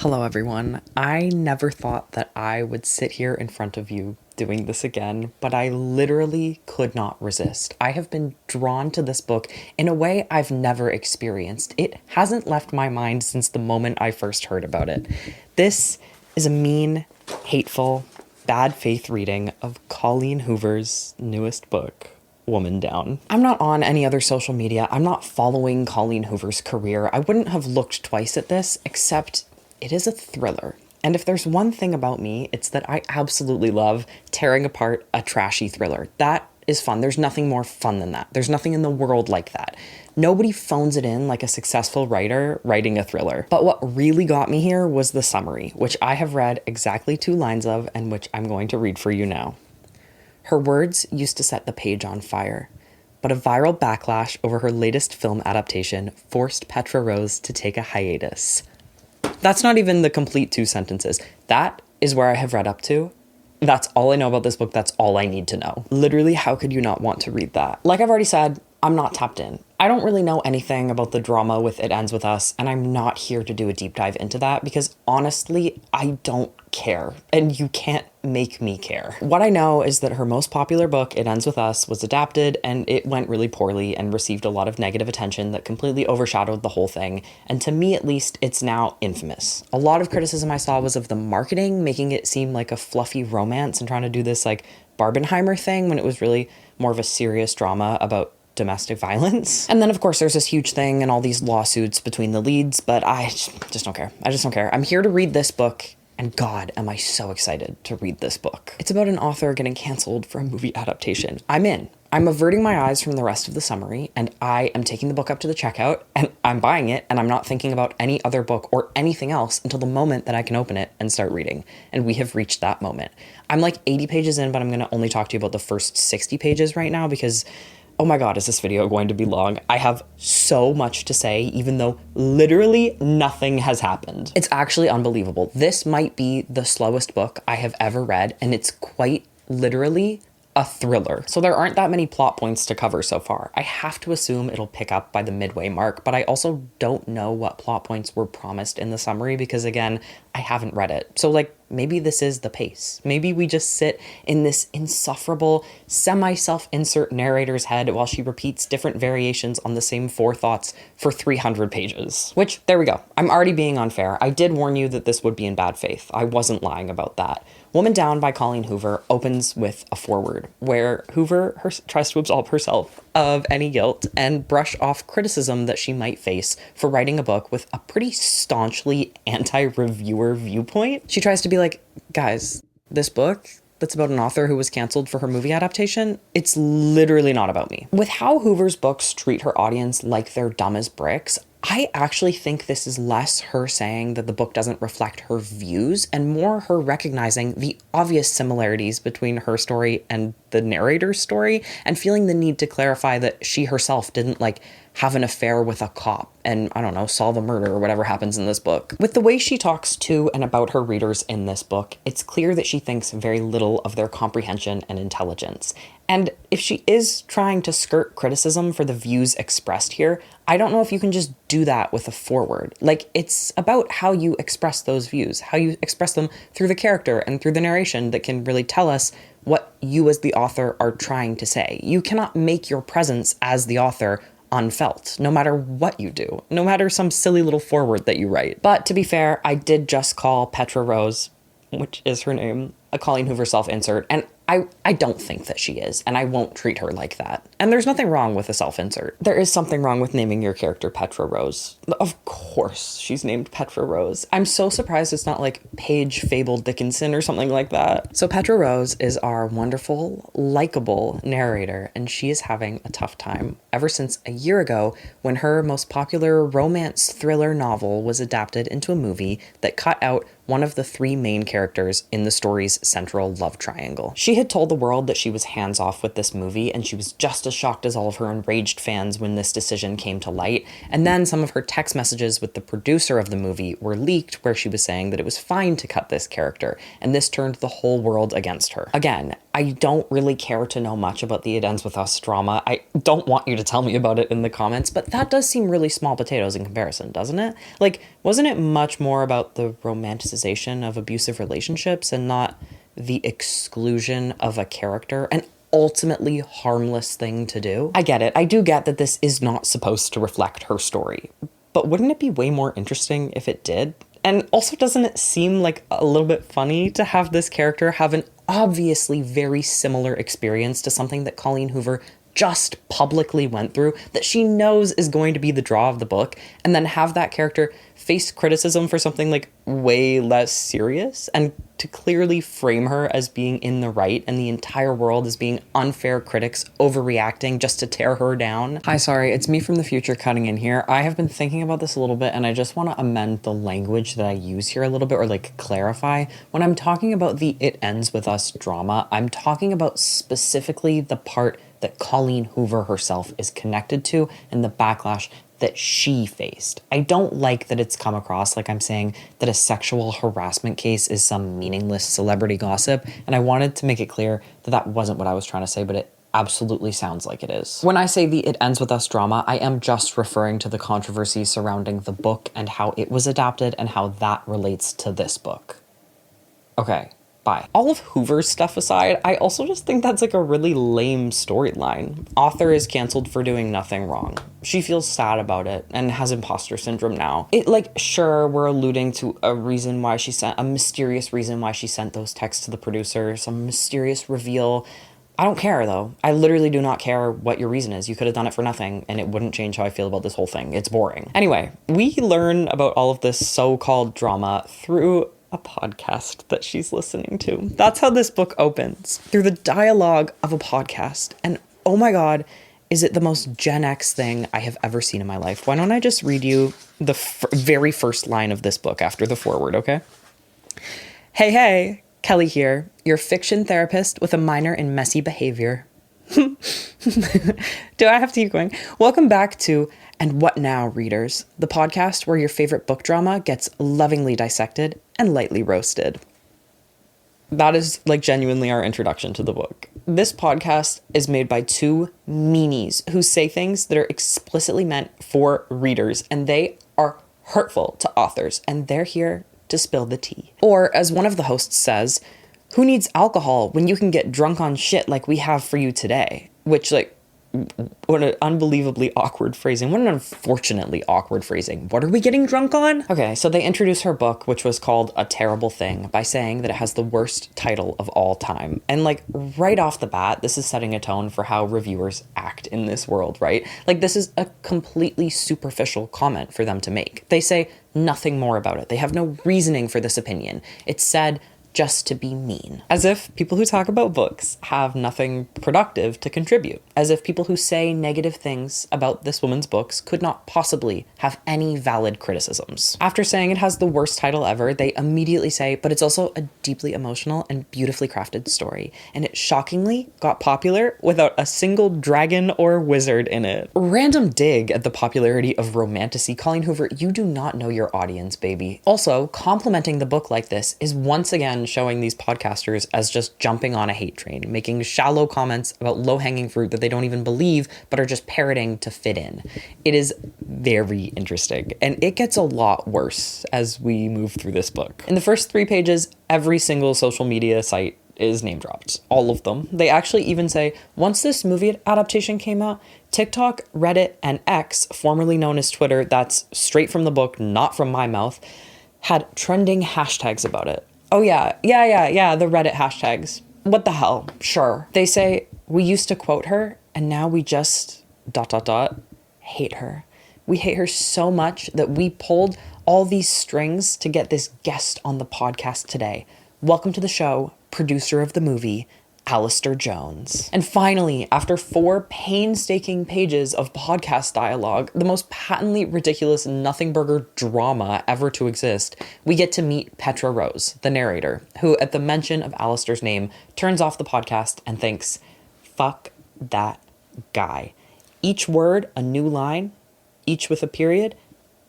Hello everyone. I never thought that I would sit here in front of you doing this again, but I literally could not resist. I have been drawn to this book in a way I've never experienced. It hasn't left my mind since the moment I first heard about it. This is a mean, hateful, bad faith reading of Colleen Hoover's newest book, Woman Down. I'm not on any other social media. I'm not following Colleen Hoover's career. I wouldn't have looked twice at this, except it is a thriller. And if there's one thing about me, it's that I absolutely love tearing apart a trashy thriller. That is fun. There's nothing more fun than that. There's nothing in the world like that. Nobody phones it in like a successful writer writing a thriller. But what really got me here was the summary, which I have read exactly 2 lines of and which I'm going to read for you now. Her words used to set the page on fire, but a viral backlash over her latest film adaptation forced Petra Rose to take a hiatus. That's not even the complete 2 sentences. That is where I have read up to. That's all I know about this book. That's all I need to know. Literally, how could you not want to read that? Like I've already said, I'm not tapped in. I don't really know anything about the drama with It Ends With Us, and I'm not here to do a deep dive into that because honestly, I don't care, and you can't make me care. What I know is that her most popular book, It Ends With Us, was adapted, and it went really poorly and received a lot of negative attention that completely overshadowed the whole thing, and to me at least, it's now infamous. A lot of criticism I saw was of the marketing, making it seem like a fluffy romance and trying to do this like Barbenheimer thing when it was really more of a serious drama about domestic violence. And then of course there's this huge thing and all these lawsuits between the leads, but I just don't care. I just don't care. I'm here to read this book, and God, am I so excited to read this book. It's about an author getting canceled for a movie adaptation. I'm in. I'm averting my eyes from the rest of the summary, and I am taking the book up to the checkout, and I'm buying it, and I'm not thinking about any other book or anything else until the moment that I can open it and start reading. And we have reached that moment. I'm like 80 pages in, but I'm gonna only talk to you about the first 60 pages right now because oh my God, is this video going to be long? I have so much to say, even though literally nothing has happened. It's actually unbelievable. This might be the slowest book I have ever read, and it's quite literally a thriller. So there aren't that many plot points to cover so far. I have to assume it'll pick up by the midway mark, but I also don't know what plot points were promised in the summary because again, I haven't read it. So like, maybe this is the pace. Maybe we just sit in this insufferable semi-self-insert narrator's head while she repeats different variations on the same 4 thoughts for 300 pages. Which, there we go. I'm already being unfair. I did warn you that this would be in bad faith. I wasn't lying about that. Woman Down by Colleen Hoover opens with a foreword where Hoover tries to absolve herself of any guilt and brush off criticism that she might face for writing a book with a pretty staunchly anti-reviewer viewpoint. She tries to be like, guys, this book that's about an author who was canceled for her movie adaptation, it's literally not about me. With how Hoover's books treat her audience like they're dumb as bricks, I actually think this is less her saying that the book doesn't reflect her views and more her recognizing the obvious similarities between her story and the narrator's story and feeling the need to clarify that she herself didn't like have an affair with a cop and, I don't know, solve a murder or whatever happens in this book. With the way she talks to and about her readers in this book, it's clear that she thinks very little of their comprehension and intelligence. And if she is trying to skirt criticism for the views expressed here, I don't know if you can just do that with a foreword. Like, it's about how you express those views, how you express them through the character and through the narration that can really tell us what you as the author are trying to say. You cannot make your presence as the author unfelt, no matter what you do, no matter some silly little foreword that you write. But to be fair, I did just call Petra Rose, which is her name, a Colleen Hoover self-insert, and I don't think that she is, and I won't treat her like that. And there's nothing wrong with a self-insert. There is something wrong with naming your character Petra Rose. Of course she's named Petra Rose. I'm so surprised it's not like Paige Fable Dickinson or something like that. So Petra Rose is our wonderful, likable narrator, and she is having a tough time ever since a year ago when her most popular romance thriller novel was adapted into a movie that cut out one of the 3 main characters in the story's central love triangle. She had told the world that she was hands-off with this movie, and she was just as shocked as all of her enraged fans when this decision came to light. And then some of her text messages with the producer of the movie were leaked, where she was saying that it was fine to cut this character, and this turned the whole world against her. Again, I don't really care to know much about the It Ends With Us drama. I don't want you to tell me about it in the comments, but that does seem really small potatoes in comparison, doesn't it? Like, wasn't it much more about the romanticization of abusive relationships and not the exclusion of a character? An ultimately harmless thing to do? I get it. I do get that this is not supposed to reflect her story. But wouldn't it be way more interesting if it did? And also, doesn't it seem like a little bit funny to have this character have an obviously very similar experience to something that Colleen Hoover just publicly went through, that she knows is going to be the draw of the book, and then have that character face criticism for something like way less serious, and to clearly frame her as being in the right and the entire world as being unfair critics overreacting just to tear her down? Hi, sorry, it's me from the future cutting in here. I have been thinking about this a little bit, and I just want to amend the language that I use here a little bit, or like clarify. When I'm talking about the It Ends With Us drama, I'm talking about specifically the part that Colleen Hoover herself is connected to and the backlash that she faced. I don't like that it's come across like I'm saying that a sexual harassment case is some meaningless celebrity gossip, and I wanted to make it clear that that wasn't what I was trying to say, but it absolutely sounds like it is. When I say the It Ends With Us drama, I am just referring to the controversy surrounding the book and how it was adapted and how that relates to this book. Okay. Bye. All of Hoover's stuff aside, I also just think that's like a really lame storyline. Author is canceled for doing nothing wrong. She feels sad about it and has imposter syndrome now. Sure, we're alluding to a mysterious reason why she sent those texts to the producer, some mysterious reveal. I don't care though. I literally do not care what your reason is. You could have done it for nothing and it wouldn't change how I feel about this whole thing. It's boring. Anyway, we learn about all of this so-called drama through a podcast that she's listening to. That's how this book opens, through the dialogue of a podcast. And oh my God, is it the most Gen X thing I have ever seen in my life? Why don't I just read you the very first line of this book after the foreword, okay? Hey, Kelly here, your fiction therapist with a minor in messy behavior. Do I have to keep going? Welcome back to And What Now, readers, the podcast where your favorite book drama gets lovingly dissected and lightly roasted. That is like genuinely our introduction to the book. This podcast is made by two meanies who say things that are explicitly meant for readers, and they are hurtful to authors, and they're here to spill the tea. Or as one of the hosts says, who needs alcohol when you can get drunk on shit like we have for you today? Which, like, what an unbelievably awkward phrasing. What an unfortunately awkward phrasing. What are we getting drunk on? Okay, so they introduce her book, which was called A Terrible Thing, by saying that it has the worst title of all time. And like right off the bat, this is setting a tone for how reviewers act in this world, right? Like this is a completely superficial comment for them to make. They say nothing more about it. They have no reasoning for this opinion. It's said just to be mean. As if people who talk about books have nothing productive to contribute. As if people who say negative things about this woman's books could not possibly have any valid criticisms. After saying it has the worst title ever, they immediately say, but it's also a deeply emotional and beautifully crafted story. And it shockingly got popular without a single dragon or wizard in it. Random dig at the popularity of romantasy. Colleen Hoover, you do not know your audience, baby. Also, complimenting the book like this is once again showing these podcasters as just jumping on a hate train, making shallow comments about low-hanging fruit that they don't even believe, but are just parroting to fit in. It is very interesting, and it gets a lot worse as we move through this book. In the first 3 pages, every single social media site is name dropped. All of them. They actually even say, once this movie adaptation came out, TikTok, Reddit, and X, formerly known as Twitter, that's straight from the book, not from my mouth, had trending hashtags about it. Oh yeah, the Reddit hashtags. What the hell? Sure. They say, we used to quote her, and now we just ... hate her. We hate her so much that we pulled all these strings to get this guest on the podcast today. Welcome to the show, producer of the movie, Alistair Jones. And finally, after 4 painstaking pages of podcast dialogue, the most patently ridiculous nothing burger drama ever to exist, we get to meet Petra Rose, the narrator, who at the mention of Alistair's name turns off the podcast and thinks, fuck that guy. Each word a new line, each with a period,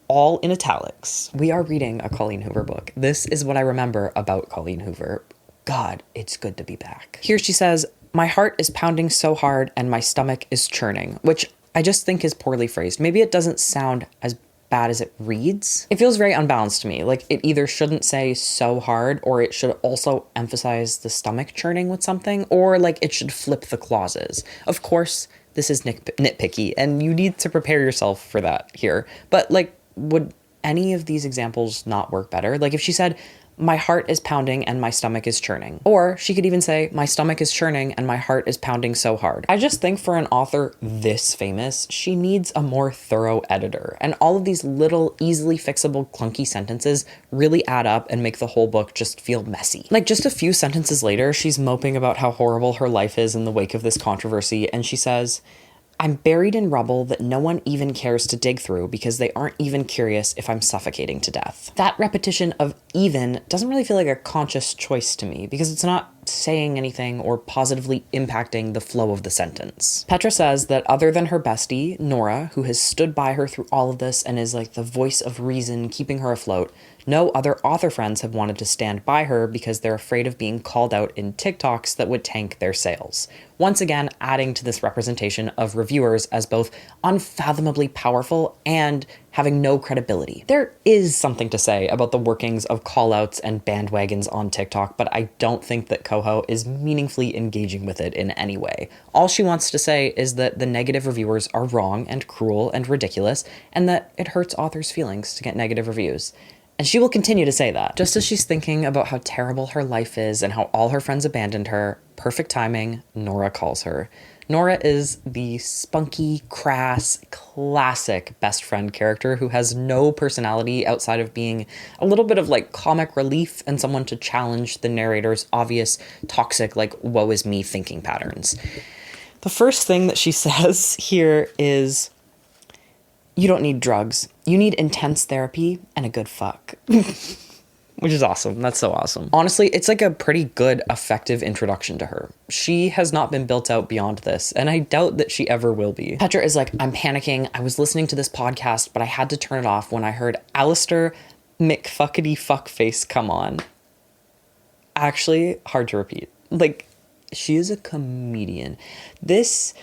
all in italics. We are reading a Colleen Hoover book. This is what I remember about Colleen Hoover. God, it's good to be back. Here she says, my heart is pounding so hard and my stomach is churning, which I just think is poorly phrased. Maybe it doesn't sound as bad as it reads. It feels very unbalanced to me. Like it either shouldn't say so hard, or it should also emphasize the stomach churning with something, or like it should flip the clauses. Of course, this is nitpicky and you need to prepare yourself for that here. But like, would any of these examples not work better? Like if she said, my heart is pounding and my stomach is churning. Or she could even say, my stomach is churning and my heart is pounding so hard. I just think for an author this famous, she needs a more thorough editor. And all of these little, easily fixable, clunky sentences really add up and make the whole book just feel messy. Like just a few sentences later, she's moping about how horrible her life is in the wake of this controversy. And she says, I'm buried in rubble that no one even cares to dig through because they aren't even curious if I'm suffocating to death. That repetition of even doesn't really feel like a conscious choice to me because it's not saying anything or positively impacting the flow of the sentence. Petra says that other than her bestie, Nora, who has stood by her through all of this and is like the voice of reason keeping her afloat, no other author friends have wanted to stand by her because they're afraid of being called out in TikToks that would tank their sales. Once again, adding to this representation of reviewers as both unfathomably powerful and having no credibility. There is something to say about the workings of callouts and bandwagons on TikTok, but I don't think that Coho is meaningfully engaging with it in any way. All she wants to say is that the negative reviewers are wrong and cruel and ridiculous, and that it hurts authors' feelings to get negative reviews. And she will continue to say that. Just as she's thinking about how terrible her life is and how all her friends abandoned her, perfect timing, Nora calls her. Nora is the spunky, crass, classic best friend character who has no personality outside of being a little bit of like comic relief and someone to challenge the narrator's obvious toxic, like woe is me thinking patterns. The first thing that she says here is, you don't need drugs. You need intense therapy and a good fuck. Which is awesome. That's so awesome. Honestly, it's like a pretty good, effective introduction to her. She has not been built out beyond this, and I doubt that she ever will be. Petra is like, I'm panicking. I was listening to this podcast, but I had to turn it off when I heard Alistair McFuckety Fuckface come on. Actually, hard to repeat. Like, she is a comedian. This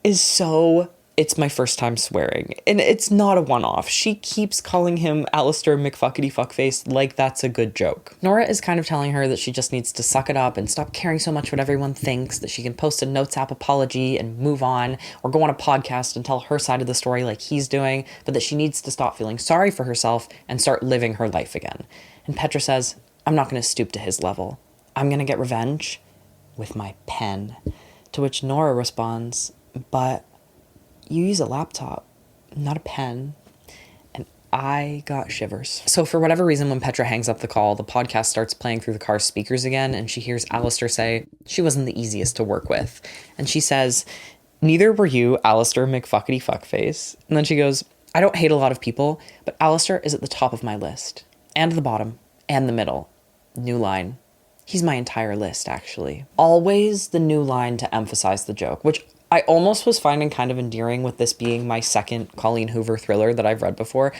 is so... It's my first time swearing, and it's not a one-off. She keeps calling him Alistair McFuckety Fuckface like that's a good joke. Nora is kind of telling her that she just needs to suck it up and stop caring so much what everyone thinks, that she can post a Notes app apology and move on, or go on a podcast and tell her side of the story like he's doing, but that she needs to stop feeling sorry for herself and start living her life again. And Petra says, I'm not going to stoop to his level. I'm going to get revenge with my pen. To which Nora responds, but you use a laptop, not a pen. And I got shivers. So for whatever reason, when Petra hangs up the call, the podcast starts playing through the car's speakers again, and she hears Alistair say she wasn't the easiest to work with. And she says, neither were you, Alistair McFuckety Fuckface. And then she goes, I don't hate a lot of people, but Alistair is at the top of my list. And the bottom. And the middle. New line. He's my entire list, actually. Always the new line to emphasize the joke, which I almost was finding kind of endearing with this being my second Colleen Hoover thriller that I've read before.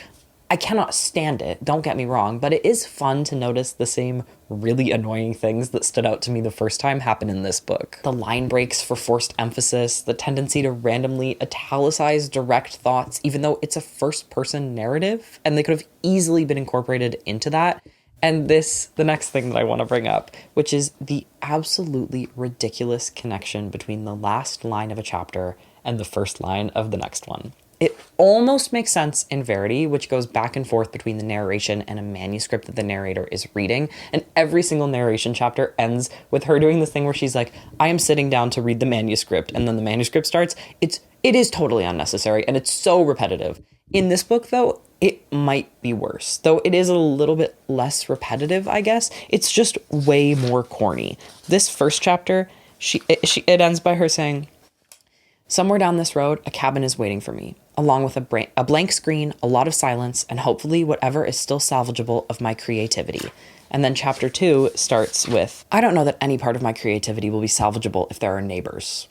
I cannot stand it, don't get me wrong, but it is fun to notice the same really annoying things that stood out to me the first time happen in this book. The line breaks for forced emphasis, the tendency to randomly italicize direct thoughts, even though it's a first-person narrative, and they could have easily been incorporated into that. And the next thing that I want to bring up, which is the absolutely ridiculous connection between the last line of a chapter and the first line of the next one. It almost makes sense in Verity, which goes back and forth between the narration and a manuscript that the narrator is reading. And every single narration chapter ends with her doing this thing where she's like, I am sitting down to read the manuscript. And then the manuscript starts. It is totally unnecessary, and it's so repetitive. In this book, though, it might be worse. Though it is a little bit less repetitive, I guess. It's just way more corny. This first chapter, it ends by her saying, somewhere down this road, a cabin is waiting for me, along with a blank screen, a lot of silence, and hopefully whatever is still salvageable of my creativity. And then chapter 2 starts with, I don't know that any part of my creativity will be salvageable if there are neighbors.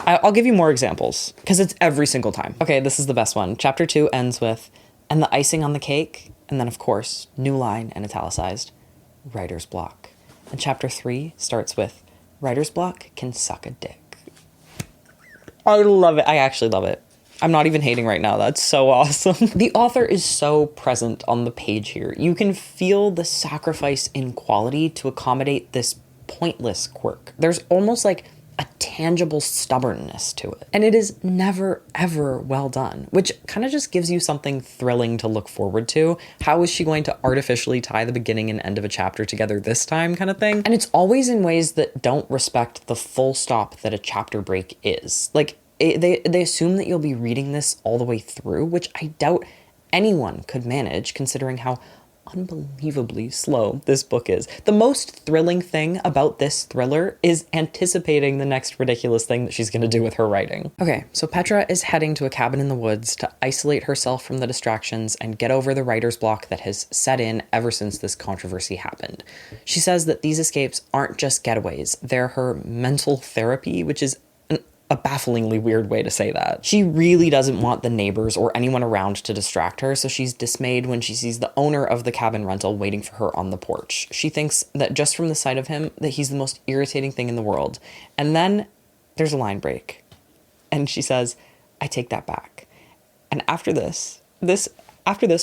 I'll give you more examples, because it's every single time. Okay, this is the best one. Chapter 2 ends with, and the icing on the cake, and then of course, new line and italicized, writer's block. And chapter 3 starts with, writer's block can suck a dick. I love it. I actually love it. I'm not even hating right now. That's so awesome. The author is so present on the page here. You can feel the sacrifice in quality to accommodate this pointless quirk. There's almost like a tangible stubbornness to it. And it is never, ever well done, which kind of just gives you something thrilling to look forward to. How is she going to artificially tie the beginning and end of a chapter together this time kind of thing? And it's always in ways that don't respect the full stop that a chapter break is. Like, they assume that you'll be reading this all the way through, which I doubt anyone could manage considering how unbelievably slow this book is. The most thrilling thing about this thriller is anticipating the next ridiculous thing that she's going to do with her writing. Okay, so Petra is heading to a cabin in the woods to isolate herself from the distractions and get over the writer's block that has set in ever since this controversy happened. She says that these escapes aren't just getaways, they're her mental therapy, which is a bafflingly weird way to say that. She really doesn't want the neighbors or anyone around to distract her, so she's dismayed when she sees the owner of the cabin rental waiting for her on the porch. She thinks that just from the sight of him, that he's the most irritating thing in the world. And then there's a line break. And she says, I take that back. And after this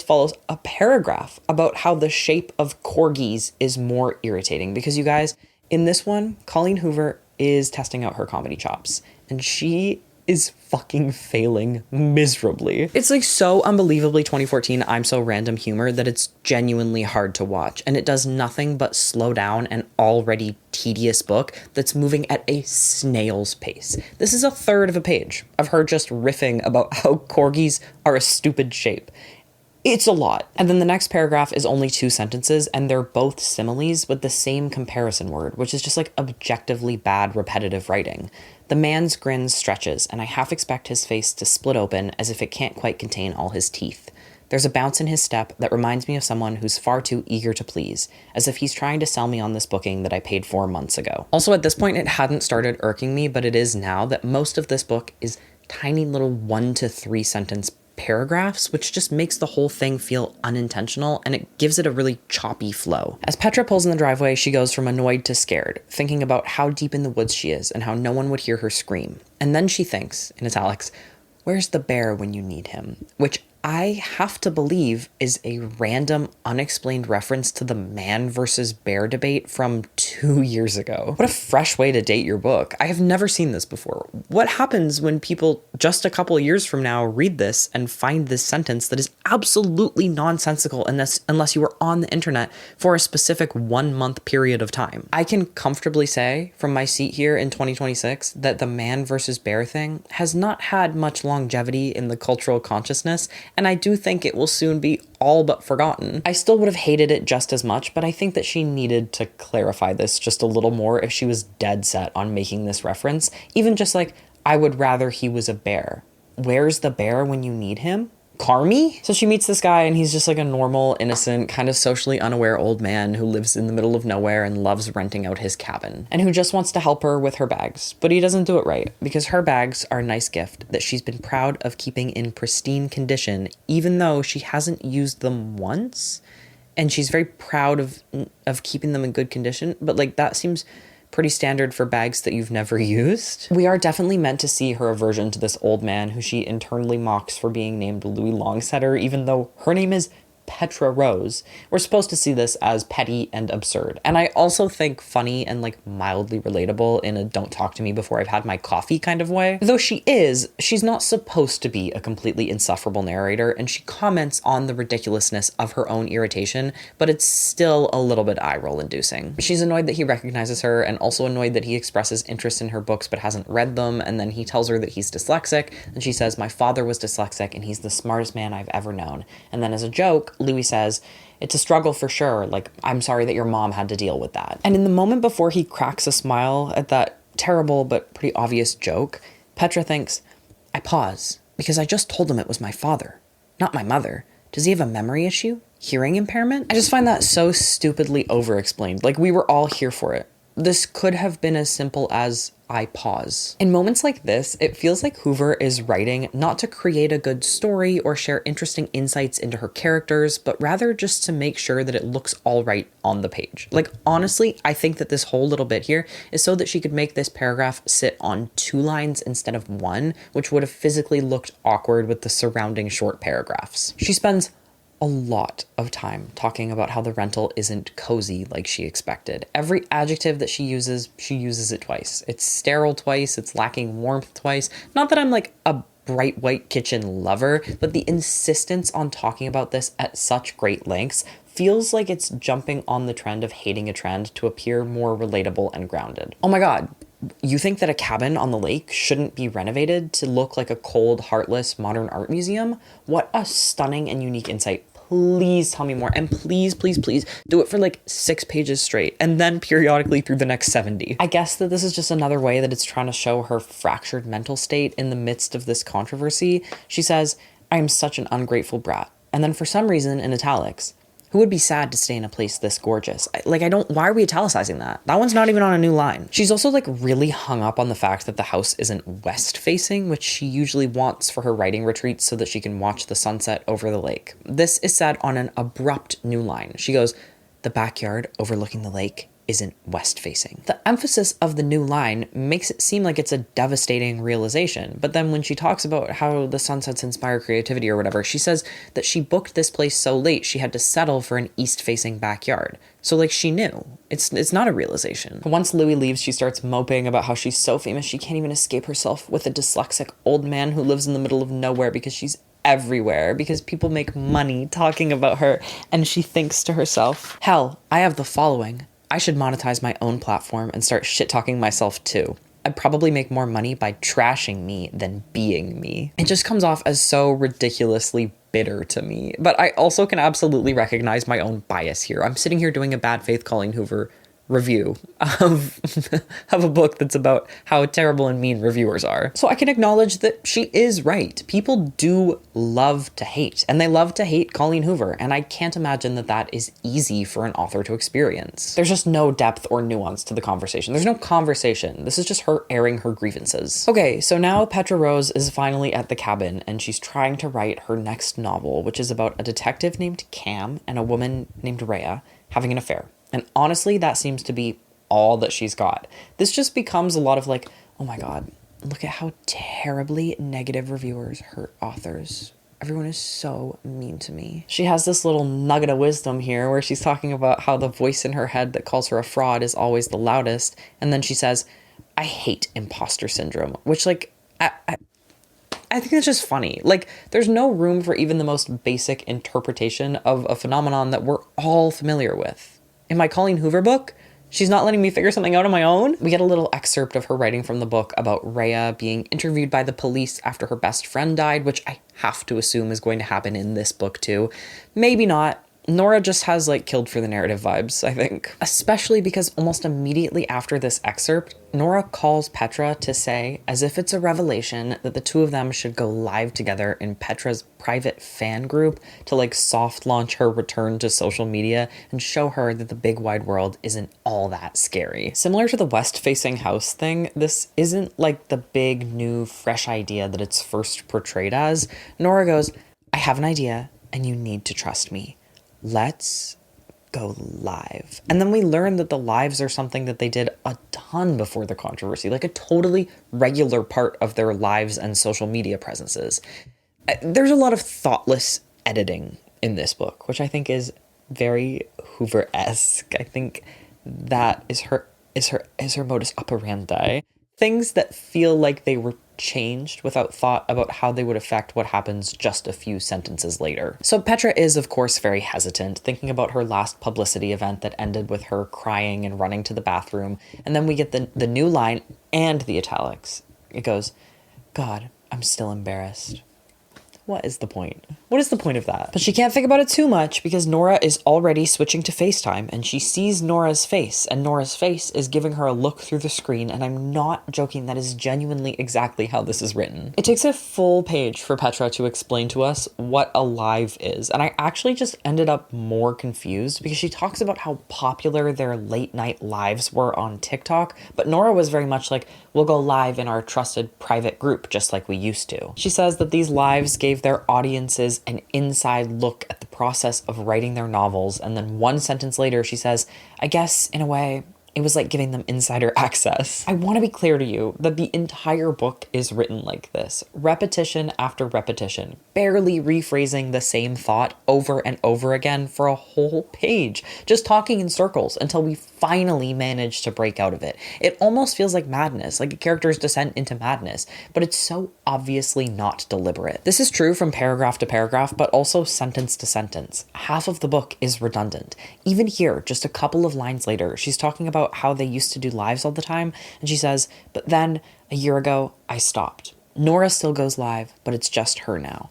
follows a paragraph about how the shape of corgis is more irritating. Because you guys, in this one, Colleen Hoover is testing out her comedy chops. And she is fucking failing miserably. It's like so unbelievably 2014 I'm so random humor that it's genuinely hard to watch. And it does nothing but slow down an already tedious book that's moving at a snail's pace. This is a third of a page of her just riffing about how corgis are a stupid shape. It's a lot. And then the next paragraph is only 2 sentences, and they're both similes with the same comparison word, which is just like objectively bad, repetitive writing. The man's grin stretches, and I half expect his face to split open as if it can't quite contain all his teeth. There's a bounce in his step that reminds me of someone who's far too eager to please, as if he's trying to sell me on this booking that I paid for months ago. Also, at this point, it hadn't started irking me, but it is now that most of this book is tiny little 1 to 3 sentence paragraphs, which just makes the whole thing feel unintentional, and it gives it a really choppy flow. As Petra pulls in the driveway, she goes from annoyed to scared, thinking about how deep in the woods she is and how no one would hear her scream. And then she thinks, in italics, where's the bear when you need him? Which I have to believe is a random, unexplained reference to the man versus bear debate from 2 years ago. What a fresh way to date your book. I have never seen this before. What happens when people just a couple years from now read this and find this sentence that is absolutely nonsensical unless you were on the internet for a specific 1 month period of time? I can comfortably say from my seat here in 2026 that the man versus bear thing has not had much longevity in the cultural consciousness, and I do think it will soon be all but forgotten. I still would have hated it just as much, but I think that she needed to clarify this just a little more if she was dead set on making this reference. Even just like, I would rather he was a bear. Where's the bear when you need him? Carmy? So she meets this guy, and he's just like a normal, innocent, kind of socially unaware old man who lives in the middle of nowhere and loves renting out his cabin, and who just wants to help her with her bags. But he doesn't do it right, because her bags are a nice gift that she's been proud of keeping in pristine condition, even though she hasn't used them once, and she's very proud of keeping them in good condition. But like, that seems pretty standard for bags that you've never used. We are definitely meant to see her aversion to this old man who she internally mocks for being named Louis Longsetter, even though her name is Petra Rose. We're supposed to see this as petty and absurd. And I also think funny and like mildly relatable in a don't talk to me before I've had my coffee kind of way. Though she's not supposed to be a completely insufferable narrator, and she comments on the ridiculousness of her own irritation, but it's still a little bit eye-roll inducing. She's annoyed that he recognizes her, and also annoyed that he expresses interest in her books but hasn't read them, and then he tells her that he's dyslexic, and she says, my father was dyslexic and he's the smartest man I've ever known. And then as a joke, Louis says, it's a struggle for sure. Like, I'm sorry that your mom had to deal with that. And in the moment before he cracks a smile at that terrible but pretty obvious joke, Petra thinks, I pause, because I just told him it was my father, not my mother. Does he have a memory issue? Hearing impairment? I just find that so stupidly over-explained. Like, we were all here for it. This could have been as simple as I pause. In moments like this, it feels like Hoover is writing not to create a good story or share interesting insights into her characters, but rather just to make sure that it looks all right on the page. Like, honestly, I think that this whole little bit here is so that she could make this paragraph sit on 2 lines instead of 1, which would have physically looked awkward with the surrounding short paragraphs. She spends a lot of time talking about how the rental isn't cozy like she expected. Every adjective that she uses it twice. It's sterile twice, it's lacking warmth twice. Not that I'm like a bright white kitchen lover, but the insistence on talking about this at such great lengths feels like it's jumping on the trend of hating a trend to appear more relatable and grounded. Oh my god, you think that a cabin on the lake shouldn't be renovated to look like a cold, heartless modern art museum? What a stunning and unique insight. Please tell me more. And please, please, please do it for like 6 pages straight and then periodically through the next 70. I guess that this is just another way that it's trying to show her fractured mental state in the midst of this controversy. She says, "I am such an ungrateful brat." And then for some reason in italics, "Who would be sad to stay in a place this gorgeous?" Why are we italicizing that? That one's not even on a new line. She's also like really hung up on the fact that the house isn't west facing, which she usually wants for her writing retreats so that she can watch the sunset over the lake. This is said on an abrupt new line. She goes, "The backyard overlooking the lake isn't west facing." The emphasis of the new line makes it seem like it's a devastating realization. But then when she talks about how the sunsets inspire creativity or whatever, she says that she booked this place so late she had to settle for an east facing backyard. So like she knew. It's not a realization. Once Louis leaves, she starts moping about how she's so famous she can't even escape herself with a dyslexic old man who lives in the middle of nowhere because she's everywhere, because people make money talking about her. And she thinks to herself, hell, I have the following. I should monetize my own platform and start shit-talking myself too. I'd probably make more money by trashing me than being me. It just comes off as so ridiculously bitter to me. But I also can absolutely recognize my own bias here. I'm sitting here doing a bad faith Colleen Hoover review of a book that's about how terrible and mean reviewers are. So I can acknowledge that she is right. People do love to hate, and they love to hate Colleen Hoover, and I can't imagine that that is easy for an author to experience. There's just no depth or nuance to the conversation. There's no conversation. This is just her airing her grievances. Okay, so now Petra Rose is finally at the cabin, and she's trying to write her next novel, which is about a detective named Cam and a woman named Rhea having an affair. And honestly, that seems to be all that she's got. This just becomes a lot of like, oh my god, look at how terribly negative reviewers hurt authors. Everyone is so mean to me. She has this little nugget of wisdom here where she's talking about how the voice in her head that calls her a fraud is always the loudest. And then she says, "I hate imposter syndrome," which like, I think it's just funny. Like, there's no room for even the most basic interpretation of a phenomenon that we're all familiar with. In my Colleen Hoover book, she's not letting me figure something out on my own. We get a little excerpt of her writing from the book about Rhea being interviewed by the police after her best friend died, which I have to assume is going to happen in this book too. Maybe not. Nora just has like killed for the narrative vibes, I think. Especially because almost immediately after this excerpt, Nora calls Petra to say, as if it's a revelation, that the two of them should go live together in Petra's private fan group to like soft launch her return to social media and show her that the big wide world isn't all that scary. Similar to the west-facing house thing, this isn't like the big, new, fresh idea that it's first portrayed as. Nora goes, "I have an idea and you need to trust me. Let's go live." And then we learn that the lives are something that they did a ton before the controversy, like a totally regular part of their lives and social media presences. There's a lot of thoughtless editing in this book, which I think is very Hoover-esque. I think that is her modus operandi. Things that feel like they were changed without thought about how they would affect what happens just a few sentences later. So Petra is, of course, very hesitant, thinking about her last publicity event that ended with her crying and running to the bathroom. And then we get the new line and the italics. It goes, "God, I'm still embarrassed." What is the point? What is the point of that? But she can't think about it too much because Nora is already switching to FaceTime and she sees Nora's face and Nora's face is giving her a look through the screen, and I'm not joking, that is genuinely exactly how this is written. It takes a full page for Petra to explain to us what a live is, and I actually just ended up more confused because she talks about how popular their late night lives were on TikTok, but Nora was very much like, we'll go live in our trusted private group just like we used to. She says that these lives gave their audiences an inside look at the process of writing their novels, and then one sentence later she says, I guess in a way it was like giving them insider access. I want to be clear to you that the entire book is written like this. Repetition after repetition, barely rephrasing the same thought over and over again for a whole page, just talking in circles until we finally manage to break out of it. It almost feels like madness, like a character's descent into madness, but it's so obviously not deliberate. This is true from paragraph to paragraph, but also sentence to sentence. Half of the book is redundant. Even here, just a couple of lines later, she's talking about how they used to do lives all the time, and she says, but then, a year ago, I stopped. Nora still goes live, but it's just her now.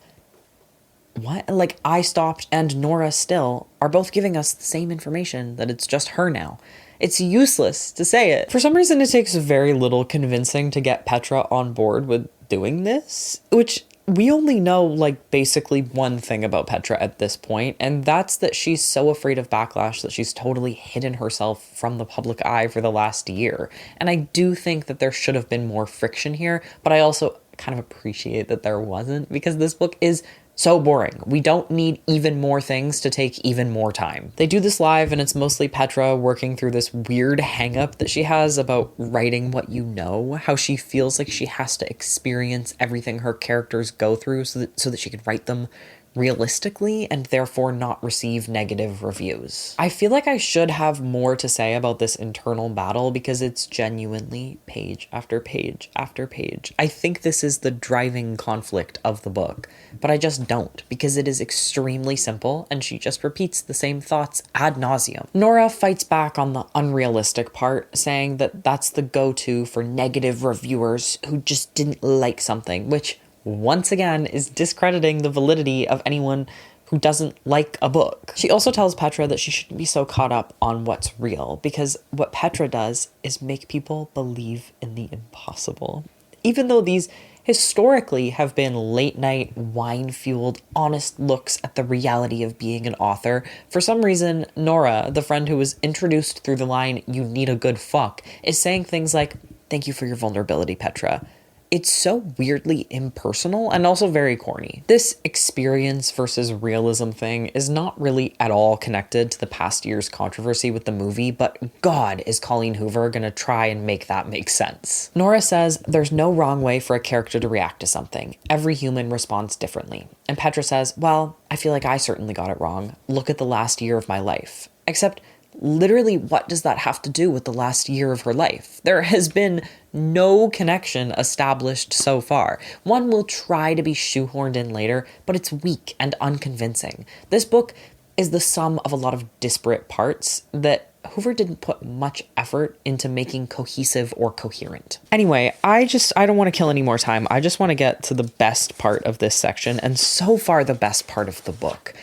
What? Like, I stopped and Nora still are both giving us the same information, that it's just her now. It's useless to say it. For some reason, it takes very little convincing to get Petra on board with doing this, which we only know like basically one thing about Petra at this point, and that's that she's so afraid of backlash that she's totally hidden herself from the public eye for the last year. And I do think that there should have been more friction here, but I also kind of appreciate that there wasn't, because this book is so boring. We don't need even more things to take even more time. They do this live and it's mostly Petra working through this weird hang-up that she has about writing what you know, how she feels like she has to experience everything her characters go through so that she can write them realistically and therefore not receive negative reviews. I feel like I should have more to say about this internal battle because it's genuinely page after page after page. I think this is the driving conflict of the book, but I just don't, because it is extremely simple and she just repeats the same thoughts ad nauseum. Nora fights back on the unrealistic part, saying that that's the go-to for negative reviewers who just didn't like something, which once again is discrediting the validity of anyone who doesn't like a book. She also tells Petra that she shouldn't be so caught up on what's real, because what Petra does is make people believe in the impossible. Even though these historically have been late-night, wine-fueled, honest looks at the reality of being an author, for some reason, Nora, the friend who was introduced through the line, "You need a good fuck," is saying things like, "Thank you for your vulnerability, Petra." It's so weirdly impersonal and also very corny. This experience versus realism thing is not really at all connected to the past year's controversy with the movie, but God, is Colleen Hoover gonna try and make that make sense. Nora says there's no wrong way for a character to react to something. Every human responds differently. And Petra says, well, I feel like I certainly got it wrong. Look at the last year of my life. Except, literally, what does that have to do with the last year of her life? There has been no connection established so far. One will try to be shoehorned in later, but it's weak and unconvincing. This book is the sum of a lot of disparate parts that Hoover didn't put much effort into making cohesive or coherent. Anyway, I don't want to kill any more time. I just want to get to the best part of this section, and so far the best part of the book.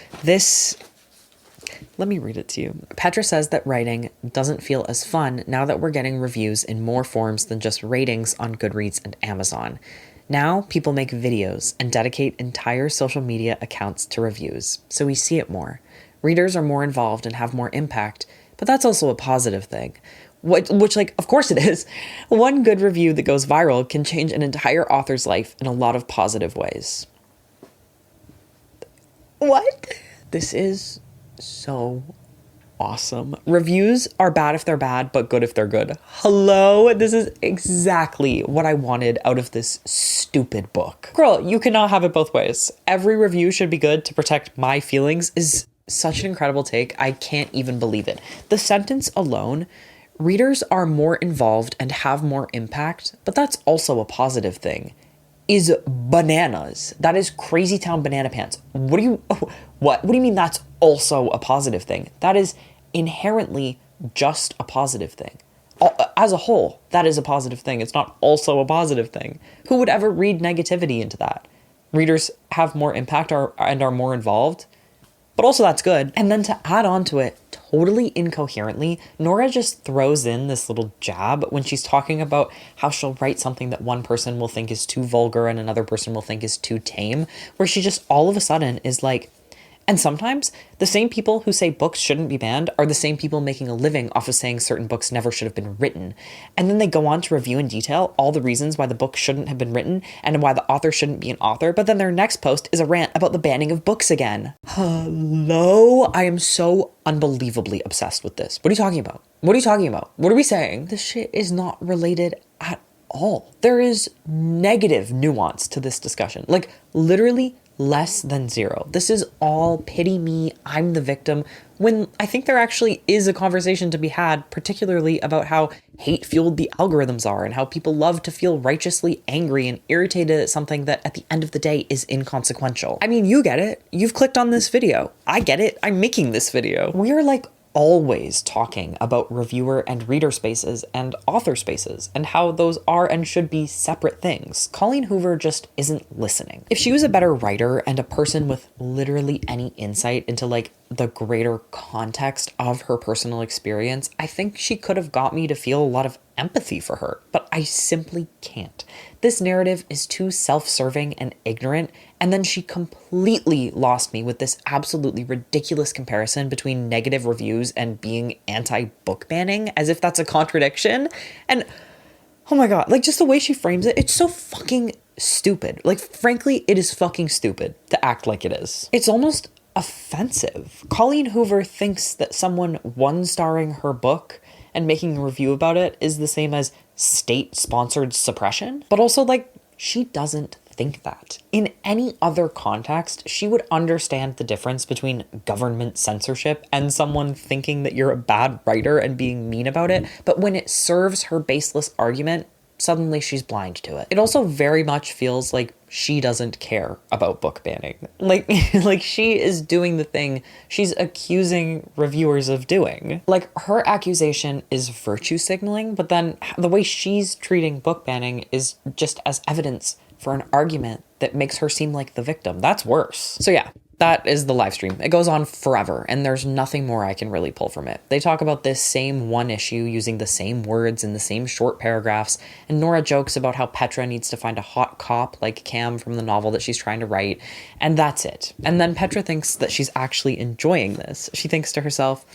Let me read it to you. Petra says that writing doesn't feel as fun now that we're getting reviews in more forms than just ratings on Goodreads and Amazon. Now, people make videos and dedicate entire social media accounts to reviews, so we see it more. Readers are more involved and have more impact, but that's also a positive thing. Which, of course it is. One good review that goes viral can change an entire author's life in a lot of positive ways. What? This is so awesome. Reviews are bad if they're bad, but good if they're good. Hello? This is exactly what I wanted out of this stupid book. Girl, you cannot have it both ways. Every review should be good to protect my feelings is such an incredible take. I can't even believe it. The sentence alone, readers are more involved and have more impact, but that's also a positive thing, is bananas. That is crazy town banana pants. What do you mean that's also a positive thing? That is inherently just a positive thing. As a whole, that is a positive thing. It's not also a positive thing. Who would ever read negativity into that? readers have more impact and are more involved. But also that's good. And then to add on to it, totally incoherently, Nora just throws in this little jab when she's talking about how she'll write something that one person will think is too vulgar and another person will think is too tame, where she just all of a sudden is like, and sometimes the same people who say books shouldn't be banned are the same people making a living off of saying certain books never should have been written. And then they go on to review in detail all the reasons why the book shouldn't have been written and why the author shouldn't be an author, but then their next post is a rant about the banning of books again. Hello? I am so unbelievably obsessed with this. What are you talking about? What are you talking about? What are we saying? This shit is not related at all. There is negative nuance to this discussion. Like, literally less than zero. This is all pity me, I'm the victim, when I think there actually is a conversation to be had, particularly about how hate-fueled the algorithms are and how people love to feel righteously angry and irritated at something that at the end of the day is inconsequential. I mean, you get it. You've clicked on this video. I get it. I'm making this video. We're like always talking about reviewer and reader spaces and author spaces and how those are and should be separate things. Colleen Hoover just isn't listening. If she was a better writer and a person with literally any insight into like the greater context of her personal experience, I think she could have got me to feel a lot of empathy for her, but I simply can't. This narrative is too self-serving and ignorant, and then she completely lost me with this absolutely ridiculous comparison between negative reviews and being anti-book banning, as if that's a contradiction. And oh my god, like just the way she frames it, it's so fucking stupid. Like frankly, it is fucking stupid to act like it is. It's almost offensive. Colleen Hoover thinks that someone one-starring her book and making a review about it is the same as state-sponsored suppression. But also, like, she doesn't think that. In any other context, she would understand the difference between government censorship and someone thinking that you're a bad writer and being mean about it. But when it serves her baseless argument, suddenly she's blind to it. It also very much feels like she doesn't care about book banning. Like she is doing the thing she's accusing reviewers of doing. Like, her accusation is virtue signaling, but then the way she's treating book banning is just as evidence for an argument that makes her seem like the victim. That's worse. So yeah, that is the live stream. It goes on forever, and there's nothing more I can really pull from it. They talk about this same one issue using the same words in the same short paragraphs, and Nora jokes about how Petra needs to find a hot cop like Cam from the novel that she's trying to write, and that's it. And then Petra thinks that she's actually enjoying this. She thinks to herself,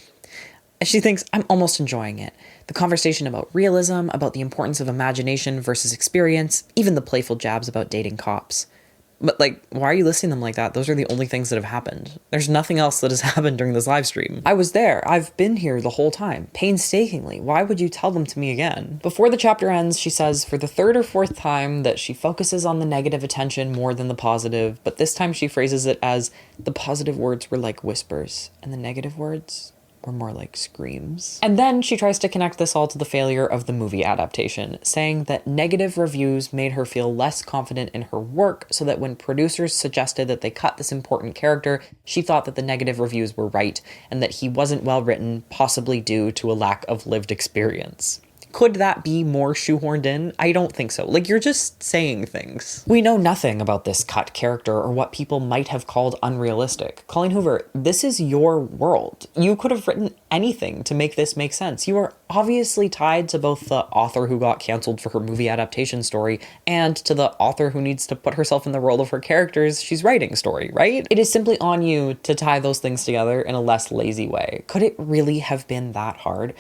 I'm almost enjoying it. The conversation about realism, about the importance of imagination versus experience, even the playful jabs about dating cops. But like, why are you listing them like that? Those are the only things that have happened. There's nothing else that has happened during this live stream. I was there. I've been here the whole time, painstakingly. Why would you tell them to me again? Before the chapter ends, she says for the third or fourth time that she focuses on the negative attention more than the positive, but this time she phrases it as the positive words were like whispers, and the negative words were more like screams. And then she tries to connect this all to the failure of the movie adaptation, saying that negative reviews made her feel less confident in her work, so that when producers suggested that they cut this important character, she thought that the negative reviews were right, and that he wasn't well written, possibly due to a lack of lived experience. Could that be more shoehorned in? I don't think so. Like, you're just saying things. We know nothing about this cut character or what people might have called unrealistic. Colleen Hoover, this is your world. You could have written anything to make this make sense. You are obviously tied to both the author who got canceled for her movie adaptation story and to the author who needs to put herself in the role of her characters she's writing story, right? It is simply on you to tie those things together in a less lazy way. Could it really have been that hard?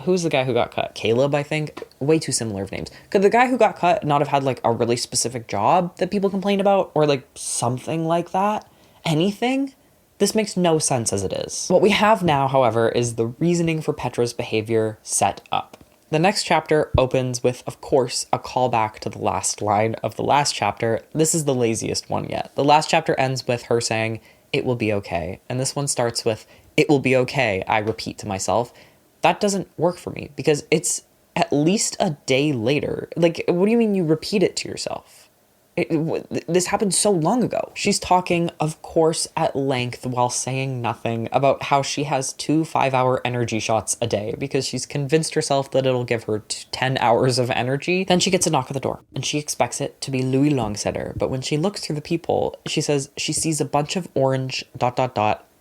Who's the guy who got cut? Caleb, I think? Way too similar of names. Could the guy who got cut not have had like a really specific job that people complained about? Or like something like that? Anything? This makes no sense as it is. What we have now, however, is the reasoning for Petra's behavior set up. The next chapter opens with, of course, a callback to the last line of the last chapter. This is the laziest one yet. The last chapter ends with her saying, "It will be okay." And this one starts with, "It will be okay," I repeat to myself. That doesn't work for me because it's at least a day later. Like, what do you mean you repeat it to yourself? This happened so long ago. She's talking, of course, at length while saying nothing about how she has 2 5-hour energy shots a day because she's convinced herself that it'll give her 10 hours of energy. Then she gets a knock at the door and she expects it to be Louis Longsetter. But when she looks through the people, she says she sees a bunch of orange ...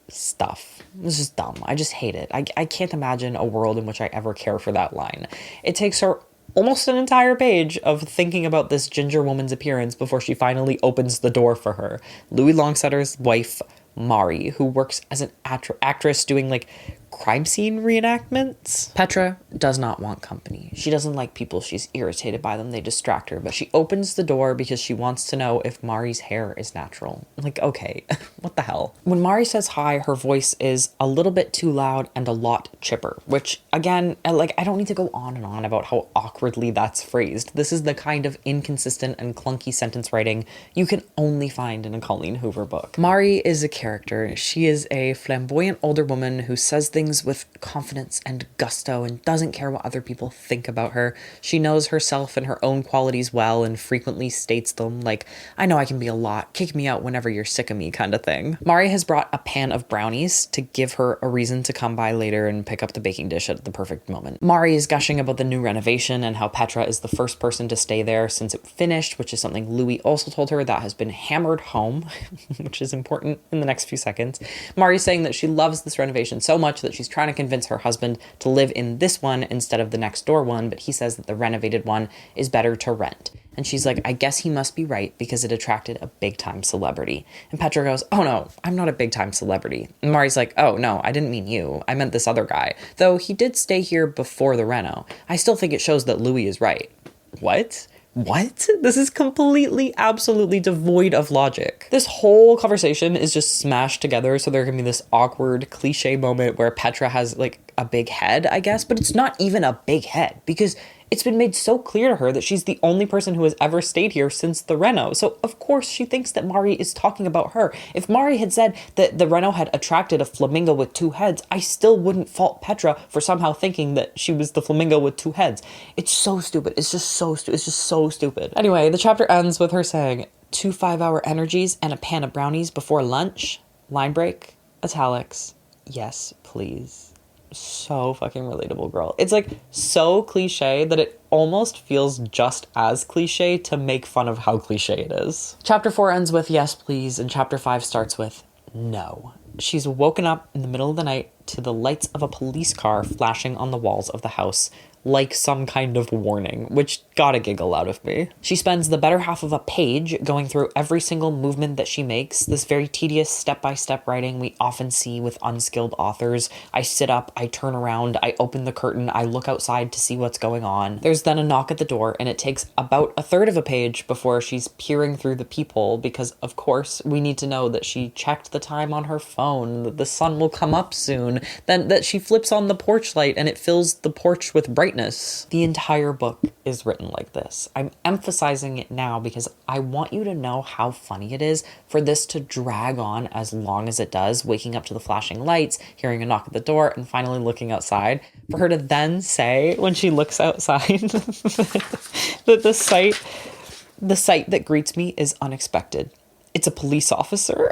stuff. This is dumb. I just hate it. I can't imagine a world in which I ever care for that line. It takes her almost an entire page of thinking about this ginger woman's appearance before she finally opens the door for her. Louis Longsetter's wife, Mari, who works as an actress doing like crime scene reenactments. Petra does not want company. She doesn't like people. She's irritated by them. They distract her, but she opens the door because she wants to know if Mari's hair is natural. Like, okay, what the hell? When Mari says hi, her voice is a little bit too loud and a lot chipper, which again, like, I don't need to go on and on about how awkwardly that's phrased. This is the kind of inconsistent and clunky sentence writing you can only find in a Colleen Hoover book. Mari is a character. She is a flamboyant older woman who says things with confidence and gusto and doesn't care what other people think about her. She knows herself and her own qualities well and frequently states them, like, I know I can be a lot, kick me out whenever you're sick of me kind of thing. Mari has brought a pan of brownies to give her a reason to come by later and pick up the baking dish at the perfect moment. Mari is gushing about the new renovation and how Petra is the first person to stay there since it finished, which is something Louis also told her that has been hammered home, which is important in the next few seconds. Mari's saying that she loves this renovation so much that she's trying to convince her husband to live in this one instead of the next door one, but he says that the renovated one is better to rent. And she's like, I guess he must be right because it attracted a big-time celebrity. And Petra goes, oh no, I'm not a big-time celebrity. And Mari's like, oh no, I didn't mean you. I meant this other guy. Though he did stay here before the reno. I still think it shows that Louis is right. What? What? This is completely, absolutely devoid of logic. This whole conversation is just smashed together so there can be this awkward cliche moment where Petra has like a big head, I guess, but it's not even a big head because it's been made so clear to her that she's the only person who has ever stayed here since the reno. So of course she thinks that Mari is talking about her. If Mari had said that the reno had attracted a flamingo with 2 heads, I still wouldn't fault Petra for somehow thinking that she was the flamingo with 2 heads. It's so stupid. It's just so stupid. It's just so stupid. Anyway, the chapter ends with her saying, 2 5-hour energies and a pan of brownies before lunch. Line break, italics. Yes, please. So fucking relatable, girl. It's like so cliche that it almost feels just as cliche to make fun of how cliche it is. Chapter 4 ends with yes, please, and chapter 5 starts with no. She's woken up in the middle of the night to the lights of a police car flashing on the walls of the house, like some kind of warning, which got a giggle out of me. She spends the better half of a page going through every single movement that she makes, this very tedious step-by-step writing we often see with unskilled authors. I sit up, I turn around, I open the curtain, I look outside to see what's going on. There's then a knock at the door, and it takes about a third of a page before she's peering through the people, because of course we need to know that she checked the time on her phone, that the sun will come up soon, then that she flips on the porch light and it fills the porch with brightness. The entire book is written like this. I'm emphasizing it now because I want you to know how funny it is for this to drag on as long as it does, waking up to the flashing lights, hearing a knock at the door, and finally looking outside. For her to then say, when she looks outside, that the sight that greets me is unexpected. It's a police officer.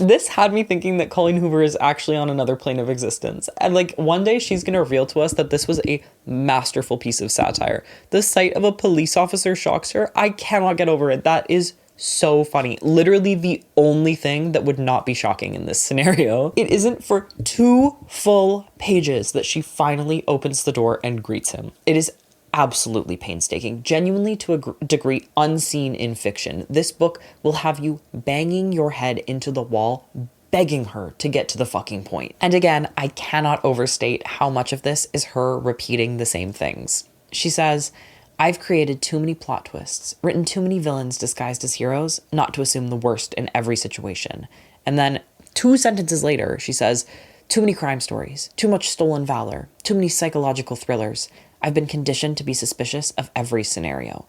This had me thinking that Colleen Hoover is actually on another plane of existence. And like one day she's going to reveal to us that this was a masterful piece of satire. The sight of a police officer shocks her. I cannot get over it. That is so funny. Literally the only thing that would not be shocking in this scenario. It isn't for 2 full pages that she finally opens the door and greets him. It is absolutely painstaking, genuinely to a degree unseen in fiction. This book will have you banging your head into the wall, begging her to get to the fucking point. And again, I cannot overstate how much of this is her repeating the same things. She says, I've created too many plot twists, written too many villains disguised as heroes, not to assume the worst in every situation. And then 2 sentences later, she says, too many crime stories, too much stolen valor, too many psychological thrillers. I've been conditioned to be suspicious of every scenario.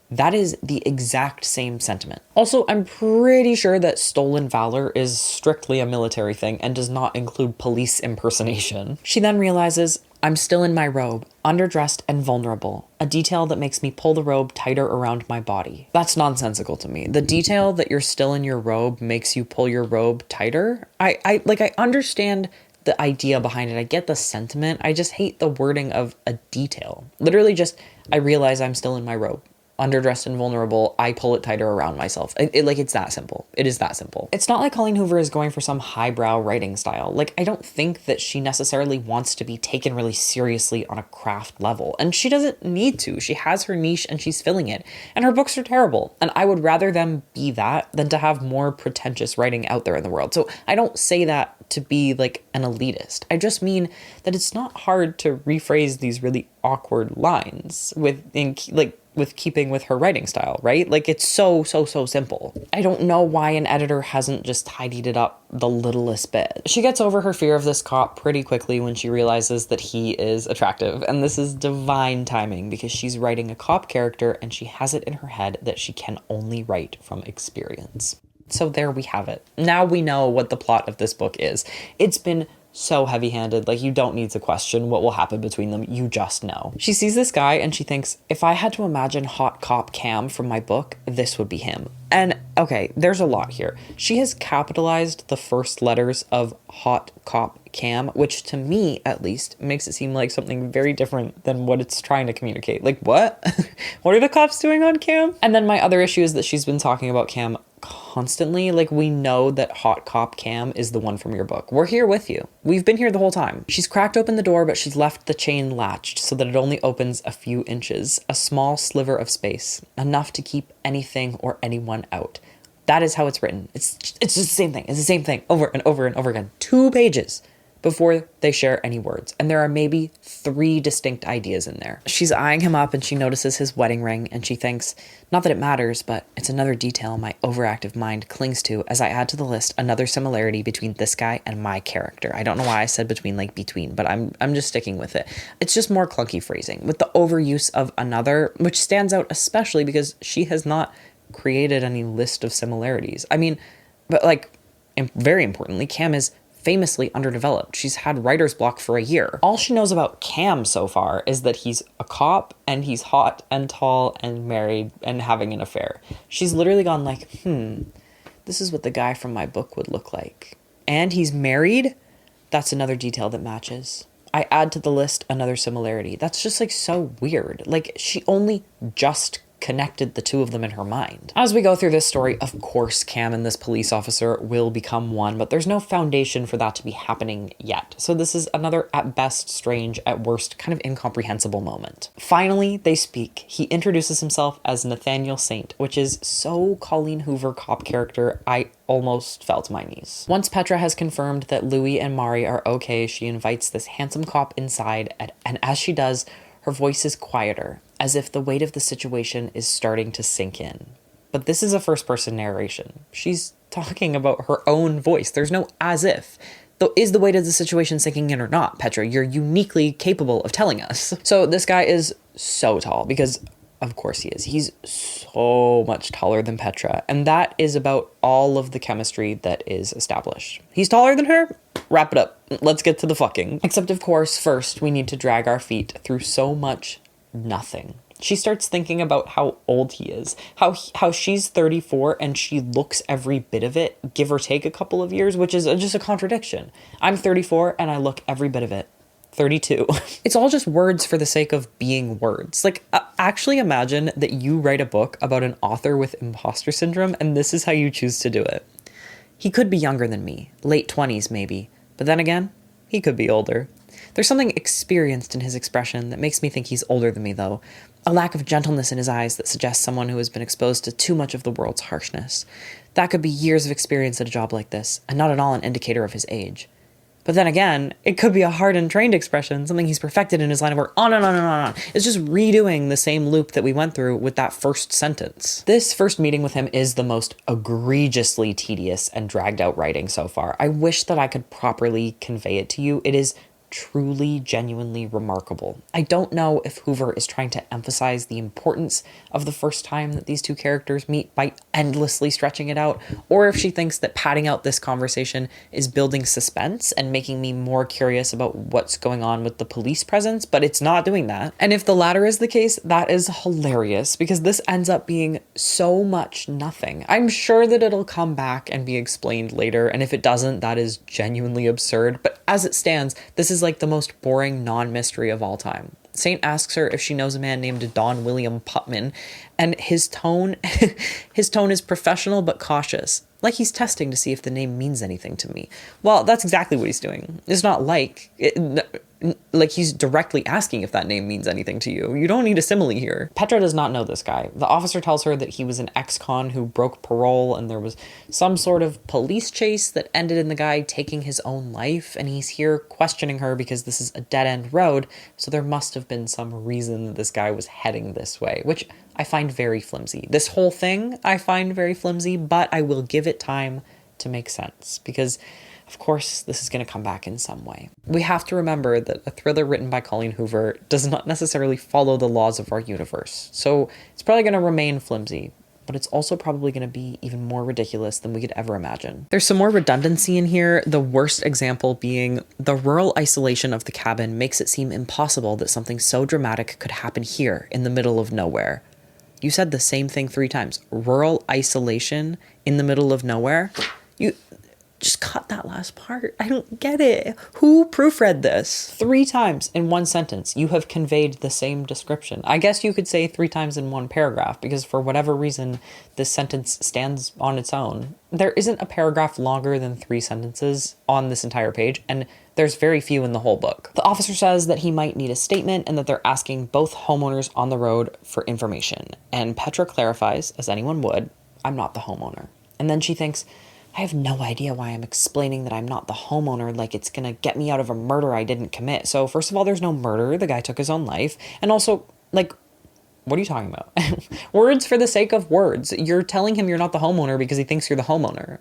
That is the exact same sentiment. Also, I'm pretty sure that stolen valor is strictly a military thing and does not include police impersonation. She then realizes, I'm still in my robe, underdressed and vulnerable, a detail that makes me pull the robe tighter around my body. That's nonsensical to me. The detail that you're still in your robe makes you pull your robe tighter. I understand the idea behind it. I get the sentiment. I just hate the wording of a detail. Literally just, I realize I'm still in my robe. Underdressed and vulnerable, I pull it tighter around myself. It's that simple. It is that simple. It's not like Colleen Hoover is going for some highbrow writing style. Like, I don't think that she necessarily wants to be taken really seriously on a craft level. And she doesn't need to. She has her niche and she's filling it. And her books are terrible. And I would rather them be that than to have more pretentious writing out there in the world. So I don't say that to be like an elitist. I just mean that it's not hard to rephrase these really awkward lines with keeping with her writing style, right? Like, it's so simple. I don't know why an editor hasn't just tidied it up the littlest bit. She gets over her fear of this cop pretty quickly when she realizes that he is attractive, and this is divine timing because she's writing a cop character and she has it in her head that she can only write from experience. So there we have it. Now we know what the plot of this book is. It's been so heavy-handed, like you don't need to question what will happen between them, you just know. She sees this guy and she thinks, if I had to imagine hot cop Cam from my book, this would be him. And okay, there's a lot here. She has capitalized the first letters of hot cop Cam, which to me, at least, makes it seem like something very different than what it's trying to communicate. Like, what? What are the cops doing on Cam? And then my other issue is that she's been talking about Cam constantly. Like, we know that hot cop Cam is the one from your book. We're here with you. We've been here the whole time. She's cracked open the door, but she's left the chain latched so that it only opens a few inches, a small sliver of space, enough to keep anything or anyone out. That is how it's written. It's just the same thing. It's the same thing over and over and over again. 2 pages before they share any words. And there are maybe 3 distinct ideas in there. She's eyeing him up and she notices his wedding ring and she thinks, not that it matters, but it's another detail my overactive mind clings to as I add to the list another similarity between this guy and my character. I don't know why I said between, but I'm just sticking with it. It's just more clunky phrasing with the overuse of another, which stands out especially because she has not created any list of similarities. I mean, but very importantly, Cam is famously underdeveloped. She's had writer's block for a year. All she knows about Cam so far is that he's a cop and he's hot and tall and married and having an affair. She's literally gone like, this is what the guy from my book would look like. And he's married? That's another detail that matches. I add to the list another similarity. That's just so weird. Like, she only just connected the 2 of them in her mind. As we go through this story, of course, Cam and this police officer will become one, but there's no foundation for that to be happening yet. So this is another, at best, strange, at worst, kind of incomprehensible moment. Finally, they speak. He introduces himself as Nathaniel Saint, which is so Colleen Hoover cop character, I almost fell to my knees. Once Petra has confirmed that Louis and Mari are okay, she invites this handsome cop inside, and as she does, her voice is quieter, as if the weight of the situation is starting to sink in. But this is a first-person narration. She's talking about her own voice. There's no as if. Though, is the weight of the situation sinking in or not, Petra? You're uniquely capable of telling us. So this guy is so tall, because of course he is. He's so much taller than Petra, and that is about all of the chemistry that is established. He's taller than her? Wrap it up. Let's get to the fucking. Except, of course, first we need to drag our feet through so much nothing. She starts thinking about how old he is, how she's 34 and she looks every bit of it, give or take a couple of years, which is just a contradiction. I'm 34 and I look every bit of it. 32. It's all just words for the sake of being words. Actually imagine that you write a book about an author with imposter syndrome and this is how you choose to do it. He could be younger than me, late 20s maybe, but then again, he could be older. There's something experienced in his expression that makes me think he's older than me, though. A lack of gentleness in his eyes that suggests someone who has been exposed to too much of the world's harshness. That could be years of experience at a job like this, and not at all an indicator of his age. But then again, it could be a hard and trained expression, something he's perfected in his line of work, on and on and on. It's just redoing the same loop that we went through with that first sentence. This first meeting with him is the most egregiously tedious and dragged out writing so far. I wish that I could properly convey it to you. It is truly, genuinely remarkable. I don't know if Hoover is trying to emphasize the importance of the first time that these two characters meet by endlessly stretching it out, or if she thinks that padding out this conversation is building suspense and making me more curious about what's going on with the police presence, but it's not doing that. And if the latter is the case, that is hilarious, because this ends up being so much nothing. I'm sure that it'll come back and be explained later, and if it doesn't, that is genuinely absurd, but as it stands, this is like the most boring non-mystery of all time. Saint asks her if she knows a man named Don William Putman, and his tone is professional but cautious, like he's testing to see if the name means anything to me. Well, that's exactly what he's doing. It's not like he's directly asking if that name means anything to you. You don't need a simile here. Petra does not know this guy. The officer tells her that he was an ex-con who broke parole, and there was some sort of police chase that ended in the guy taking his own life, and he's here questioning her because this is a dead-end road, so there must have been some reason that this guy was heading this way, which I find very flimsy. This whole thing I find very flimsy, but I will give it time to make sense, because of course, this is going to come back in some way. We have to remember that a thriller written by Colleen Hoover does not necessarily follow the laws of our universe, so it's probably going to remain flimsy, but it's also probably going to be even more ridiculous than we could ever imagine. There's some more redundancy in here, the worst example being the rural isolation of the cabin makes it seem impossible that something so dramatic could happen here in the middle of nowhere. You said the same thing 3 times. Rural isolation in the middle of nowhere? You just cut that last part. I don't get it. Who proofread this? 3 times in one sentence, you have conveyed the same description. I guess you could say 3 times in one paragraph, because for whatever reason, this sentence stands on its own. There isn't a paragraph longer than 3 sentences on this entire page, and there's very few in the whole book. The officer says that he might need a statement and that they're asking both homeowners on the road for information. And Petra clarifies, as anyone would, I'm not the homeowner. And then she thinks, I have no idea why I'm explaining that I'm not the homeowner, like it's gonna get me out of a murder I didn't commit. So first of all, there's no murder. The guy took his own life. And also, like, what are you talking about? Words for the sake of words. You're telling him you're not the homeowner because he thinks you're the homeowner.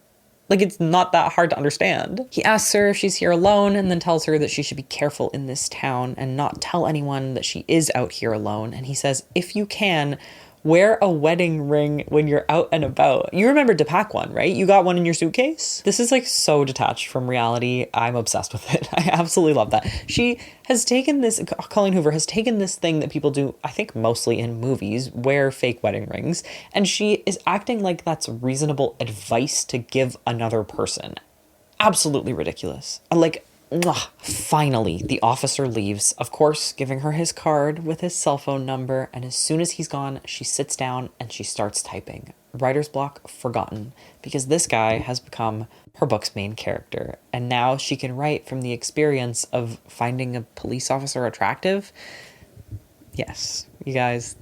Like, it's not that hard to understand. He asks her if she's here alone and then tells her that she should be careful in this town and not tell anyone that she is out here alone. And he says, if you can, wear a wedding ring when you're out and about. You remember to pack one, right? You got one in your suitcase? This is like so detached from reality. I'm obsessed with it. I absolutely love that. She has taken this, Colleen Hoover has taken this thing that people do, I think mostly in movies, wear fake wedding rings, and she is acting like that's reasonable advice to give another person. Absolutely ridiculous. Like, ugh. Finally, the officer leaves, of course, giving her his card with his cell phone number, and as soon as he's gone, she sits down and she starts typing. Writer's block forgotten, because this guy has become her book's main character, and now she can write from the experience of finding a police officer attractive. Yes, you guys,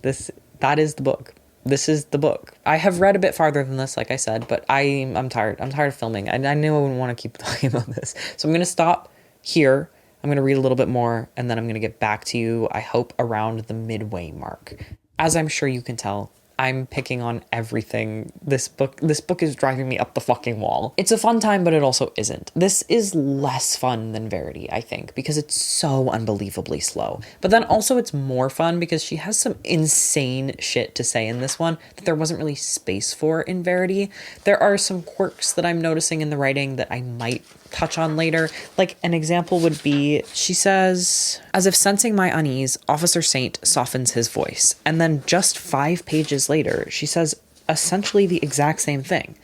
that is the book. This is the book. I have read a bit farther than this, like I said, but I'm tired. I'm tired of filming. I knew I wouldn't want to keep talking about this. So I'm going to stop here. I'm going to read a little bit more, and then I'm going to get back to you, I hope, around the midway mark. As I'm sure you can tell, I'm picking on everything. This book is driving me up the fucking wall. It's a fun time, but it also isn't. This is less fun than Verity, I think, because it's so unbelievably slow. But then also it's more fun because she has some insane shit to say in this one that there wasn't really space for in Verity. There are some quirks that I'm noticing in the writing that I might touch on later. Like, an example would be, she says, as if sensing my unease, Officer Saint softens his voice. And then just 5 pages later, she says essentially the exact same thing.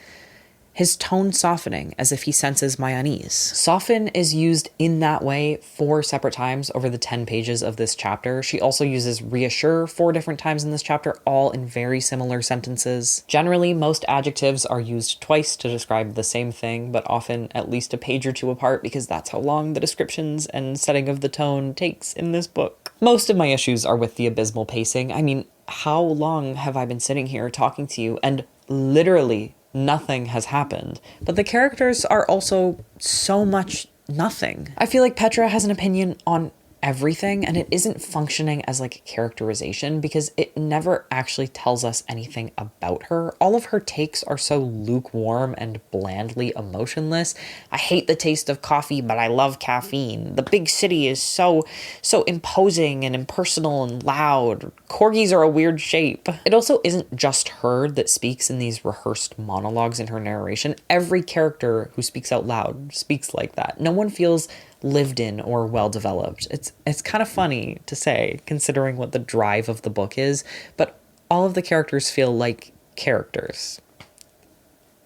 His tone softening as if he senses my unease. Soften is used in that way 4 separate times over the 10 pages of this chapter. She also uses reassure 4 different times in this chapter, all in very similar sentences. Generally, most adjectives are used twice to describe the same thing, but often at least a page or 2 apart, because that's how long the descriptions and setting of the tone takes in this book. Most of my issues are with the abysmal pacing. I mean, how long have I been sitting here talking to you and literally nothing has happened? But the characters are also so much nothing. I feel like Petra has an opinion on everything, and it isn't functioning as like characterization because it never actually tells us anything about her. All of her takes are so lukewarm and blandly emotionless. I hate the taste of coffee, but I love caffeine. The big city is so imposing and impersonal and loud. Corgis are a weird shape. It also isn't just her that speaks in these rehearsed monologues in her narration. Every character who speaks out loud speaks like that. No one feels lived in or well developed. It's kind of funny to say considering what the drive of the book is, but all of the characters feel like characters.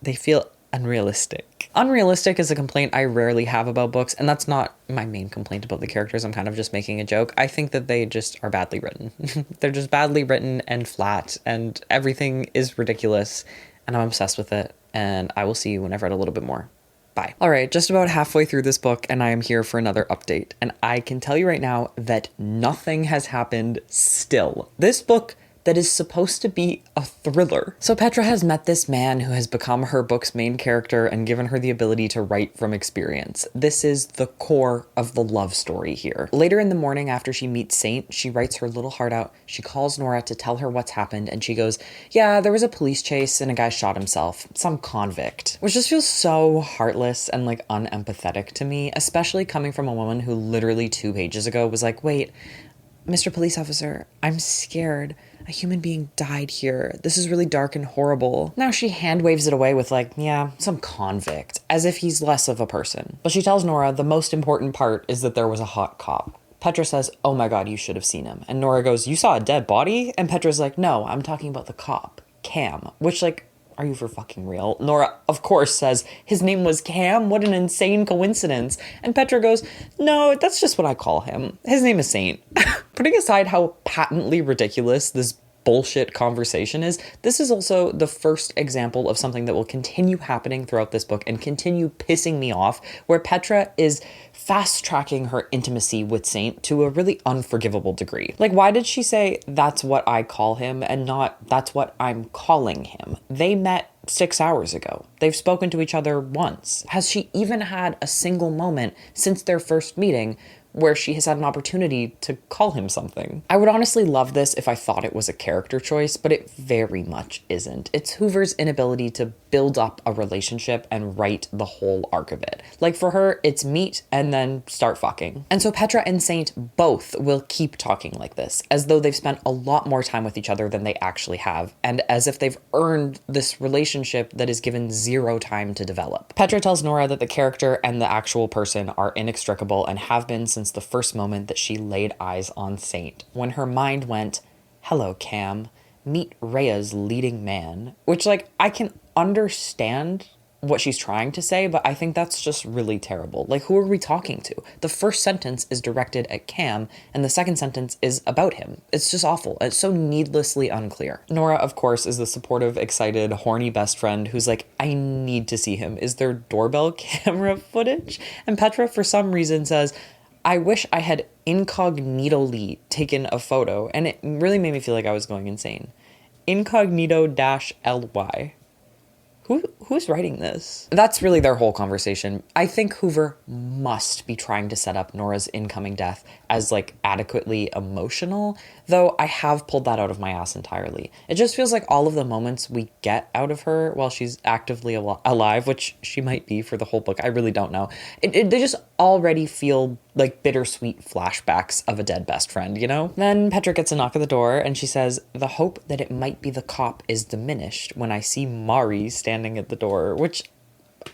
They feel unrealistic. Unrealistic is a complaint I rarely have about books, and that's not my main complaint about the characters. I'm kind of just making a joke. I think that they just are badly written. They're just badly written and flat, and everything is ridiculous, and I'm obsessed with it, and I will see you whenever I read a little bit more. Bye. All right, just about halfway through this book, and I am here for another update. And I can tell you right now that nothing has happened still. This book that is supposed to be a thriller. So Petra has met this man who has become her book's main character and given her the ability to write from experience. This is the core of the love story here. Later in the morning after she meets Saint, she writes her little heart out. She calls Nora to tell her what's happened and she goes, yeah, there was a police chase and a guy shot himself, some convict. Which just feels so heartless and like unempathetic to me, especially coming from a woman who literally 2 pages ago was like, wait, Mr. Police Officer, I'm scared. A human being died here. This is really dark and horrible. Now she hand waves it away with like, yeah, some convict, as if he's less of a person. But she tells Nora the most important part is that there was a hot cop. Petra says, oh my God, you should have seen him. And Nora goes, you saw a dead body? And Petra's like, no, I'm talking about the cop, Cam, which like, are you for fucking real? Nora, of course, says, his name was Cam? What an insane coincidence. And Petra goes, no, that's just what I call him. His name is Saint. Putting aside how patently ridiculous this bullshit conversation is, this is also the first example of something that will continue happening throughout this book and continue pissing me off, where Petra is fast-tracking her intimacy with Saint to a really unforgivable degree. Like, why did she say, that's what I call him, and not, that's what I'm calling him? They met 6 hours ago. They've spoken to each other once. Has she even had a single moment since their first meeting where she has had an opportunity to call him something? I would honestly love this if I thought it was a character choice, but it very much isn't. It's Hoover's inability to build up a relationship and write the whole arc of it. Like for her, it's meet and then start fucking. And so Petra and Saint both will keep talking like this, as though they've spent a lot more time with each other than they actually have, and as if they've earned this relationship that is given zero time to develop. Petra tells Nora that the character and the actual person are inextricable and have been since the first moment that she laid eyes on Saint, when her mind went, hello, Cam, meet Rhea's leading man. Which, like, I can understand what she's trying to say, but I think that's just really terrible. Like, who are we talking to? The first sentence is directed at Cam, and the second sentence is about him. It's just awful. It's so needlessly unclear. Nora, of course, is the supportive, excited, horny best friend who's like, I need to see him. Is there doorbell camera footage? And Petra, for some reason, says, I wish I had incognito-ly taken a photo, and it really made me feel like I was going insane. Incognito-ly. Who's writing this? That's really their whole conversation. I think Hoover must be trying to set up Nora's incoming death as like adequately emotional, though I have pulled that out of my ass entirely. It just feels like all of the moments we get out of her while she's actively alive, which she might be for the whole book, I really don't know. They just already feel like bittersweet flashbacks of a dead best friend, you know? Then Petra gets a knock at the door and she says, the hope that it might be the cop is diminished when I see Mari standing at the door, which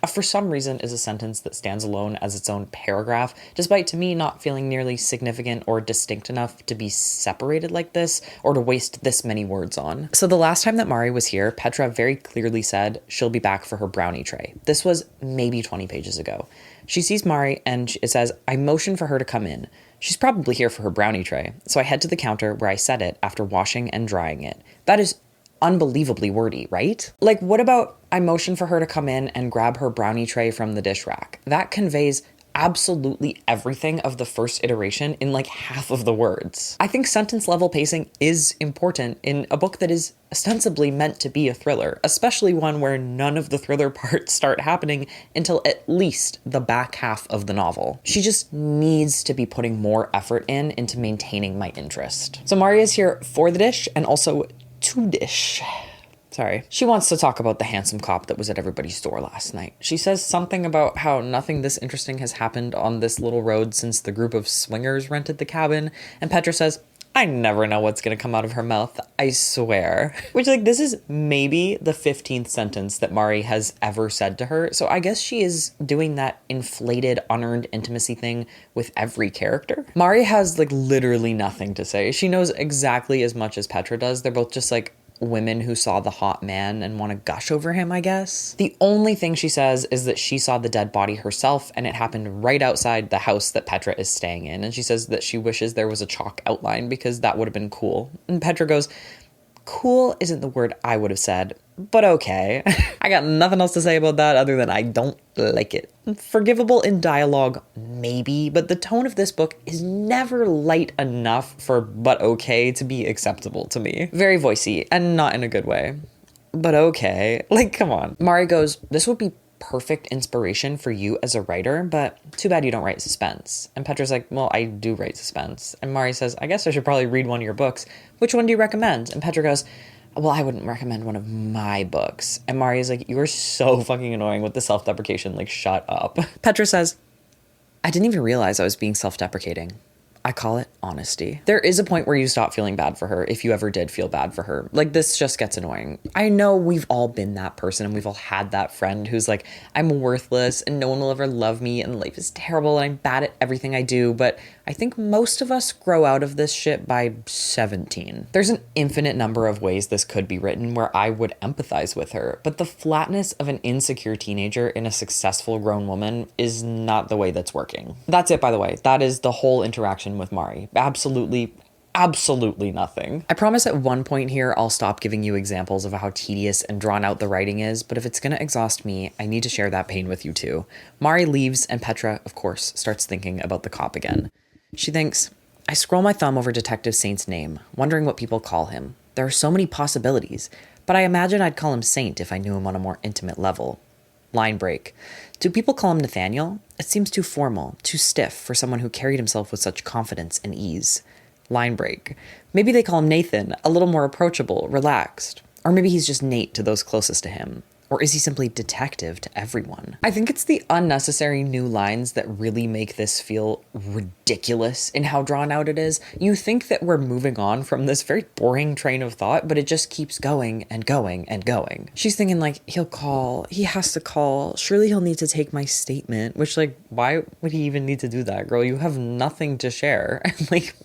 for some reason is a sentence that stands alone as its own paragraph, despite to me not feeling nearly significant or distinct enough to be separated like this or to waste this many words on. So the last time that Mari was here, Petra very clearly said she'll be back for her brownie tray. This was maybe 20 pages ago. She sees Mari and it says, I motion for her to come in. She's probably here for her brownie tray. So I head to the counter where I set it after washing and drying it. That is unbelievably wordy, right? Like, what about I motion for her to come in and grab her brownie tray from the dish rack? That conveys absolutely everything of the first iteration in like half of the words. I think sentence level pacing is important in a book that is ostensibly meant to be a thriller, especially one where none of the thriller parts start happening until at least the back half of the novel. She just needs to be putting more effort into maintaining my interest. So Mari is here for the dish and also to dish. Sorry. She wants to talk about the handsome cop that was at everybody's store last night. She says something about how nothing this interesting has happened on this little road since the group of swingers rented the cabin. And Petra says, I never know what's going to come out of her mouth, I swear. Which, like, this is maybe the 15th sentence that Mari has ever said to her. So I guess she is doing that inflated, unearned intimacy thing with every character. Mari has, like, literally nothing to say. She knows exactly as much as Petra does. They're both just, like, women who saw the hot man and want to gush over him, I guess. The only thing she says is that she saw the dead body herself and it happened right outside the house that Petra is staying in. And she says that she wishes there was a chalk outline because that would have been cool. And Petra goes, cool isn't the word I would have said, but okay. I got nothing else to say about that other than I don't like it. Forgivable in dialogue, maybe, but the tone of this book is never light enough for but okay to be acceptable to me. Very voicey, and not in a good way. But okay. Like, come on. Mari goes, this would be perfect inspiration for you as a writer, but too bad you don't write suspense. And Petra's like, well, I do write suspense. And Mari says, I guess I should probably read one of your books. Which one do you recommend? And Petra goes, well, I wouldn't recommend one of my books. And Mari is like, you are so fucking annoying with the self-deprecation. Like, shut up. Petra says, I didn't even realize I was being self-deprecating. I call it honesty. There is a point where you stop feeling bad for her if you ever did feel bad for her. Like, this just gets annoying. I know we've all been that person and we've all had that friend who's like, I'm worthless and no one will ever love me and life is terrible and I'm bad at everything I do. But I think most of us grow out of this shit by 17. There's an infinite number of ways this could be written where I would empathize with her, but the flatness of an insecure teenager in a successful grown woman is not the way that's working. That's it, by the way. That is the whole interaction with Mari. Absolutely nothing. I promise at one point here I'll stop giving you examples of how tedious and drawn out the writing is, but if it's gonna exhaust me, I need to share that pain with you too. Mari leaves and Petra, of course, starts thinking about the cop again. She thinks, I scroll my thumb over Detective Saint's name, wondering what people call him. There are so many possibilities, but I imagine I'd call him Saint if I knew him on a more intimate level. Line break. Do people call him Nathaniel? It seems too formal, too stiff for someone who carried himself with such confidence and ease. Line break. Maybe they call him Nathan, a little more approachable, relaxed. Or maybe he's just Nate to those closest to him. Or is he simply detective to everyone? I think it's the unnecessary new lines that really make this feel ridiculous in how drawn out it is. You think that we're moving on from this very boring train of thought, but it just keeps going and going and going. She's thinking like, he has to call, surely he'll need to take my statement, which like, why would he even need to do that, girl? You have nothing to share. Like,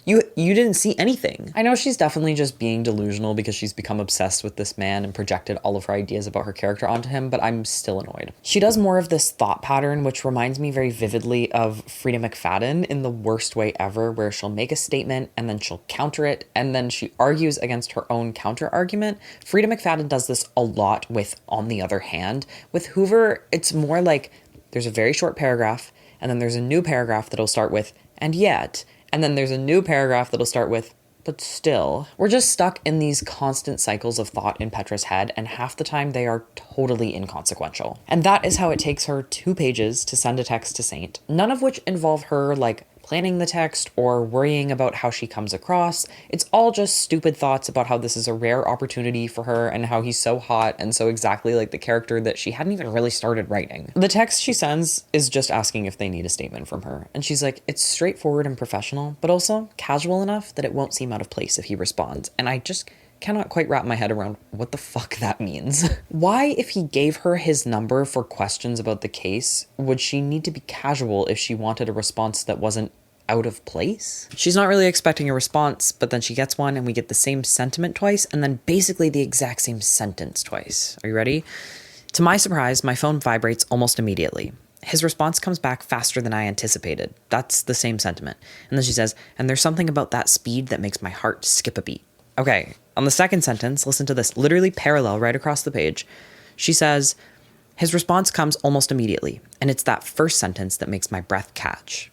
you didn't see anything. I know she's definitely just being delusional because she's become obsessed with this man and projected all of her ideas about her character onto him, but I'm still annoyed. She does more of this thought pattern, which reminds me very vividly of Frida McFadden in the worst way ever, where she'll make a statement and then she'll counter it and then she argues against her own counter argument. Frida McFadden does this a lot with On the Other Hand. With Hoover, it's more like there's a very short paragraph and then there's a new paragraph that'll start with, and yet, and then there's a new paragraph that'll start with, but still. We're just stuck in these constant cycles of thought in Petra's head, and half the time they are totally inconsequential. And that is how it takes her 2 pages to send a text to Saint, none of which involve her, like, planning the text or worrying about how she comes across. It's all just stupid thoughts about how this is a rare opportunity for her and how he's so hot and so exactly like the character that she hadn't even really started writing. The text she sends is just asking if they need a statement from her. And she's like, it's straightforward and professional, but also casual enough that it won't seem out of place if he responds. And I just cannot quite wrap my head around what the fuck that means. Why, if he gave her his number for questions about the case, would she need to be casual if she wanted a response that wasn't out of place? She's not really expecting a response, but then she gets one and we get the same sentiment twice and then basically the exact same sentence twice. Are you ready? To my surprise, my phone vibrates almost immediately. His response comes back faster than I anticipated. That's the same sentiment. And then she says, and there's something about that speed that makes my heart skip a beat. Okay, on the second sentence, listen to this, literally parallel right across the page. She says, His response comes almost immediately, and it's that first sentence that makes my breath catch.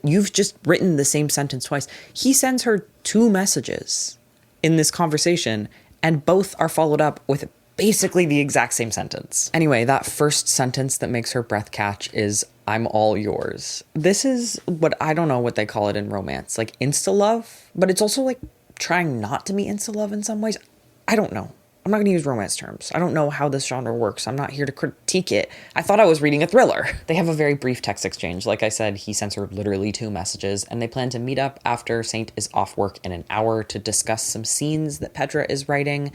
You've just written the same sentence twice. He sends her 2 messages in this conversation, and both are followed up with basically the exact same sentence. Anyway, that first sentence that makes her breath catch is, "I'm all yours." This is what, I don't know what they call it in romance, like insta-love, but it's also like trying not to be insta-love in some ways. I don't know. I'm not going to use romance terms. I don't know how this genre works. I'm not here to critique it. I thought I was reading a thriller. They have a very brief text exchange. Like I said, he sends her literally 2 messages, and they plan to meet up after Saint is off work in an hour to discuss some scenes that Petra is writing.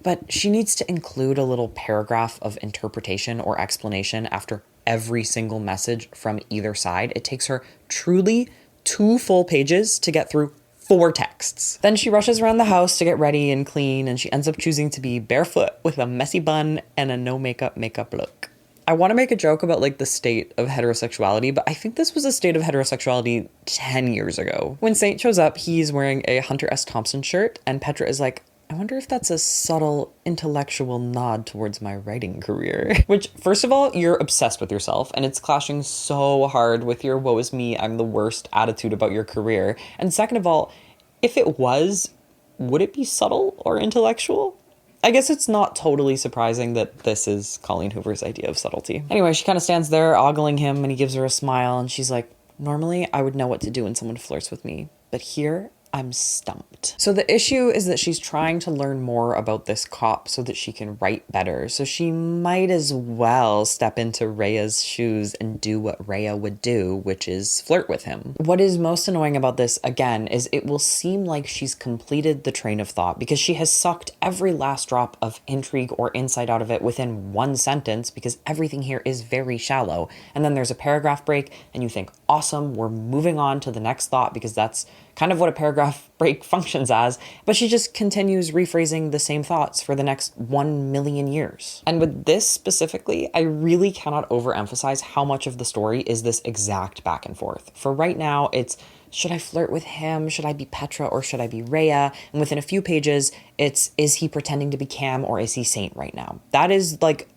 But she needs to include a little paragraph of interpretation or explanation after every single message from either side. It takes her truly 2 full pages to get through 4 texts. Then she rushes around the house to get ready and clean, and she ends up choosing to be barefoot with a messy bun and a no makeup look. I want to make a joke about like the state of heterosexuality, but I think this was a state of heterosexuality 10 years ago. When Saint shows up, he's wearing a Hunter S. Thompson shirt, and Petra is like, "I wonder if that's a subtle intellectual nod towards my writing career." Which, first of all, you're obsessed with yourself, and it's clashing so hard with your "woe is me, I'm the worst" attitude about your career. And second of all, if it was, would it be subtle or intellectual? I guess it's not totally surprising that this is Colleen Hoover's idea of subtlety. Anyway, she kind of stands there ogling him, and he gives her a smile, and she's like, "Normally, I would know what to do when someone flirts with me, but here, I'm stumped." So the issue is that she's trying to learn more about this cop so that she can write better. So she might as well step into Rhea's shoes and do what Rhea would do, which is flirt with him. What is most annoying about this, again, is it will seem like she's completed the train of thought because she has sucked every last drop of intrigue or insight out of it within 1 sentence, because everything here is very shallow. And then there's a paragraph break and you think, awesome, we're moving on to the next thought, because that's kind of what a paragraph break functions as, but she just continues rephrasing the same thoughts for the next 1 million years. And with this specifically, I really cannot overemphasize how much of the story is this exact back and forth. For right now, it's, should I flirt with him? Should I be Petra or should I be Rhea? And within a few pages, it's, is he pretending to be Cam or is he Saint right now? That is like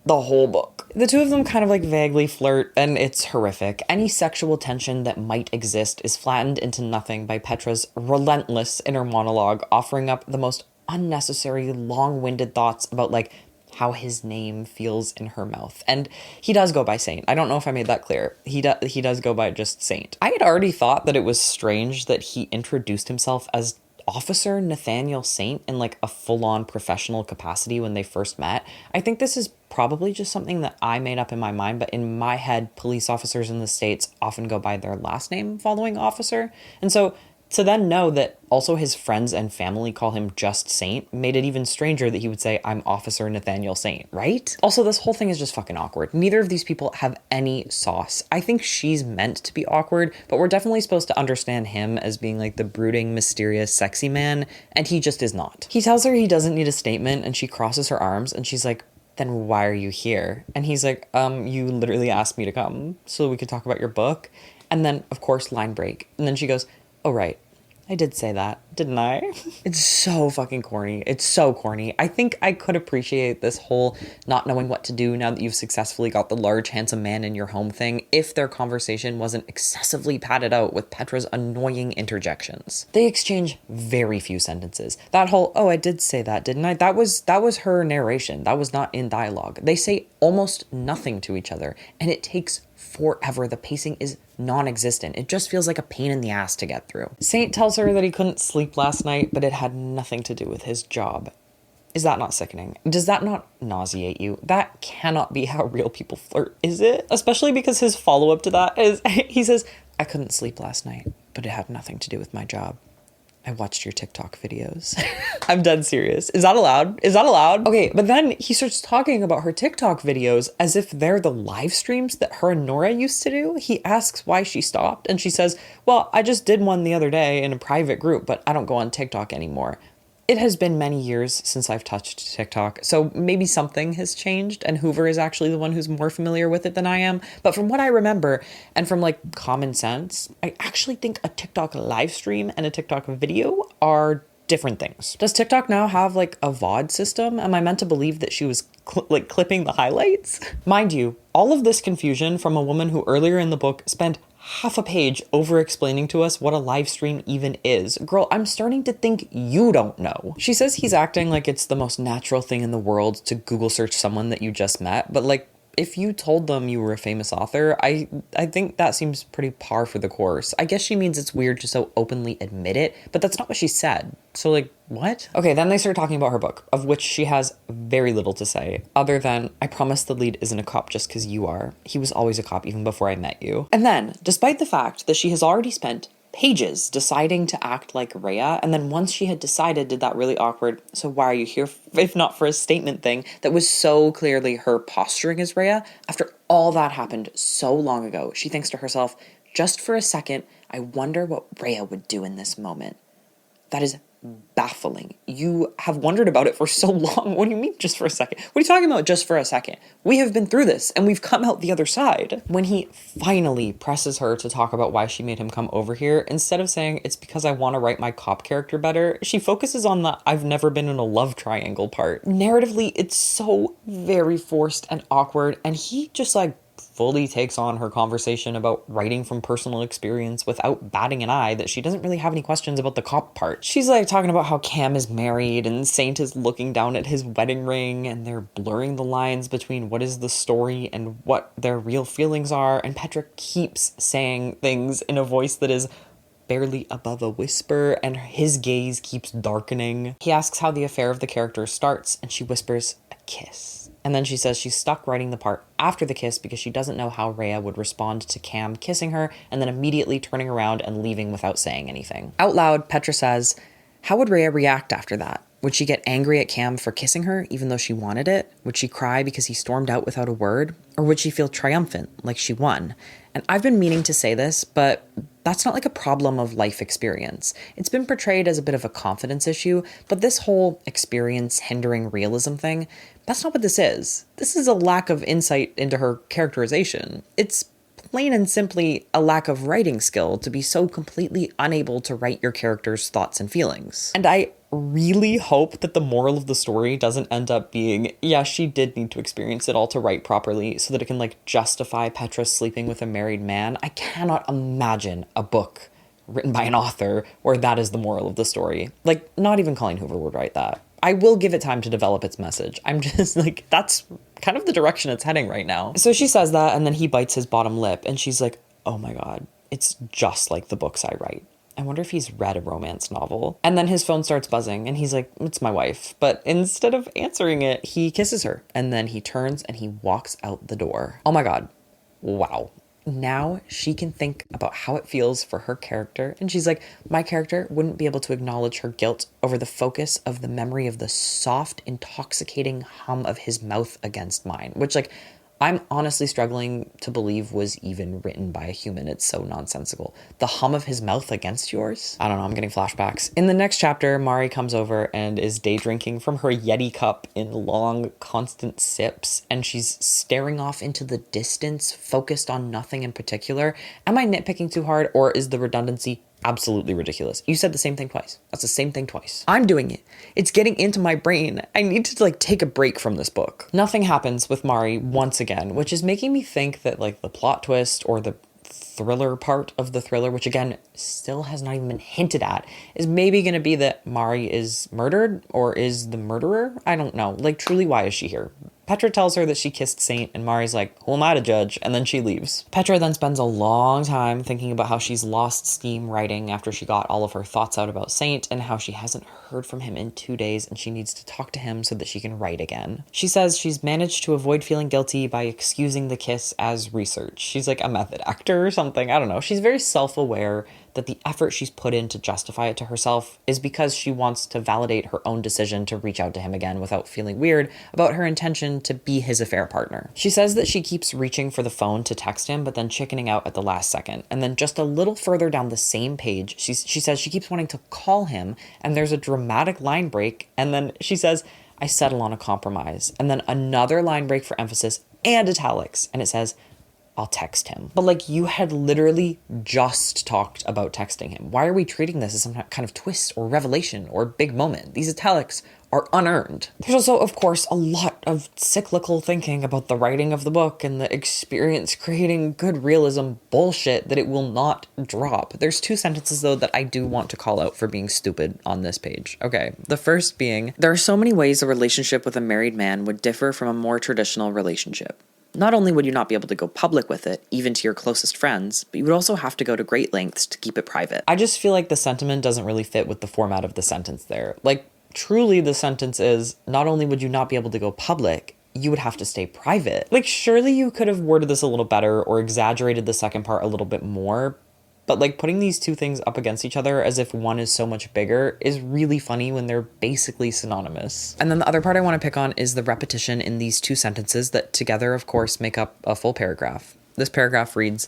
the whole book. The 2 of them kind of like vaguely flirt, and it's horrific. Any sexual tension that might exist is flattened into nothing by Petra's relentless inner monologue, offering up the most unnecessary, long-winded thoughts about like how his name feels in her mouth. And he does go by Saint. I don't know if I made that clear. He does go by just Saint. I had already thought that it was strange that he introduced himself as Officer Nathaniel Saint in like a full-on professional capacity when they first met. I think this is probably just something that I made up in my mind, but in my head, police officers in the States often go by their last name following officer. And so to then know that also his friends and family call him just Saint made it even stranger that he would say, "I'm Officer Nathaniel Saint," right? Also, this whole thing is just fucking awkward. Neither of these people have any sauce. I think she's meant to be awkward, but we're definitely supposed to understand him as being like the brooding, mysterious, sexy man, and he just is not. He tells her he doesn't need a statement, and she crosses her arms, and she's like, "Then why are you here?" And he's like, you literally asked me to come so we could talk about your book." And then, of course, line break. And then she goes, "Oh, right. I did say that, didn't I?" It's so fucking corny. It's so corny. I think I could appreciate this whole not knowing what to do now that you've successfully got the large, handsome man in your home thing if their conversation wasn't excessively padded out with Petra's annoying interjections. They exchange very few sentences. That whole, "Oh, I did say that, didn't I?" That was her narration. That was not in dialogue. They say almost nothing to each other, and it takes forever. The pacing is non-existent. It just feels like a pain in the ass to get through. Saint tells her that he couldn't sleep last night, but it had nothing to do with his job. Is that not sickening? Does that not nauseate you? That cannot be how real people flirt, is it? Especially because his follow-up to that is, he says, "I couldn't sleep last night, but it had nothing to do with my job. I watched your TikTok videos." I'm dead serious. Is that allowed? Is that allowed? Okay, but then he starts talking about her TikTok videos as if they're the live streams that her and Nora used to do. He asks why she stopped, and she says, "Well, I just did one the other day in a private group, but I don't go on TikTok anymore." It has been many years since I've touched TikTok, so maybe something has changed, and Hoover is actually the one who's more familiar with it than I am. But from what I remember, and from like common sense, I actually think a TikTok live stream and a TikTok video are different things. Does TikTok now have like a VOD system? Am I meant to believe that she was clipping the highlights? Mind you, all of this confusion from a woman who earlier in the book spent half a page over explaining to us what a live stream even is. Girl, I'm starting to think you don't know. She says he's acting like it's the most natural thing in the world to Google search someone that you just met, but like, if you told them you were a famous author, I think that seems pretty par for the course. I guess she means it's weird to so openly admit it, but that's not what she said. So like, what? Okay, then they start talking about her book, of which she has very little to say, other than, I promise the lead isn't a cop just because you are. He was always a cop even before I met you. And then, despite the fact that she has already spent pages deciding to act like Rhea, and then once she had decided, did that really awkward, so why are you here if not for a statement thing that was so clearly her posturing as Rhea, after all that happened so long ago, she thinks to herself, just for a second, I wonder what Rhea would do in this moment. That is baffling. You have wondered about it for so long. What do you mean just for a second? What are you talking about just for a second? We have been through this and we've come out the other side. When he finally presses her to talk about why she made him come over here, instead of saying it's because I want to write my cop character better, she focuses on the I've never been in a love triangle part. Narratively, it's so very forced and awkward, and he just like fully takes on her conversation about writing from personal experience without batting an eye that she doesn't really have any questions about the cop part. She's like talking about how Cam is married and Saint is looking down at his wedding ring and they're blurring the lines between what is the story and what their real feelings are, and Petra keeps saying things in a voice that is barely above a whisper, and his gaze keeps darkening. He asks how the affair of the character starts, and she whispers, a kiss. And then she says she's stuck writing the part after the kiss because she doesn't know how Rhea would respond to Cam kissing her and then immediately turning around and leaving without saying anything. Out loud, Petra says, how would Rhea react after that? Would she get angry at Cam for kissing her even though she wanted it? Would she cry because he stormed out without a word? Or would she feel triumphant, like she won? And I've been meaning to say this, but that's not like a problem of life experience. It's been portrayed as a bit of a confidence issue, but this whole experience hindering realism thing, that's not what this is. This is a lack of insight into her characterization. It's plain and simply a lack of writing skill to be so completely unable to write your character's thoughts and feelings. And I really hope that the moral of the story doesn't end up being, yeah, she did need to experience it all to write properly so that it can like justify Petra sleeping with a married man. I cannot imagine a book written by an author where that is the moral of the story. Like, not even Colleen Hoover would write that. I will give it time to develop its message. I'm just like, that's kind of the direction it's heading right now. So she says that, and then he bites his bottom lip, and she's like, oh my God, it's just like the books I write. I wonder if he's read a romance novel. And then his phone starts buzzing, and he's like, it's my wife. But instead of answering it, he kisses her, and then he turns and he walks out the door. Oh my God. Wow. Now she can think about how it feels for her character. And she's like, my character wouldn't be able to acknowledge her guilt over the focus of the memory of the soft, intoxicating hum of his mouth against mine, which like, I'm honestly struggling to believe was even written by a human. It's so nonsensical. The hum of his mouth against yours? I don't know, I'm getting flashbacks. In the next chapter, Mari comes over and is day drinking from her Yeti cup in long, constant sips, and she's staring off into the distance, focused on nothing in particular. Am I nitpicking too hard, or is the redundancy absolutely ridiculous? You said the same thing twice. That's the same thing twice. I'm doing it. It's getting into my brain. I need to like take a break from this book. Nothing happens with Mari once again, which is making me think that like the plot twist or the thriller part of the thriller, which again still has not even been hinted at, is maybe going to be that Mari is murdered or is the murderer. I don't know. Like, truly, why is she here? Petra tells her that she kissed Saint, and Mari's like, who am I to judge? And then she leaves. Petra then spends a long time thinking about how she's lost steam writing after she got all of her thoughts out about Saint, and how she hasn't heard from him in 2 days, and she needs to talk to him so that she can write again. She says she's managed to avoid feeling guilty by excusing the kiss as research. She's like a method actor or something. I don't know. She's very self-aware that the effort she's put in to justify it to herself is because she wants to validate her own decision to reach out to him again without feeling weird about her intention to be his affair partner. She says that she keeps reaching for the phone to text him, but then chickening out at the last second. And then just a little further down the same page, she says she keeps wanting to call him, and there's a dramatic line break, and then she says, I settle on a compromise. And then another line break for emphasis and italics, and it says, I'll text him. But like, you had literally just talked about texting him. Why are we treating this as some kind of twist or revelation or big moment? These italics are unearned. There's also, of course, a lot of cyclical thinking about the writing of the book and the experience creating good realism bullshit that it will not drop. There's 2 sentences, though, that I do want to call out for being stupid on this page. Okay, the first being, there are so many ways a relationship with a married man would differ from a more traditional relationship. Not only would you not be able to go public with it, even to your closest friends, but you would also have to go to great lengths to keep it private. I just feel like the sentiment doesn't really fit with the format of the sentence there. Like, truly the sentence is, not only would you not be able to go public, you would have to stay private. Like, surely you could have worded this a little better or exaggerated the second part a little bit more, but like putting these 2 things up against each other as if one is so much bigger is really funny when they're basically synonymous. And then the other part I want to pick on is the repetition in these 2 sentences that together, of course, make up a full paragraph. This paragraph reads,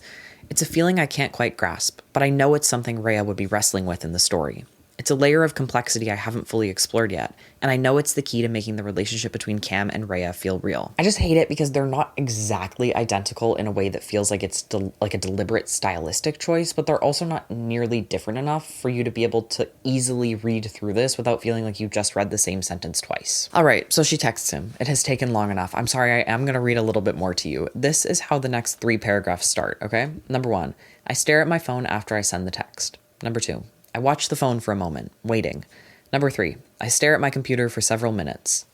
"It's a feeling I can't quite grasp, but I know it's something Rhea would be wrestling with in the story. It's a layer of complexity I haven't fully explored yet, and I know it's the key to making the relationship between Cam and Rhea feel real." I just hate it because they're not exactly identical in a way that feels like it's like a deliberate stylistic choice, but they're also not nearly different enough for you to be able to easily read through this without feeling like you just read the same sentence twice. All right, so she texts him. It has taken long enough. I'm sorry, I am going to read a little bit more to you. This is how the next 3 paragraphs start, okay? Number 1, I stare at my phone after I send the text. Number 2, I watch the phone for a moment, waiting. Number 3, I stare at my computer for several minutes.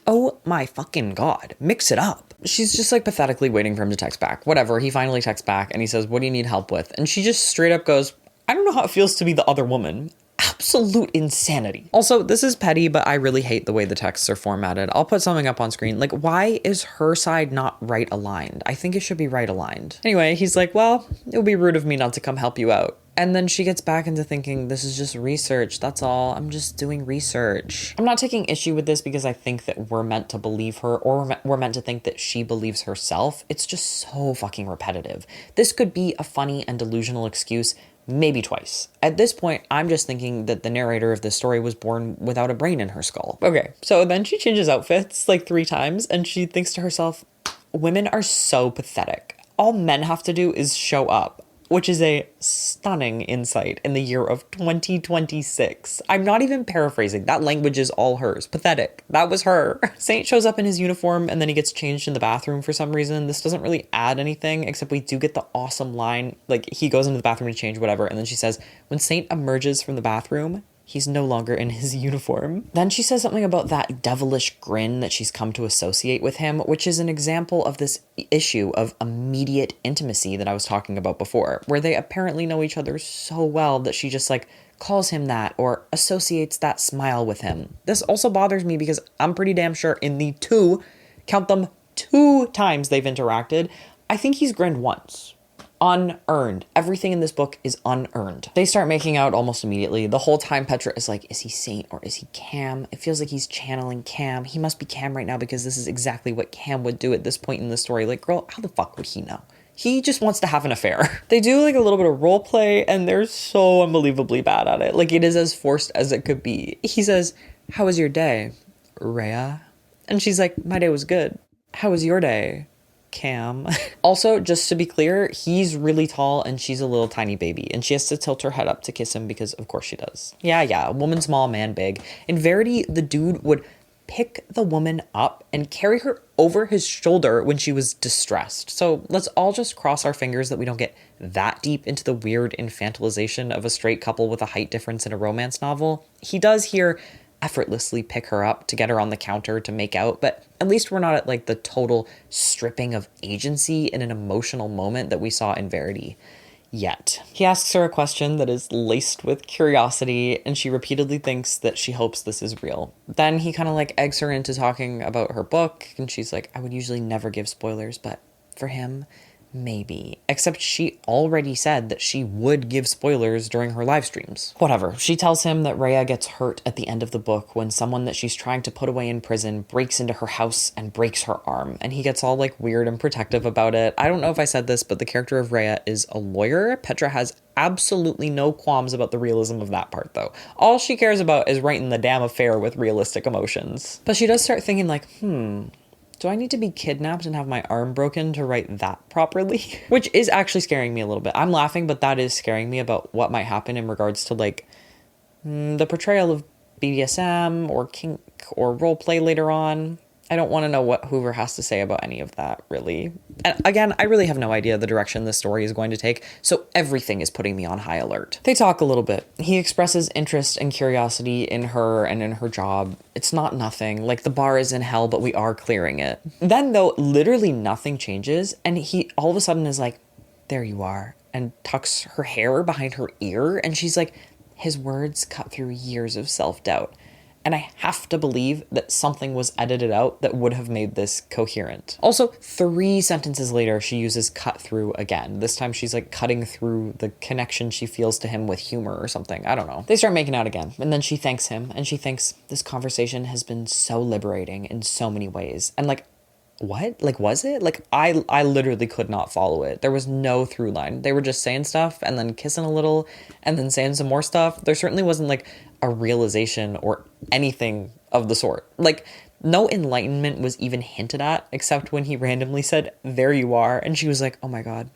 Oh my fucking God, mix it up. She's just like pathetically waiting for him to text back. Whatever, he finally texts back and he says, "What do you need help with?" And she just straight up goes, "I don't know how it feels to be the other woman." Absolute insanity. Also, this is petty, but I really hate the way the texts are formatted. I'll put something up on screen. Like, why is her side not right aligned? I think it should be right aligned. Anyway, he's like, "Well, it would be rude of me not to come help you out." And then she gets back into thinking, this is just research, that's all. I'm just doing research. I'm not taking issue with this because I think that we're meant to believe her or we're meant to think that she believes herself. It's just so fucking repetitive. This could be a funny and delusional excuse maybe twice. At this point, I'm just thinking that the narrator of this story was born without a brain in her skull. Okay, so then she changes outfits like 3 times and she thinks to herself, women are so pathetic. All men have to do is show up, which is a stunning insight in the year of 2026. I'm not even paraphrasing. That language is all hers. Pathetic. That was her. Saint shows up in his uniform and then he gets changed in the bathroom for some reason. This doesn't really add anything, except we do get the awesome line. Like, he goes into the bathroom to change, whatever, and then she says, when Saint emerges from the bathroom, he's no longer in his uniform. Then she says something about that devilish grin that she's come to associate with him, which is an example of this issue of immediate intimacy that I was talking about before, where they apparently know each other so well that she just like calls him that or associates that smile with him. This also bothers me because I'm pretty damn sure in the 2, count them, 2 times they've interacted, I think he's grinned once. Unearned. Everything in this book is unearned. They start making out almost immediately. The whole time Petra is like, is he Saint or is he Cam? It feels like he's channeling Cam. He must be Cam right now because this is exactly what Cam would do at this point in the story. Like, girl, how the fuck would he know? He just wants to have an affair. They do like a little bit of role play and they're so unbelievably bad at it. Like, it is as forced as it could be. He says, how was your day, Rhea? And she's like, my day was good. How was your day, Cam? Also, just to be clear, he's really tall and she's a little tiny baby and she has to tilt her head up to kiss him because of course she does. Yeah, woman small, man big. In Verity, the dude would pick the woman up and carry her over his shoulder when she was distressed. So let's all just cross our fingers that we don't get that deep into the weird infantilization of a straight couple with a height difference in a romance novel. He does here effortlessly pick her up to get her on the counter to make out, but at least we're not at like the total stripping of agency in an emotional moment that we saw in Verity yet. He asks her a question that is laced with curiosity and she repeatedly thinks that she hopes this is real. Then he kind of like eggs her into talking about her book and she's like, I would usually never give spoilers, but for him, maybe. Except she already said that she would give spoilers during her live streams. Whatever. She tells him that Rhea gets hurt at the end of the book when someone that she's trying to put away in prison breaks into her house and breaks her arm. And he gets all like weird and protective about it. I don't know if I said this, but the character of Rhea is a lawyer. Petra has absolutely no qualms about the realism of that part though. All she cares about is writing the damn affair with realistic emotions. But she does start thinking like, Do I need to be kidnapped and have my arm broken to write that properly? Which is actually scaring me a little bit. I'm laughing, but that is scaring me about what might happen in regards to like the portrayal of BDSM or kink or role play later on. I don't want to know what Hoover has to say about any of that, really. And again, I really have no idea the direction this story is going to take, so everything is putting me on high alert. They talk a little bit. He expresses interest and curiosity in her and in her job. It's not nothing. Like, the bar is in hell, but we are clearing it. Then, though, literally nothing changes, and he all of a sudden is like, there you are, and tucks her hair behind her ear, and she's like, his words cut through years of self-doubt. And I have to believe that something was edited out that would have made this coherent. Also, 3 sentences later, she uses cut through again. This time she's like cutting through the connection she feels to him with humor or something. I don't know. They start making out again. And then she thanks him and she thinks this conversation has been so liberating in so many ways. And like, what? Like, was it? Like, I literally could not follow it. There was no through line. They were just saying stuff and then kissing a little and then saying some more stuff. There certainly wasn't like a realization or anything of the sort. Like, no enlightenment was even hinted at, except when he randomly said, there you are. And she was like, oh my God,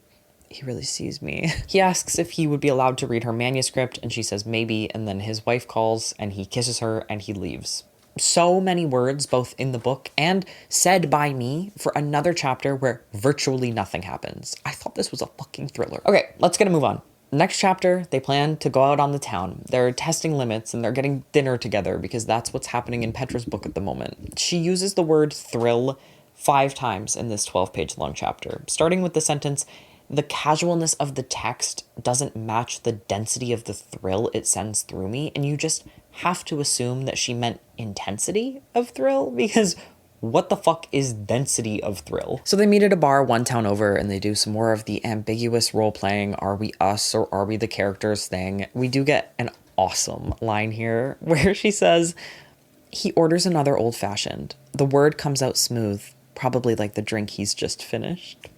he really sees me. He asks if he would be allowed to read her manuscript, and she says maybe, and then his wife calls and he kisses her and he leaves. So many words, both in the book and said by me, for another chapter where virtually nothing happens. I thought this was a fucking thriller. Okay, let's get a move on. Next chapter, they plan to go out on the town. They're testing limits and they're getting dinner together because that's what's happening in Petra's book at the moment. She uses the word thrill 5 times in this 12-page long chapter, starting with the sentence, the casualness of the text doesn't match the density of the thrill it sends through me, and you just have to assume that she meant intensity of thrill, because what the fuck is density of thrill? So they meet at a bar 1 town over and they do some more of the ambiguous role-playing, are we us or are we the characters thing. We do get an awesome line here where she says, he orders another old-fashioned. The word comes out smooth, probably like the drink he's just finished.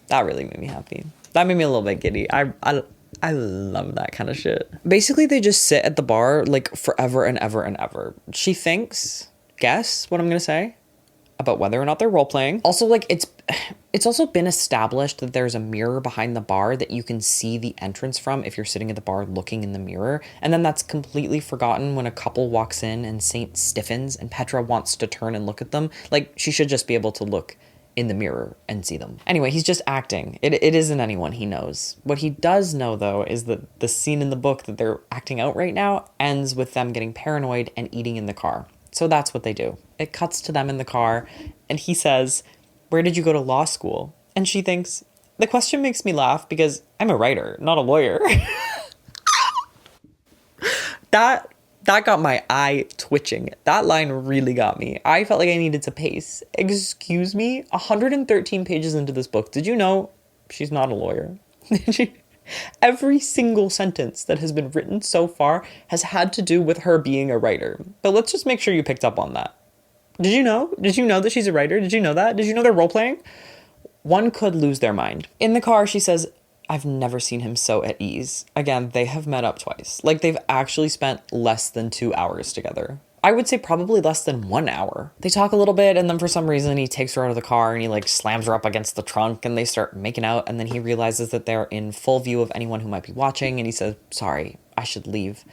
That really made me happy. That made me a little bit giddy. I love that kind of shit. Basically, they just sit at the bar like forever and ever and ever. She thinks, guess what I'm gonna say about whether or not they're role-playing. Also, like, it's also been established that there's a mirror behind the bar that you can see the entrance from if you're sitting at the bar looking in the mirror. And then that's completely forgotten when a couple walks in and Saint stiffens and Petra wants to turn and look at them. Like, she should just be able to look in the mirror and see them. Anyway, he's just acting. It isn't anyone he knows. What he does know, though, is that the scene in the book that they're acting out right now ends with them getting paranoid and eating in the car. So that's what they do. It cuts to them in the car, and he says, where did you go to law school? And she thinks, the question makes me laugh because I'm a writer, not a lawyer. That got my eye twitching. That line really got me. I felt like I needed to pace. Excuse me? 113 pages into this book. Did you know she's not a lawyer? Every single sentence that has been written so far has had to do with her being a writer. But let's just make sure you picked up on that. Did you know? Did you know that she's a writer? Did you know that? Did you know they're role-playing? One could lose their mind. In the car, she says, I've never seen him so at ease. Again, they have met up twice. Like, they've actually spent less than 2 hours together. I would say probably less than 1 hour. They talk a little bit, and then for some reason, he takes her out of the car, and he, like, slams her up against the trunk, and they start making out, and then he realizes that they're in full view of anyone who might be watching, and he says, sorry, I should leave.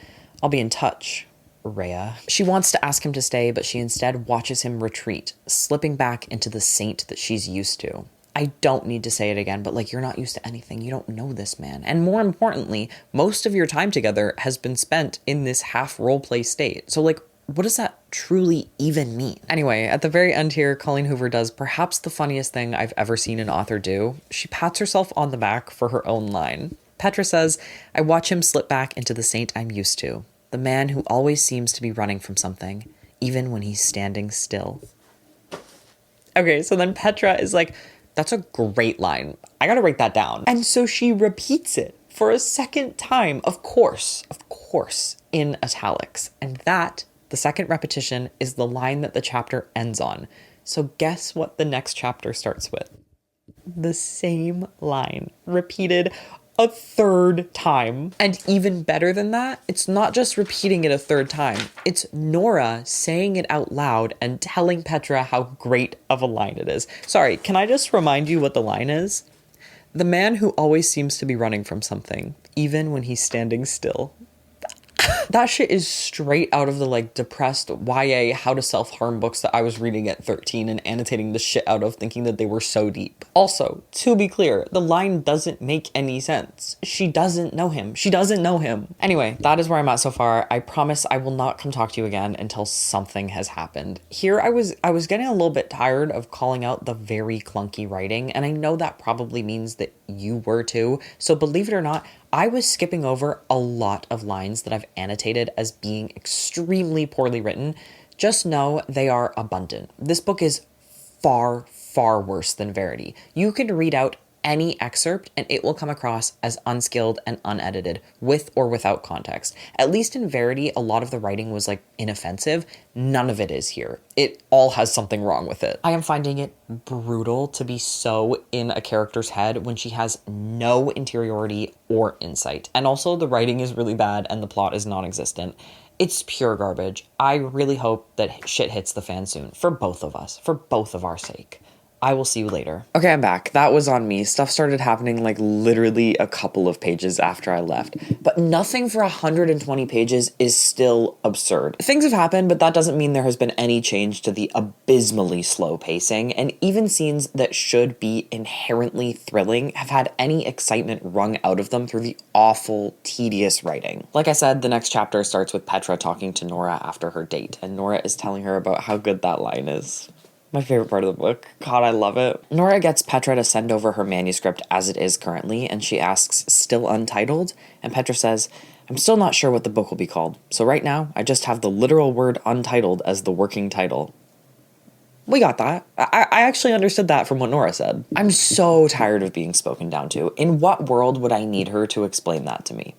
I'll be in touch, Rhea. She wants to ask him to stay, but she instead watches him retreat, slipping back into the saint that she's used to. I don't need to say it again, but like, you're not used to anything. You don't know this man. And more importantly, most of your time together has been spent in this half roleplay state. So like, what does that truly even mean? Anyway, at the very end here, Colleen Hoover does perhaps the funniest thing I've ever seen an author do. She pats herself on the back for her own line. Petra says, I watch him slip back into the saint I'm used to. The man who always seems to be running from something, even when he's standing still. Okay, so then Petra is like, that's a great line. I gotta write that down. And so she repeats it for a second time, of course, in italics. And that, the second repetition, is the line that the chapter ends on. So guess what the next chapter starts with? The same line, repeated a third time. And even better than that, it's not just repeating it a third time. It's Nora saying it out loud and telling Petra how great of a line it is. Sorry, can I just remind you what the line is? The man who always seems to be running from something, even when he's standing still. That shit is straight out of the like depressed YA how to self-harm books that I was reading at 13 and annotating the shit out of, thinking that they were so deep. Also, to be clear, the line doesn't make any sense. She doesn't know him. She doesn't know him. Anyway, that is where I'm at so far. I promise I will not come talk to you again until something has happened. Here I was getting a little bit tired of calling out the very clunky writing, and I know that probably means that you were too. So believe it or not, I was skipping over a lot of lines that I've annotated as being extremely poorly written. Just know they are abundant. This book is far, far worse than Verity. You can read out any excerpt and it will come across as unskilled and unedited, with or without context. At least in Verity, a lot of the writing was like inoffensive. None of it is here. It all has something wrong with it. I am finding it brutal to be so in a character's head when she has no interiority or insight. And also the writing is really bad and the plot is non-existent. It's pure garbage. I really hope that shit hits the fan soon, for both of us, for both of our sake. I will see you later. Okay, I'm back. That was on me. Stuff started happening like literally a couple of pages after I left. But nothing for 120 pages is still absurd. Things have happened, but that doesn't mean there has been any change to the abysmally slow pacing, and even scenes that should be inherently thrilling have had any excitement wrung out of them through the awful, tedious writing. Like I said, the next chapter starts with Petra talking to Nora after her date, and Nora is telling her about how good that line is. My favorite part of the book. God, I love it. Nora gets Petra to send over her manuscript as it is currently, and she asks, still untitled? And Petra says, I'm still not sure what the book will be called, so right now, I just have the literal word untitled as the working title. We got that. I actually understood that from what Nora said. I'm so tired of being spoken down to. In what world would I need her to explain that to me?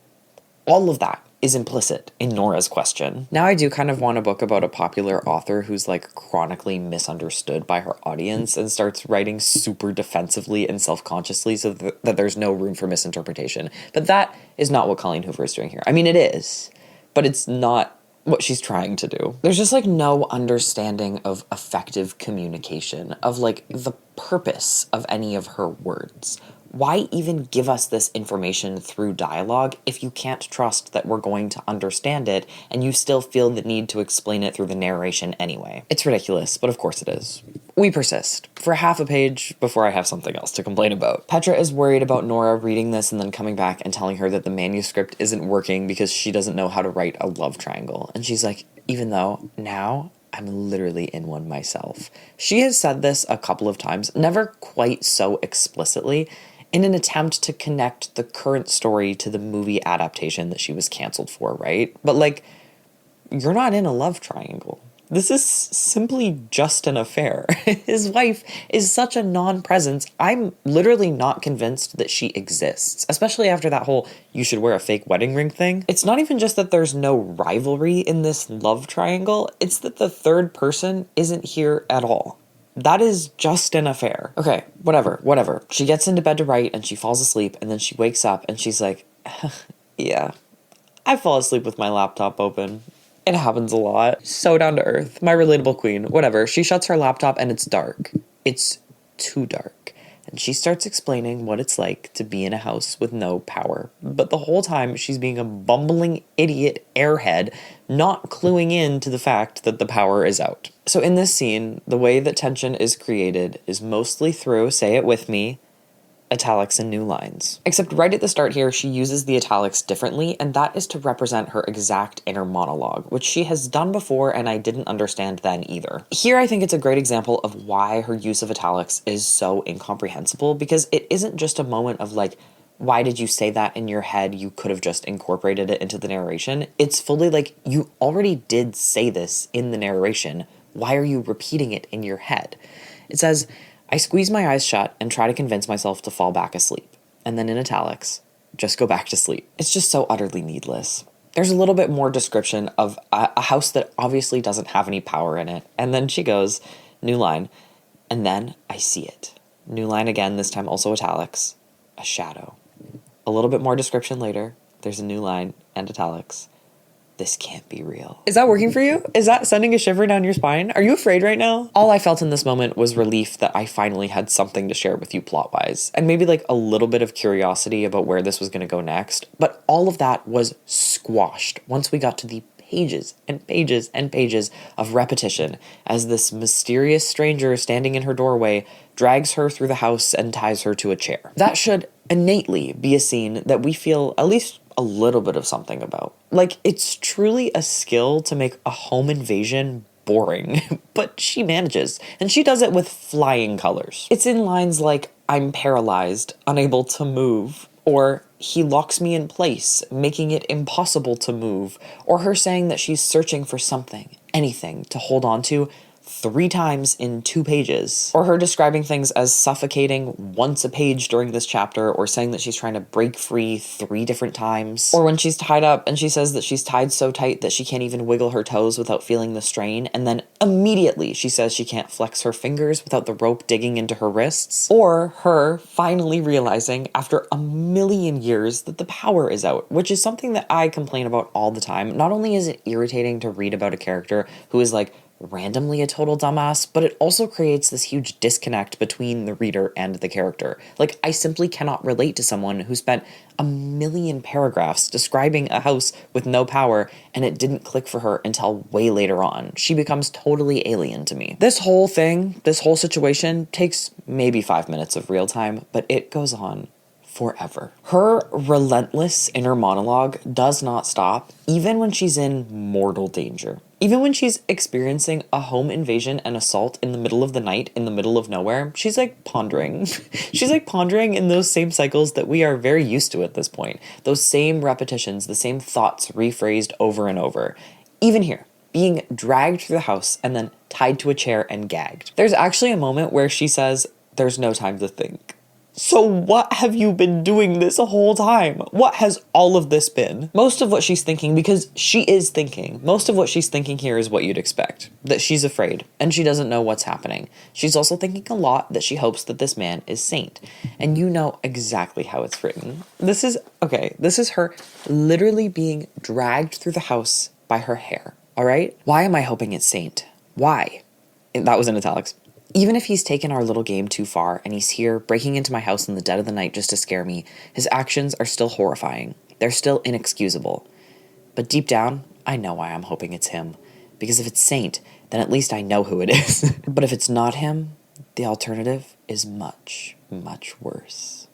All of that is implicit in Nora's question. Now I do kind of want a book about a popular author who's like chronically misunderstood by her audience and starts writing super defensively and self-consciously so that there's no room for misinterpretation. But that is not what Colleen Hoover is doing here. I mean, it is, but it's not what she's trying to do. There's just like no understanding of effective communication, of like the purpose of any of her words. Why even give us this information through dialogue if you can't trust that we're going to understand it and you still feel the need to explain it through the narration anyway? It's ridiculous, but of course it is. We persist for half a page before I have something else to complain about. Petra is worried about Nora reading this and then coming back and telling her that the manuscript isn't working because she doesn't know how to write a love triangle. And she's like, even though now I'm literally in one myself. She has said this a couple of times, never quite so explicitly, in an attempt to connect the current story to the movie adaptation that she was canceled for, right? But like, you're not in a love triangle. This is simply just an affair. His wife is such a non-presence. I'm literally not convinced that she exists, especially after that whole you should wear a fake wedding ring thing. It's not even just that there's no rivalry in this love triangle, it's that the third person isn't here at all. That is just an affair. Okay, whatever. She gets into bed to write and she falls asleep and then she wakes up and she's like, yeah, I fall asleep with my laptop open. It happens a lot. So down to earth. My relatable queen. Whatever. She shuts her laptop and it's dark. It's too dark. And she starts explaining what it's like to be in a house with no power. But the whole time she's being a bumbling idiot airhead, not cluing in to the fact that the power is out. So in this scene, the way that tension is created is mostly through, say it with me, italics and new lines. Except right at the start here, she uses the italics differently, and that is to represent her exact inner monologue, which she has done before and I didn't understand then either. Here I think it's a great example of why her use of italics is so incomprehensible, because it isn't just a moment of like, why did you say that in your head? You could have just incorporated it into the narration. It's fully like, you already did say this in the narration. Why are you repeating it in your head? It says, I squeeze my eyes shut and try to convince myself to fall back asleep. And then in italics, just go back to sleep. It's just so utterly needless. There's a little bit more description of a house that obviously doesn't have any power in it. And then she goes, new line, and then I see it. New line again, this time also italics, a shadow. A little bit more description later. There's a new line and italics. This can't be real. Is that working for you? Is that sending a shiver down your spine? Are you afraid right now? All I felt in this moment was relief that I finally had something to share with you plot-wise, and maybe like a little bit of curiosity about where this was going to go next, but all of that was squashed once we got to the pages and pages and pages of repetition as this mysterious stranger standing in her doorway drags her through the house and ties her to a chair. That should innately be a scene that we feel at least a little bit of something about. Like, it's truly a skill to make a home invasion boring, but she manages, and she does it with flying colors. It's in lines like, I'm paralyzed, unable to move, or he locks me in place, making it impossible to move, or her saying that she's searching for something, anything to hold on to 3 times in 2 pages, or her describing things as suffocating once a page during this chapter, or saying that she's trying to break free 3 different times, or when she's tied up and she says that she's tied so tight that she can't even wiggle her toes without feeling the strain, and then immediately she says she can't flex her fingers without the rope digging into her wrists, or her finally realizing after a million years that the power is out, which is something that I complain about all the time. Not only is it irritating to read about a character who is like randomly a total dumbass, but it also creates this huge disconnect between the reader and the character. Like, I simply cannot relate to someone who spent a million paragraphs describing a house with no power and it didn't click for her until way later on. She becomes totally alien to me. This whole thing, this whole situation takes maybe 5 minutes of real time, but it goes on forever. Her relentless inner monologue does not stop, even when she's in mortal danger. Even when she's experiencing a home invasion and assault in the middle of the night, in the middle of nowhere, she's like pondering. She's like pondering in those same cycles that we are very used to at this point. Those same repetitions, the same thoughts rephrased over and over. Even here, being dragged through the house and then tied to a chair and gagged. There's actually a moment where she says, "There's no time to think." So what have you been doing this whole time? What has all of this been? Most of what she's thinking, because she is thinking, most of what she's thinking here is what you'd expect. That she's afraid, and she doesn't know what's happening. She's also thinking a lot that she hopes that this man is Saint. And you know exactly how it's written. This is her literally being dragged through the house by her hair, all right? Why am I hoping it's Saint? Why? That was in italics. Even if he's taken our little game too far and he's here breaking into my house in the dead of the night just to scare me, his actions are still horrifying. They're still inexcusable. But deep down, I know why I'm hoping it's him. Because if it's Saint, then at least I know who it is. But if it's not him, the alternative is much, much worse.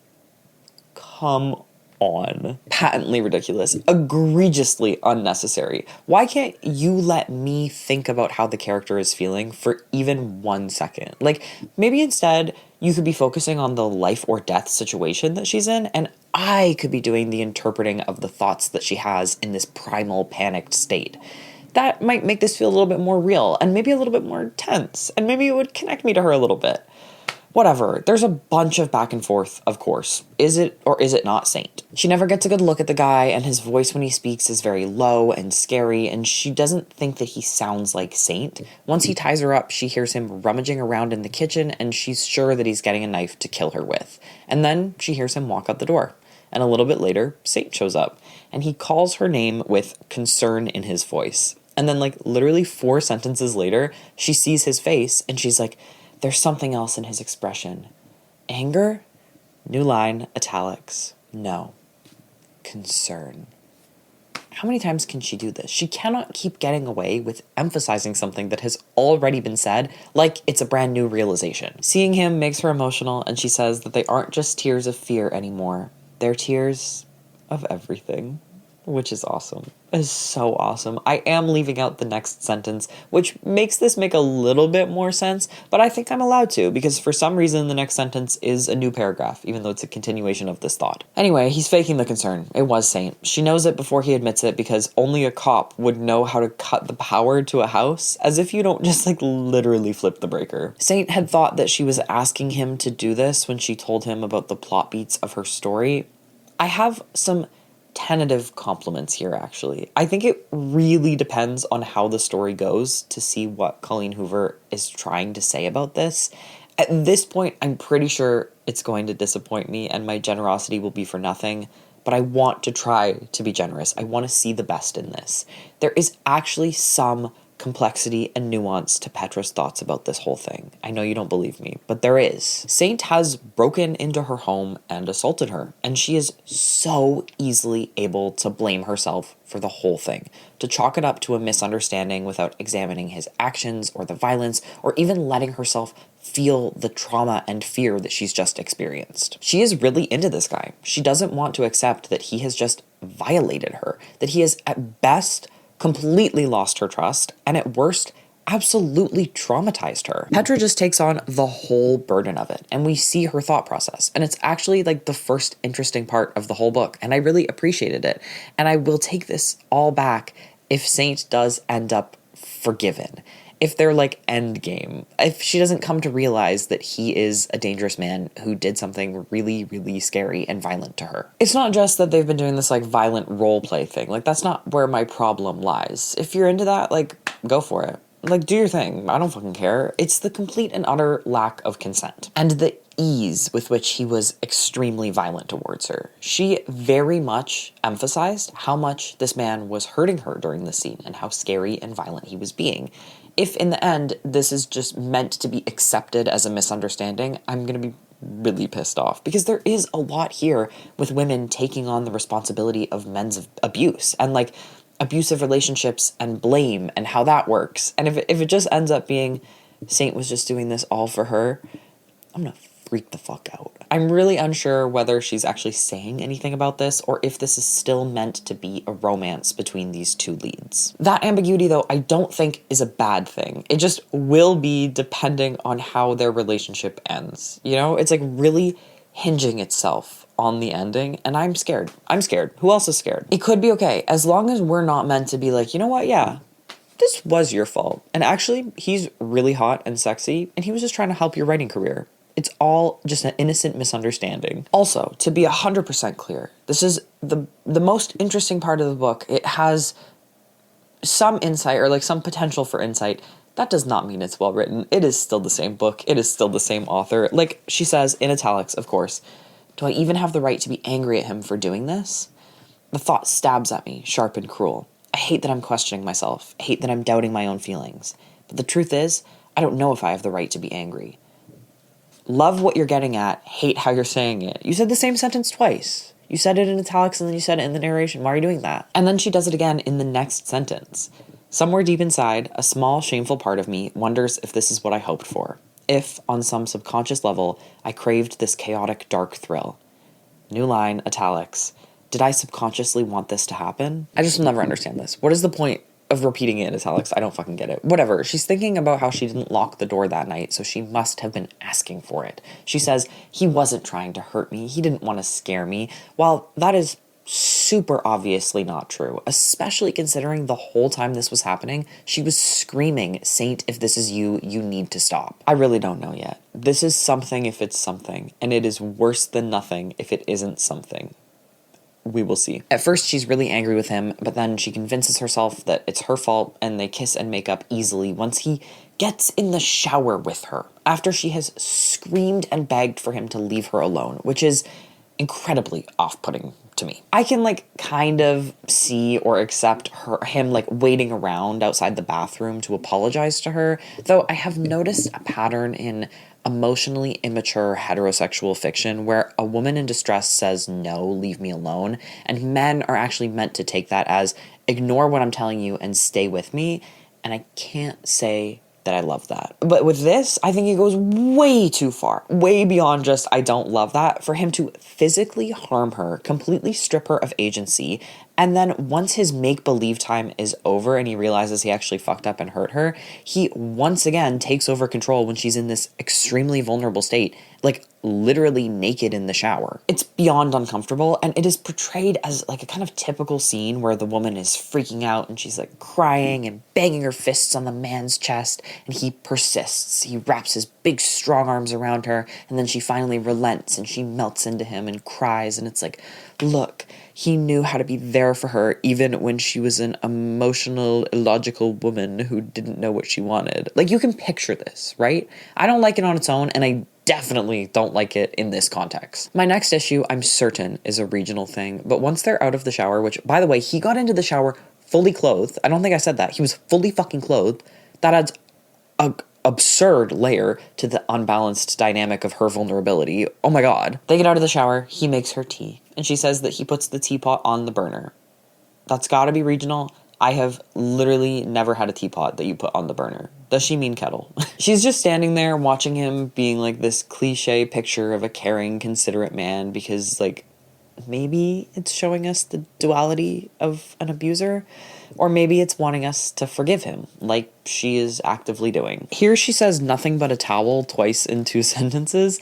Come on. Patently ridiculous. Egregiously unnecessary. Why can't you let me think about how the character is feeling for even 1 second? Like, maybe instead you could be focusing on the life or death situation that she's in, and I could be doing the interpreting of the thoughts that she has in this primal panicked state. That might make this feel a little bit more real, and maybe a little bit more tense, and maybe it would connect me to her a little bit. Whatever, there's a bunch of back and forth, of course. Is it or is it not Saint? She never gets a good look at the guy, and his voice when he speaks is very low and scary, and she doesn't think that he sounds like Saint. Once he ties her up, she hears him rummaging around in the kitchen, and she's sure that he's getting a knife to kill her with. And then she hears him walk out the door. And a little bit later, Saint shows up, and he calls her name with concern in his voice. And then, like, literally 4 sentences later, she sees his face, and she's like, there's something else in his expression. Anger? New line, italics. No. Concern. How many times can she do this? She cannot keep getting away with emphasizing something that has already been said, like it's a brand new realization. Seeing him makes her emotional, and she says that they aren't just tears of fear anymore. They're tears of everything. Which is awesome. It's so awesome. I am leaving out the next sentence, which makes this make a little bit more sense, but I think I'm allowed to, because for some reason the next sentence is a new paragraph, even though it's a continuation of this thought. Anyway, he's faking the concern. It was Saint. She knows it before he admits it, because only a cop would know how to cut the power to a house, as if you don't just like literally flip the breaker. Saint had thought that she was asking him to do this when she told him about the plot beats of her story. I have some tentative compliments here, actually. I think it really depends on how the story goes to see what Colleen Hoover is trying to say about this. At this point, I'm pretty sure it's going to disappoint me and my generosity will be for nothing, but I want to try to be generous. I want to see the best in this. There is actually some complexity and nuance to Petra's thoughts about this whole thing. I know you don't believe me, but there is. Saint has broken into her home and assaulted her, and she is so easily able to blame herself for the whole thing, to chalk it up to a misunderstanding without examining his actions or the violence, or even letting herself feel the trauma and fear that she's just experienced. She is really into this guy. She doesn't want to accept that he has just violated her, that he has at best completely lost her trust, and at worst, absolutely traumatized her. Petra just takes on the whole burden of it, and we see her thought process. And it's actually like the first interesting part of the whole book, and I really appreciated it. And I will take this all back if Saint does end up forgiven. If they're like end game, if she doesn't come to realize that he is a dangerous man who did something really, really scary and violent to her. It's not just that they've been doing this like violent role play thing. Like that's not where my problem lies. If you're into that, like go for it. Like do your thing. I don't fucking care. It's the complete and utter lack of consent and the ease with which he was extremely violent towards her. She very much emphasized how much this man was hurting her during the scene and how scary and violent he was being. If in the end this is just meant to be accepted as a misunderstanding, I'm going to be really pissed off because there is a lot here with women taking on the responsibility of men's abuse and like abusive relationships and blame and how that works. And if it just ends up being Saint was just doing this all for her, I'm going to freak the fuck out. I'm really unsure whether she's actually saying anything about this or if this is still meant to be a romance between these two leads. That ambiguity, though, I don't think is a bad thing. It just will be depending on how their relationship ends. You know, it's like really hinging itself on the ending, and I'm scared. I'm scared. Who else is scared? It could be okay, as long as we're not meant to be like, you know what, yeah, this was your fault. And actually, he's really hot and sexy, and he was just trying to help your writing career. It's all just an innocent misunderstanding. Also, to be 100% clear, this is the most interesting part of the book. It has some insight or like some potential for insight. That does not mean it's well written. It is still the same book. It is still the same author. Like she says in italics, of course, do I even have the right to be angry at him for doing this? The thought stabs at me, sharp and cruel. I hate that I'm questioning myself. I hate that I'm doubting my own feelings. But the truth is, I don't know if I have the right to be angry. Love what you're getting at, hate how you're saying it. You said the same sentence twice. You said it in italics and then you said it in the narration. Why are you doing that? And then she does it again in the next sentence. Somewhere deep inside, a small, shameful part of me wonders if this is what I hoped for. If, on some subconscious level, I craved this chaotic, dark thrill. New line, italics. Did I subconsciously want this to happen? I just will never understand this. What is the point of repeating it in italics? I don't fucking get it. Whatever. She's thinking about how she didn't lock the door that night, so she must have been asking for it. She says, he wasn't trying to hurt me. He didn't want to scare me. While that is super obviously not true, especially considering the whole time this was happening, she was screaming, Saint, if this is you, you need to stop. I really don't know yet. This is something if it's something, and it is worse than nothing if it isn't something. We will see. At first, she's really angry with him, but then she convinces herself that it's her fault and they kiss and make up easily once he gets in the shower with her, after she has screamed and begged for him to leave her alone, which is incredibly off-putting to me. I can kind of see or accept him waiting around outside the bathroom to apologize to her, though I have noticed a pattern in emotionally immature heterosexual fiction where a woman in distress says, no, leave me alone, and men are actually meant to take that as, ignore what I'm telling you and stay with me, and I can't say that I love that. But with this, I think it goes way too far, way beyond just I don't love that, for him to physically harm her, completely strip her of agency, and then once his make-believe time is over and he realizes he actually fucked up and hurt her, he once again takes over control when she's in this extremely vulnerable state, literally naked in the shower. It's beyond uncomfortable, and it is portrayed as a kind of typical scene where the woman is freaking out and she's crying and banging her fists on the man's chest, and he persists. He wraps his big strong arms around her, and then she finally relents and she melts into him and cries, and it's look, he knew how to be there for her even when she was an emotional, illogical woman who didn't know what she wanted. You can picture this, right? I don't like it on its own, and I definitely don't like it in this context. My next issue, I'm certain, is a regional thing, but once they're out of the shower, which, by the way, he got into the shower fully clothed. I don't think I said that. He was fully fucking clothed. That adds a absurd layer to the unbalanced dynamic of her vulnerability. Oh my god. They get out of the shower, he makes her tea, and she says that he puts the teapot on the burner. That's gotta be regional. I have literally never had a teapot that you put on the burner. Does she mean kettle? She's just standing there watching him being like this cliche picture of a caring, considerate man because, like, maybe it's showing us the duality of an abuser, or maybe it's wanting us to forgive him, like she is actively doing. Here she says nothing but a towel twice in 2 sentences.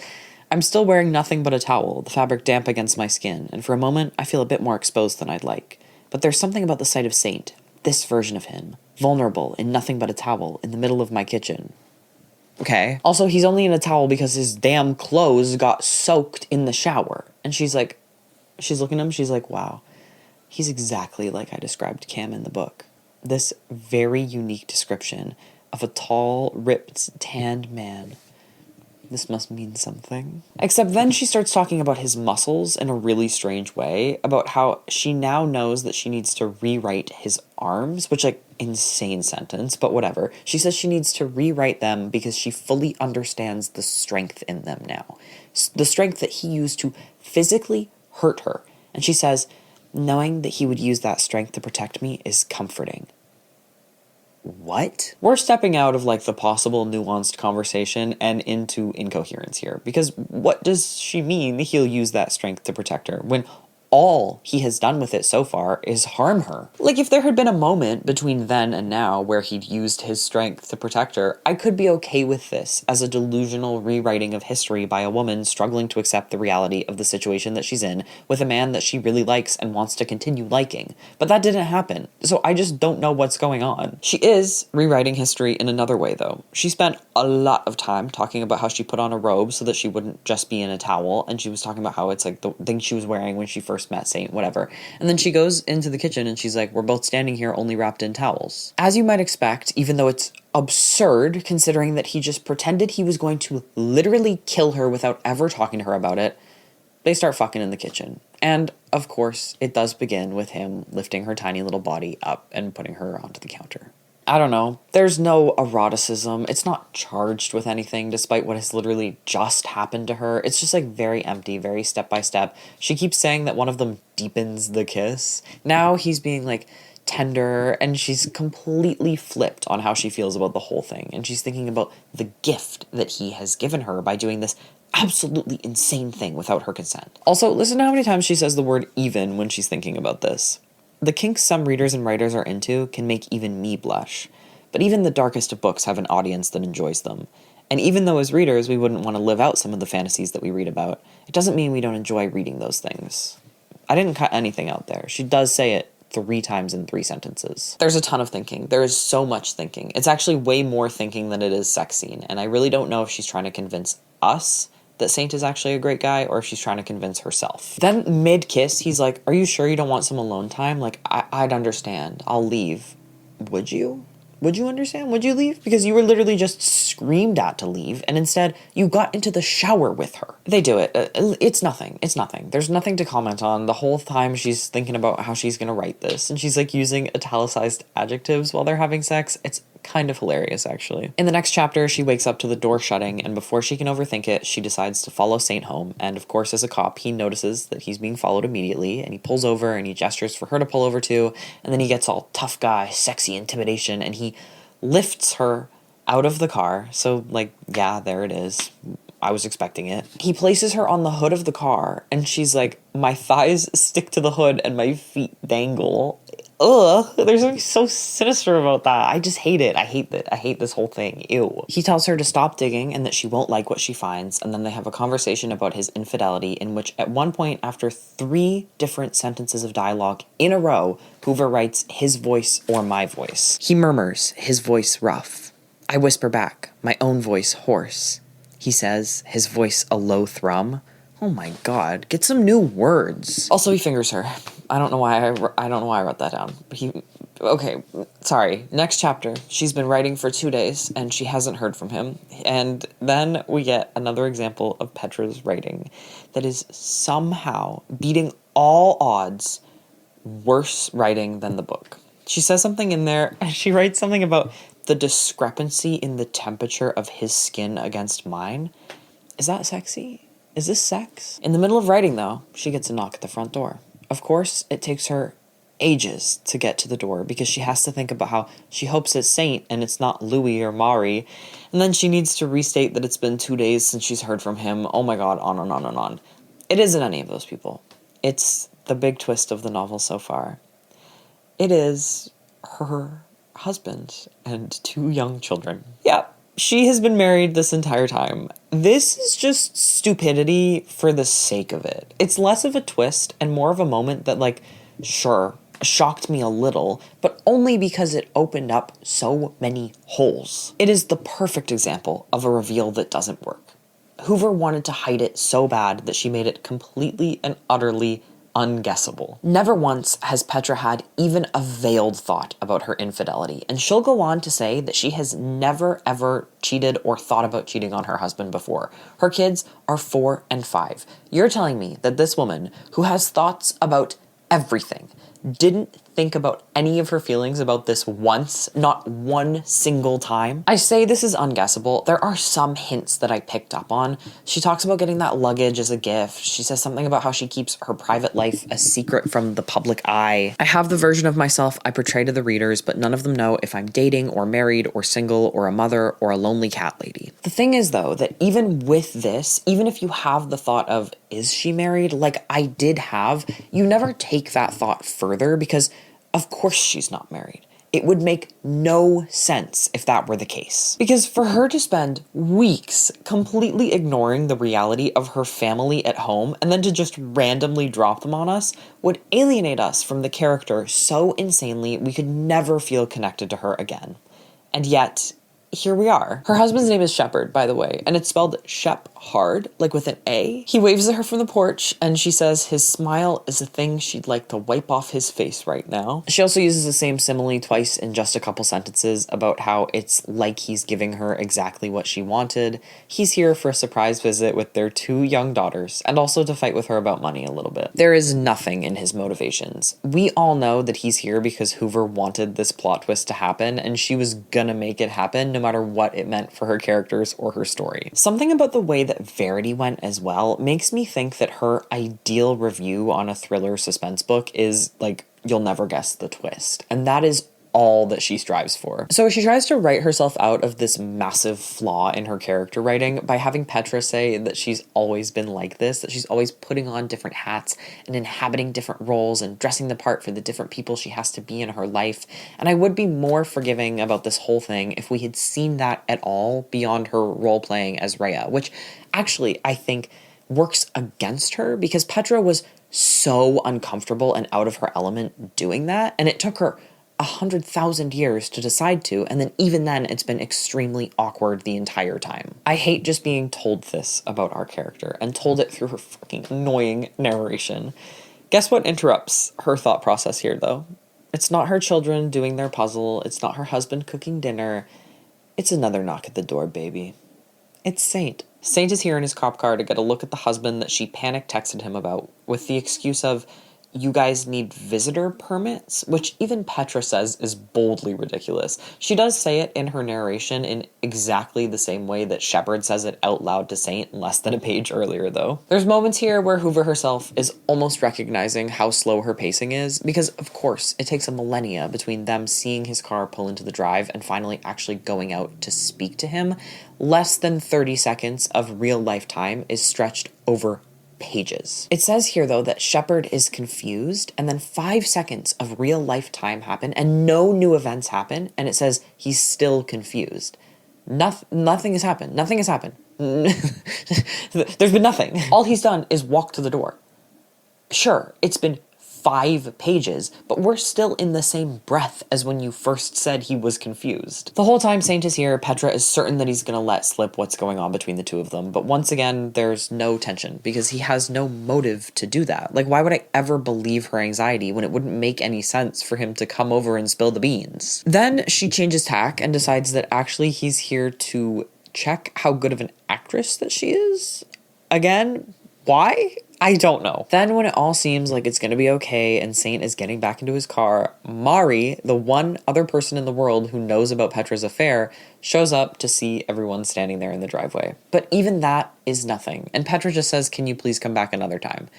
I'm still wearing nothing but a towel, the fabric damp against my skin, and for a moment I feel a bit more exposed than I'd like. But there's something about the sight of Saint, this version of him, vulnerable in nothing but a towel in the middle of my kitchen. Okay. Also, he's only in a towel because his damn clothes got soaked in the shower. And she's looking at him, she's like, wow, he's exactly like I described Cam in the book. This very unique description of a tall, ripped, tanned man. This must mean something. Except then she starts talking about his muscles in a really strange way, about how she now knows that she needs to rewrite his arms, which, like, insane sentence, but whatever. She says she needs to rewrite them because she fully understands the strength in them now. The strength that he used to physically hurt her. And she says, knowing that he would use that strength to protect me is comforting. What? We're stepping out of, like, the possible nuanced conversation and into incoherence here. Because what does she mean he'll use that strength to protect her when all he has done with it so far is harm her? Like, if there had been a moment between then and now where he'd used his strength to protect her, I could be okay with this as a delusional rewriting of history by a woman struggling to accept the reality of the situation that she's in with a man that she really likes and wants to continue liking. But that didn't happen, so I just don't know what's going on. She is rewriting history in another way, though. She spent a lot of time talking about how she put on a robe so that she wouldn't just be in a towel, and she was talking about how it's like the thing she was wearing when she first met Saint, whatever. And then she goes into the kitchen and she's like, we're both standing here only wrapped in towels. As you might expect, even though it's absurd considering that he just pretended he was going to literally kill her without ever talking to her about it, they start fucking in the kitchen. And, of course, it does begin with him lifting her tiny little body up and putting her onto the counter. I don't know. There's no eroticism. It's not charged with anything, despite what has literally just happened to her. It's just, like, very empty, very step by step. She keeps saying that one of them deepens the kiss. Now he's being, like, tender, and she's completely flipped on how she feels about the whole thing. And she's thinking about the gift that he has given her by doing this absolutely insane thing without her consent. Also, listen to how many times she says the word even when she's thinking about this. The kinks some readers and writers are into can make even me blush, but even the darkest of books have an audience that enjoys them. And even though as readers we wouldn't want to live out some of the fantasies that we read about, it doesn't mean we don't enjoy reading those things. I didn't cut anything out there. She does say it 3 times in 3 sentences. There's a ton of thinking. There is so much thinking. It's actually way more thinking than it is sex scene, and I really don't know if she's trying to convince us that Saint is actually a great guy, or if she's trying to convince herself. Then, mid-kiss, he's like, are you sure you don't want some alone time? Like, I'd understand. I'll leave. Would you? Would you understand? Would you leave? Because you were literally just screamed at to leave, and instead, you got into the shower with her. They do it. It's nothing. It's nothing. There's nothing to comment on. The whole time she's thinking about how she's gonna write this, and she's, like, using italicized adjectives while they're having sex. It's kind of hilarious, actually. In the next chapter, she wakes up to the door shutting, and before she can overthink it, she decides to follow Saint home, and of course, as a cop, he notices that he's being followed immediately, and he pulls over, and he gestures for her to pull over too, and then he gets all tough guy, sexy intimidation, and he lifts her out of the car. So, like, yeah, there it is. I was expecting it. He places her on the hood of the car, and she's like, my thighs stick to the hood and my feet dangle. Ugh, there's something so sinister about that. I just hate it. I hate that. I hate this whole thing. Ew. He tells her to stop digging and that she won't like what she finds, and then they have a conversation about his infidelity, in which at one point, after 3 different sentences of dialogue in a row, Hoover writes his voice or my voice. He murmurs, his voice rough. I whisper back, my own voice hoarse. He says, his voice a low thrum. Oh my god, get some new words. Also, he fingers her. I don't know why I wrote that down. But he Okay, sorry. Next chapter. She's been writing for 2 days and she hasn't heard from him. And then we get another example of Petra's writing that is somehow beating all odds worse writing than the book. She says something in there, and she writes something about the discrepancy in the temperature of his skin against mine. Is that sexy? Is this sex? In the middle of writing, though, she gets a knock at the front door. Of course, it takes her ages to get to the door because she has to think about how she hopes it's Saint and it's not Louis or Mari. And then she needs to restate that it's been 2 days since she's heard from him. Oh my god, on and on and on. It isn't any of those people. It's the big twist of the novel so far. It is her husband and 2 young children. Yeah, she has been married this entire time. This is just stupidity for the sake of it. It's less of a twist and more of a moment that, like, sure, shocked me a little, but only because it opened up so many holes. It is the perfect example of a reveal that doesn't work. Hoover wanted to hide it so bad that she made it completely and utterly unguessable. Never once has Petra had even a veiled thought about her infidelity, and she'll go on to say that she has never ever cheated or thought about cheating on her husband before. Her kids are 4 and 5. You're telling me that this woman, who has thoughts about everything, didn't think about any of her feelings about this once, not one single time? I say this is unguessable. There are some hints that I picked up on. She talks about getting that luggage as a gift. She says something about how she keeps her private life a secret from the public eye. I have the version of myself I portray to the readers, but none of them know if I'm dating or married or single or a mother or a lonely cat lady. The thing is, though, that even with this, even if you have the thought of, is she married? Like I did have, you never take that thought further because of course she's not married. It would make no sense if that were the case. Because for her to spend weeks completely ignoring the reality of her family at home and then to just randomly drop them on us would alienate us from the character so insanely we could never feel connected to her again. And yet, here we are. Her husband's name is Shepard, by the way, and it's spelled Shep hard, like with an A. He waves at her from the porch, and she says his smile is a thing she'd like to wipe off his face right now. She also uses the same simile twice in just a couple sentences about how it's like he's giving her exactly what she wanted. He's here for a surprise visit with their 2 young daughters, and also to fight with her about money a little bit. There is nothing in his motivations. We all know that he's here because Hoover wanted this plot twist to happen, and she was gonna make it happen no matter what it meant for her characters or her story. Something about the way that Verity went as well makes me think that her ideal review on a thriller suspense book is like, you'll never guess the twist. And that is all that she strives for. So she tries to write herself out of this massive flaw in her character writing by having Petra say that she's always been like this, that she's always putting on different hats and inhabiting different roles and dressing the part for the different people she has to be in her life. And I would be more forgiving about this whole thing if we had seen that at all beyond her role playing as Rhea, which actually I think works against her because Petra was so uncomfortable and out of her element doing that, and it took her 100,000 years to decide to, and then even then it's been extremely awkward the entire time. I hate just being told this about our character, and told it through her fucking annoying narration. Guess what interrupts her thought process here, though? It's not her children doing their puzzle, it's not her husband cooking dinner, it's another knock at the door, baby. It's Saint. Saint is here in his cop car to get a look at the husband that she panic texted him about, with the excuse of, you guys need visitor permits, which even Petra says is boldly ridiculous. She does say it in her narration in exactly the same way that Shepard says it out loud to Saint less than a page earlier, though. There's moments here where Hoover herself is almost recognizing how slow her pacing is, because of course it takes a millennia between them seeing his car pull into the drive and finally actually going out to speak to him. Less than 30 seconds of real life time is stretched over pages. It says here, though, that Shepard is confused, and then 5 seconds of real life time happen, and no new events happen, and it says he's still confused. Nothing has happened. Nothing has happened. There's been nothing. All he's done is walk to the door. Sure, it's been 5 pages, but we're still in the same breath as when you first said he was confused. The whole time Saint is here, Petra is certain that he's gonna let slip what's going on between the two of them, but once again, there's no tension, because he has no motive to do that. Like, why would I ever believe her anxiety when it wouldn't make any sense for him to come over and spill the beans? Then she changes tack and decides that actually he's here to check how good of an actress that she is. Again, why? I don't know. Then when it all seems like it's gonna be okay and Saint is getting back into his car, Mari, the one other person in the world who knows about Petra's affair, shows up to see everyone standing there in the driveway. But even that is nothing. And Petra just says, can you please come back another time?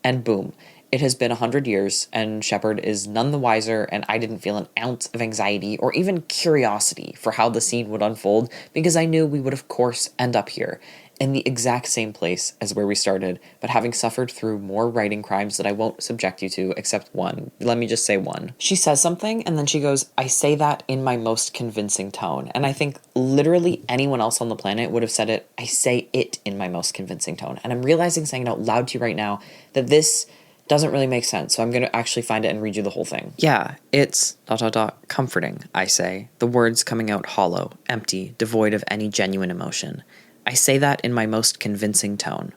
And boom. It has been 100 years, and Shepard is none the wiser, and I didn't feel an ounce of anxiety or even curiosity for how the scene would unfold, because I knew we would of course end up here, in the exact same place as where we started, but having suffered through more writing crimes that I won't subject you to, except one. Let me just say one. She says something, and then she goes, I say that in my most convincing tone. And I think literally anyone else on the planet would have said it, I say it in my most convincing tone. And I'm realizing, saying it out loud to you right now, that this doesn't really make sense, so I'm going to actually find it and read you the whole thing. Yeah, it's ... comforting, I say, the words coming out hollow, empty, devoid of any genuine emotion. I say that in my most convincing tone.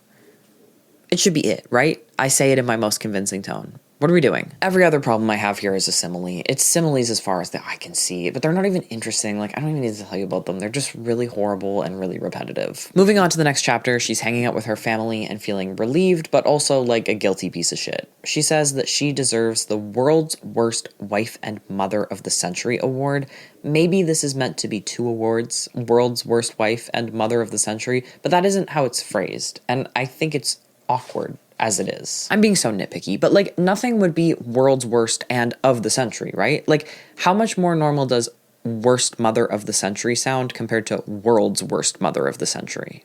It should be it, right? I say it in my most convincing tone. What are we doing? Every other problem I have here is a simile. It's similes as far as the eye can see, but they're not even interesting. Like, I don't even need to tell you about them. They're just really horrible and really repetitive. Moving on to the next chapter, she's hanging out with her family and feeling relieved, but also like a guilty piece of shit. She says that she deserves the World's Worst Wife and Mother of the Century award. Maybe this is meant to be 2 awards, World's Worst Wife and Mother of the Century, but that isn't how it's phrased, and I think it's awkward as it is. I'm being so nitpicky, but like nothing would be world's worst and of the century, right? Like how much more normal does worst mother of the century sound compared to world's worst mother of the century?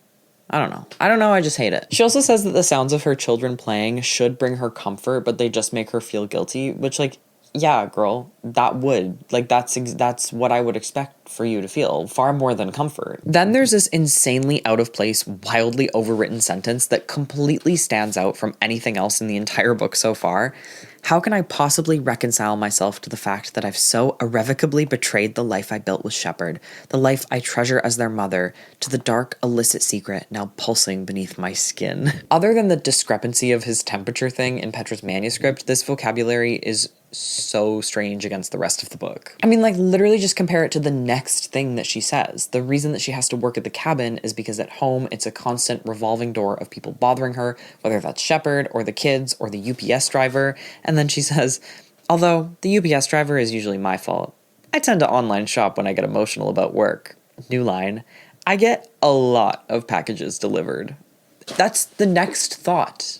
I don't know, I just hate it. She also says that the sounds of her children playing should bring her comfort, but they just make her feel guilty, which like, yeah, girl, that would. Like, that's what I would expect for you to feel, far more than comfort. Then there's this insanely out of place, wildly overwritten sentence that completely stands out from anything else in the entire book so far. How can I possibly reconcile myself to the fact that I've so irrevocably betrayed the life I built with Shepard, the life I treasure as their mother, to the dark, illicit secret now pulsing beneath my skin? Other than the discrepancy of his temperature thing in Petra's manuscript, this vocabulary is so strange against the rest of the book. I mean, like, literally just compare it to the next thing that she says. The reason that she has to work at the cabin is because at home, it's a constant revolving door of people bothering her, whether that's Shepard or the kids or the UPS driver. And then she says, although the UPS driver is usually my fault. I tend to online shop when I get emotional about work. New line, I get a lot of packages delivered. That's the next thought.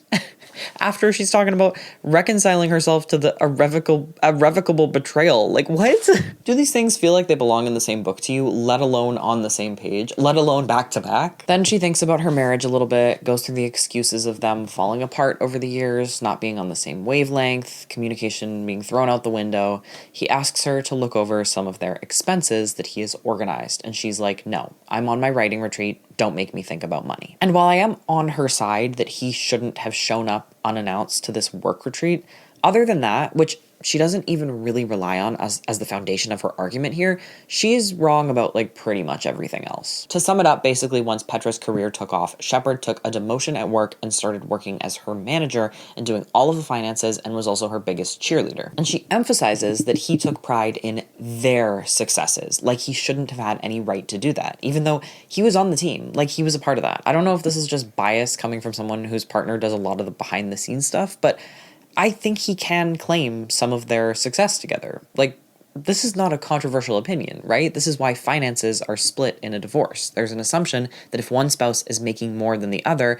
After she's talking about reconciling herself to the irrevocable betrayal. Like, what? Do these things feel like they belong in the same book to you, let alone on the same page, let alone back to back? Then she thinks about her marriage a little bit, goes through the excuses of them falling apart over the years, not being on the same wavelength, communication being thrown out the window. He asks her to look over some of their expenses that he has organized, and she's like, no, I'm on my writing retreat. Don't make me think about money. And while I am on her side that he shouldn't have shown up unannounced to this work retreat, other than that, which she doesn't even really rely on as the foundation of her argument here, she's wrong about like pretty much everything else. To sum it up, basically once Petra's career took off, Shepard took a demotion at work and started working as her manager and doing all of the finances and was also her biggest cheerleader. And she emphasizes that he took pride in their successes, like he shouldn't have had any right to do that, even though he was on the team, like he was a part of that. I don't know if this is just bias coming from someone whose partner does a lot of the behind the scenes stuff, but I think he can claim some of their success together. Like, this is not a controversial opinion, right? This is why finances are split in a divorce. There's an assumption that if one spouse is making more than the other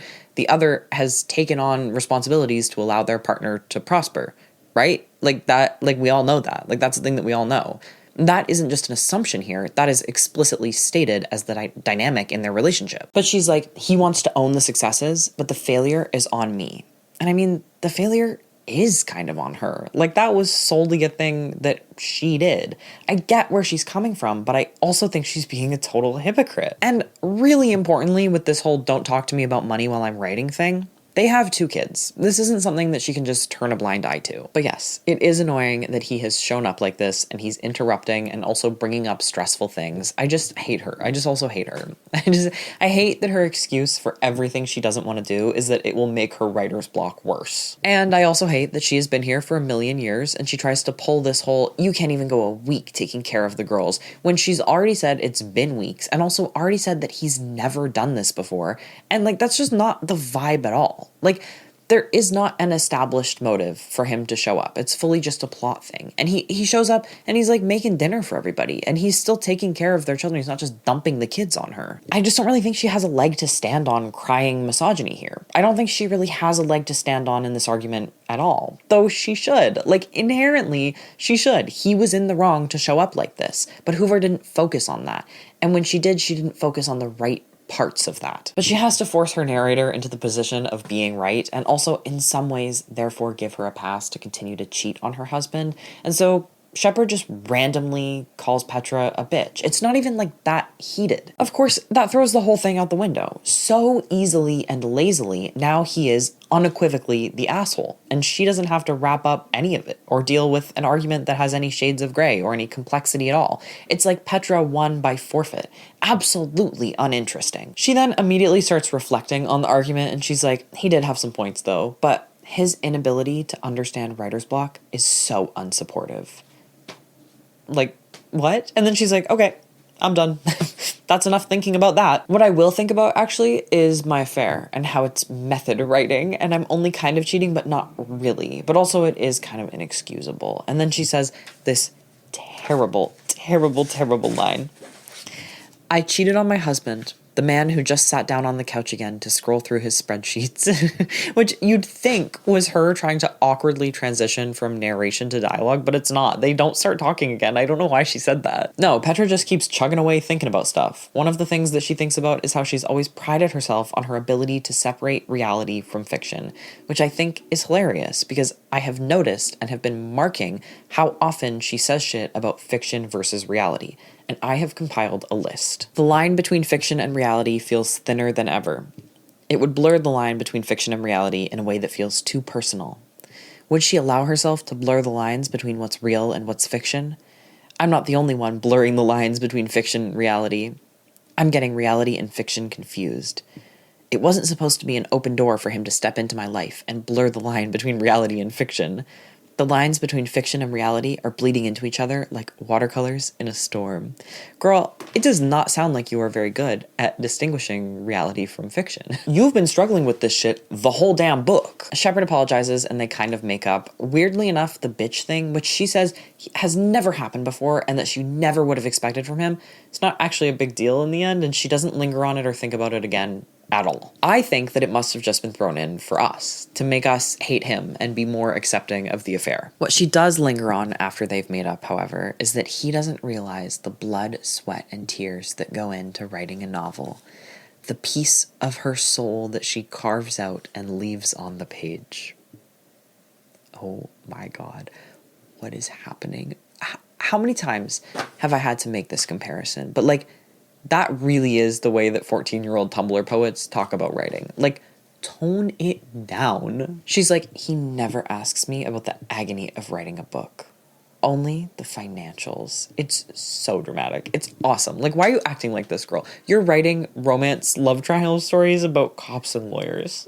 has taken on responsibilities to allow their partner to prosper, right? Like that, like we all know that. Like that's the thing that we all know. That isn't just an assumption here. That is explicitly stated as the dynamic in their relationship. But she's like, he wants to own the successes, but the failure is on me. And I mean, the failure is kind of on her. Like, that was solely a thing that she did. I get where she's coming from, but I also think she's being a total hypocrite. And really importantly, with this whole don't talk to me about money while I'm writing thing, They have 2 kids. This isn't something that she can just turn a blind eye to. But yes, it is annoying that he has shown up like this and he's interrupting and also bringing up stressful things. I just hate her. I just also hate her. I hate that her excuse for everything she doesn't want to do is that it will make her writer's block worse. And I also hate that she has been here for a million years and she tries to pull this whole, you can't even go a week taking care of the girls, when she's already said it's been weeks and also already said that he's never done this before. And like, that's just not the vibe at all. Like, there is not an established motive for him to show up. It's fully just a plot thing. And he shows up and he's like making dinner for everybody and he's still taking care of their children. He's not just dumping the kids on her. I just don't really think she has a leg to stand on crying misogyny here. I don't think she really has a leg to stand on in this argument at all. Though she should. Like, inherently, she should. He was in the wrong to show up like this. But Hoover didn't focus on that. And when she did, she didn't focus on the right parts of that. But she has to force her narrator into the position of being right and also in some ways therefore give her a pass to continue to cheat on her husband. And so Shepard just randomly calls Petra a bitch. It's not even like that heated. Of course, that throws the whole thing out the window. So easily and lazily, now he is unequivocally the asshole, and she doesn't have to wrap up any of it or deal with an argument that has any shades of gray or any complexity at all. It's like Petra won by forfeit. Absolutely uninteresting. She then immediately starts reflecting on the argument and she's like, he did have some points though, but his inability to understand writer's block is so unsupportive. Like, what? And then she's like, okay, I'm done. That's enough thinking about that. What I will think about actually is my affair and how it's method writing, and I'm only kind of cheating, but not really. But also it is kind of inexcusable. And then she says this terrible, terrible, terrible line. I cheated on my husband, the man who just sat down on the couch again to scroll through his spreadsheets, which you'd think was her trying to awkwardly transition from narration to dialogue, but it's not. They don't start talking again. I don't know why she said that. No, Petra just keeps chugging away thinking about stuff. One of the things that she thinks about is how she's always prided herself on her ability to separate reality from fiction, which I think is hilarious because I have noticed and have been marking how often she says shit about fiction versus reality. And I have compiled a list. The line between fiction and reality feels thinner than ever. It would blur the line between fiction and reality in a way that feels too personal. Would she allow herself to blur the lines between what's real and what's fiction? I'm not the only one blurring the lines between fiction and reality. I'm getting reality and fiction confused. It wasn't supposed to be an open door for him to step into my life and blur the line between reality and fiction. The lines between fiction and reality are bleeding into each other like watercolors in a storm. Girl, it does not sound like you are very good at distinguishing reality from fiction. You've been struggling with this shit the whole damn book. Shepard apologizes and they kind of make up. Weirdly enough, the bitch thing, which she says has never happened before and that she never would have expected from him, it's not actually a big deal in the end, and she doesn't linger on it or think about it again at all. I think that it must have just been thrown in for us, to make us hate him and be more accepting of the affair. What she does linger on after they've made up, however, is that he doesn't realize the blood, sweat, and tears that go into writing a novel. The piece of her soul that she carves out and leaves on the page. Oh my God, what is happening? How many times have I had to make this comparison? But like, that really is the way that 14-year-old Tumblr poets talk about writing. Like, tone it down. She's like, he never asks me about the agony of writing a book. Only the financials. It's so dramatic. It's awesome. Like, why are you acting like this, girl? You're writing romance love triangle stories about cops and lawyers.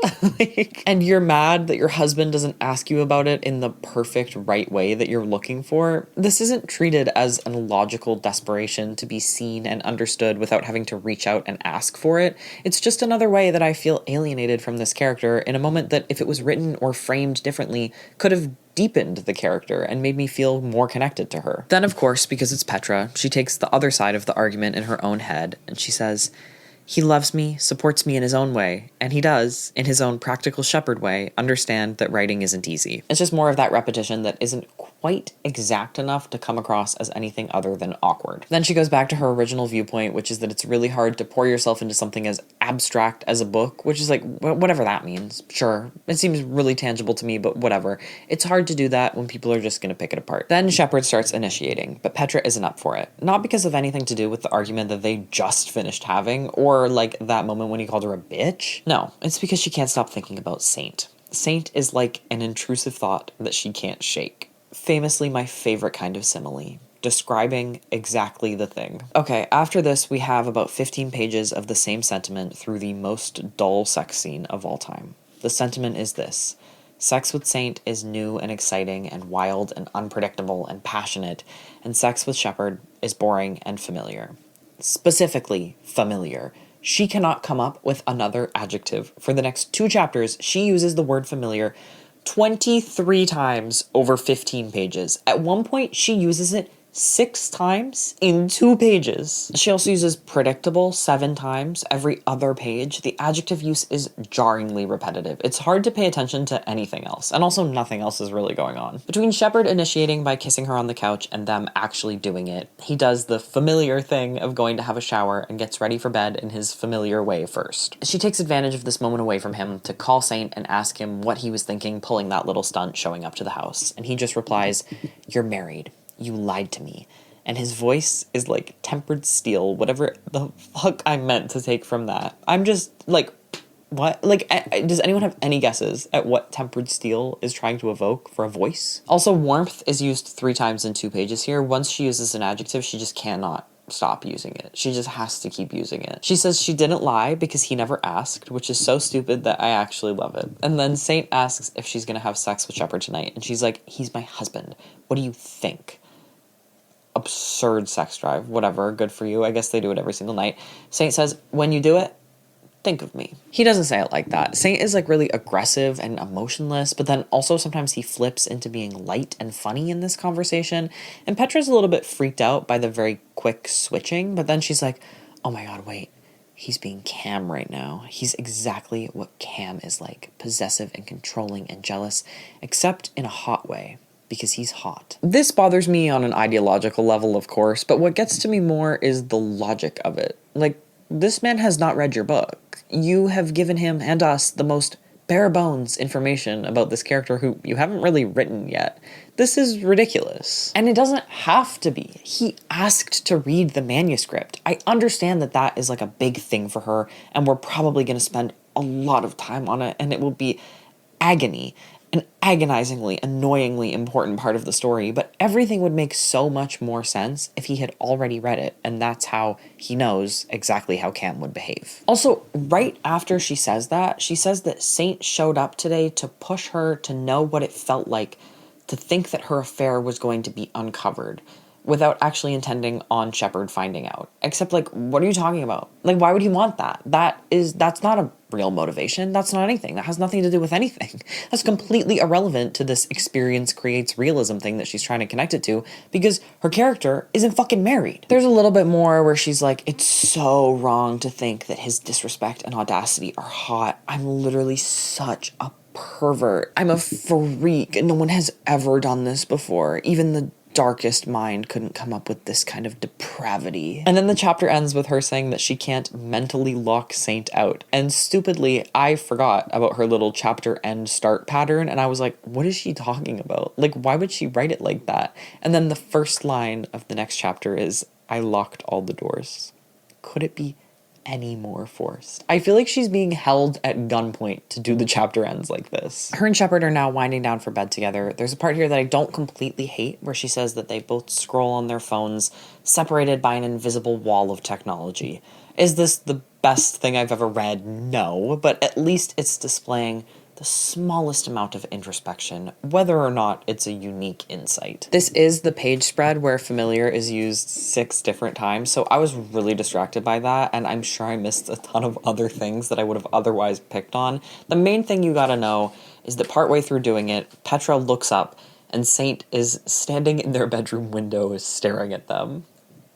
And you're mad that your husband doesn't ask you about it in the perfect right way that you're looking for. This isn't treated as an illogical desperation to be seen and understood without having to reach out and ask for it. It's just another way that I feel alienated from this character in a moment that, if it was written or framed differently, could have deepened the character and made me feel more connected to her. Then, of course, because it's Petra, she takes the other side of the argument in her own head, and she says, he loves me, supports me in his own way, and he does, in his own practical Shepard way, understand that writing isn't easy. It's just more of that repetition that isn't quite exact enough to come across as anything other than awkward. Then she goes back to her original viewpoint, which is that it's really hard to pour yourself into something as abstract as a book, which is like, whatever that means. Sure, it seems really tangible to me, but whatever. It's hard to do that when people are just gonna pick it apart. Then Shepard starts initiating, but Petra isn't up for it. Not because of anything to do with the argument that they just finished having, or like that moment when he called her a bitch. No, it's because she can't stop thinking about Saint. Saint is like an intrusive thought that she can't shake. Famously my favorite kind of simile, describing exactly the thing. Okay, after this we have about 15 pages of the same sentiment through the most dull sex scene of all time. The sentiment is this: sex with Saint is new and exciting and wild and unpredictable and passionate, and sex with Shepard is boring and familiar. Specifically, familiar. She cannot come up with another adjective. For the next 2 chapters, she uses the word familiar 23 times over 15 pages. At one point, she uses it 6 times in 2 pages. She also uses predictable 7 times every other page. The adjective use is jarringly repetitive. It's hard to pay attention to anything else, and also nothing else is really going on. Between Shepard initiating by kissing her on the couch and them actually doing it, he does the familiar thing of going to have a shower and gets ready for bed in his familiar way first. She takes advantage of this moment away from him to call Saint and ask him what he was thinking pulling that little stunt showing up to the house, and he just replies, "You're married. You lied to me." And his voice is like tempered steel, whatever the fuck I meant to take from that. I'm just like, what? Like, does anyone have any guesses at what tempered steel is trying to evoke for a voice? Also, warmth is used 3 times in 2 pages here. Once she uses an adjective, she just cannot stop using it. She just has to keep using it. She says she didn't lie because he never asked, which is so stupid that I actually love it. And then Saint asks if she's gonna have sex with Shepard tonight, and she's like, "He's my husband. What do you think?" Absurd sex drive, whatever, good for you. I guess they do it every single night. Saint says, "When you do it, think of me." He doesn't say it like that. Saint is like really aggressive and emotionless, but then also sometimes he flips into being light and funny in this conversation. And Petra's a little bit freaked out by the very quick switching, but then she's like, "Oh my god, wait. He's being Cam right now. He's exactly what Cam is like, possessive and controlling and jealous, except in a hot way. Because he's hot." This bothers me on an ideological level, of course, but what gets to me more is the logic of it. Like, this man has not read your book. You have given him and us the most bare bones information about this character who you haven't really written yet. This is ridiculous. And it doesn't have to be. He asked to read the manuscript. I understand that that is like a big thing for her, and we're probably going to spend a lot of time on it, and it will be agony. An agonizingly, annoyingly important part of the story, but everything would make so much more sense if he had already read it, and that's how he knows exactly how Cam would behave. Also, right after she says that Saint showed up today to push her to know what it felt like to think that her affair was going to be uncovered, without actually intending on Shepard finding out. Except, like, what are you talking about? Like, why would he want that? That's not a real motivation. That's not anything. That has nothing to do with anything. That's completely irrelevant to this experience creates realism thing that she's trying to connect it to, because her character isn't fucking married. There's a little bit more where she's like, "It's so wrong to think that his disrespect and audacity are hot. I'm literally such a pervert. I'm a freak. No one has ever done this before. Even the darkest mind couldn't come up with this kind of depravity." And then the chapter ends with her saying that she can't mentally lock Saint out. And stupidly, I forgot about her little chapter end start pattern, and I was like, what is she talking about? Like, why would she write it like that? And then the first line of the next chapter is, "I locked all the doors." Could it be any more forced? I feel like she's being held at gunpoint to do the chapter ends like this. Her and Shepard are now winding down for bed together. There's a part here that I don't completely hate, where she says that they both scroll on their phones, separated by an invisible wall of technology. Is this the best thing I've ever read? No, but at least it's displaying the smallest amount of introspection, whether or not it's a unique insight. This is the page spread where familiar is used 6 different times, so I was really distracted by that, and I'm sure I missed a ton of other things that I would have otherwise picked on. The main thing you gotta know is that partway through doing it, Petra looks up, and Saint is standing in their bedroom window staring at them.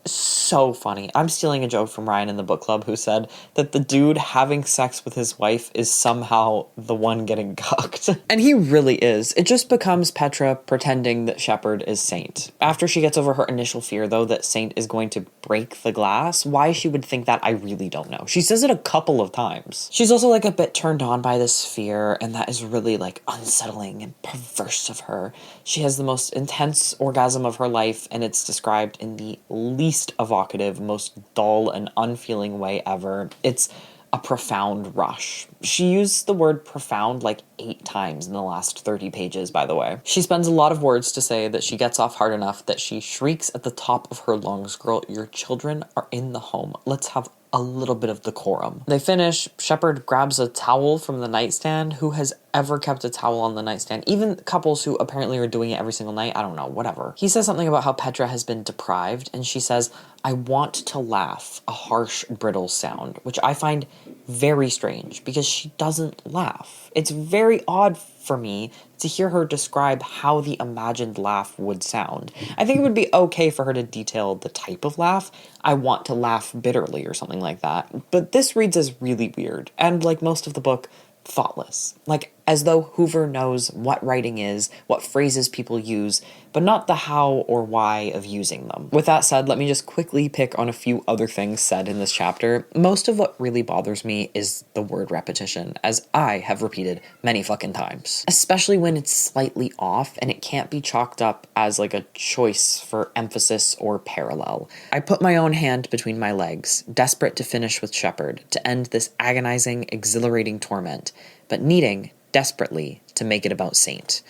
so funny. I'm stealing a joke from Ryan in the book club who said that the dude having sex with his wife is somehow the one getting cucked. And he really is. It just becomes Petra pretending that Shepard is Saint. After she gets over her initial fear, though, that Saint is going to break the glass, why she would think that, I really don't know. She says it a couple of times. She's also like a bit turned on by this fear, and that is really like unsettling and perverse of her. She has the most intense orgasm of her life, and it's described in the least evocative, most dull and unfeeling way ever. It's a profound rush. She used the word profound like 8 times in the last 30 pages, by the way. She spends a lot of words to say that she gets off hard enough that she shrieks at the top of her lungs, "Girl, your children are in the home. Let's have a little bit of decorum." They finish. Shepard grabs a towel from the nightstand. Who has ever kept a towel on the nightstand? Even couples who apparently are doing it every single night. I don't know, whatever. He says something about how Petra has been deprived, and she says, "I want to laugh," a harsh, brittle sound, which I find very strange because she doesn't laugh. It's very odd for me to hear her describe how the imagined laugh would sound. I think it would be okay for her to detail the type of laugh. "I want to laugh bitterly," or something like that. But this reads as really weird, and like most of the book, thoughtless. Like, as though Hoover knows what writing is, what phrases people use, but not the how or why of using them. With that said, let me just quickly pick on a few other things said in this chapter. Most of what really bothers me is the word repetition, as I have repeated many fucking times. Especially when it's slightly off and it can't be chalked up as like a choice for emphasis or parallel. I put my own hand between my legs, desperate to finish with Shepard, to end this agonizing, exhilarating torment, but needing desperately to make it about Saint.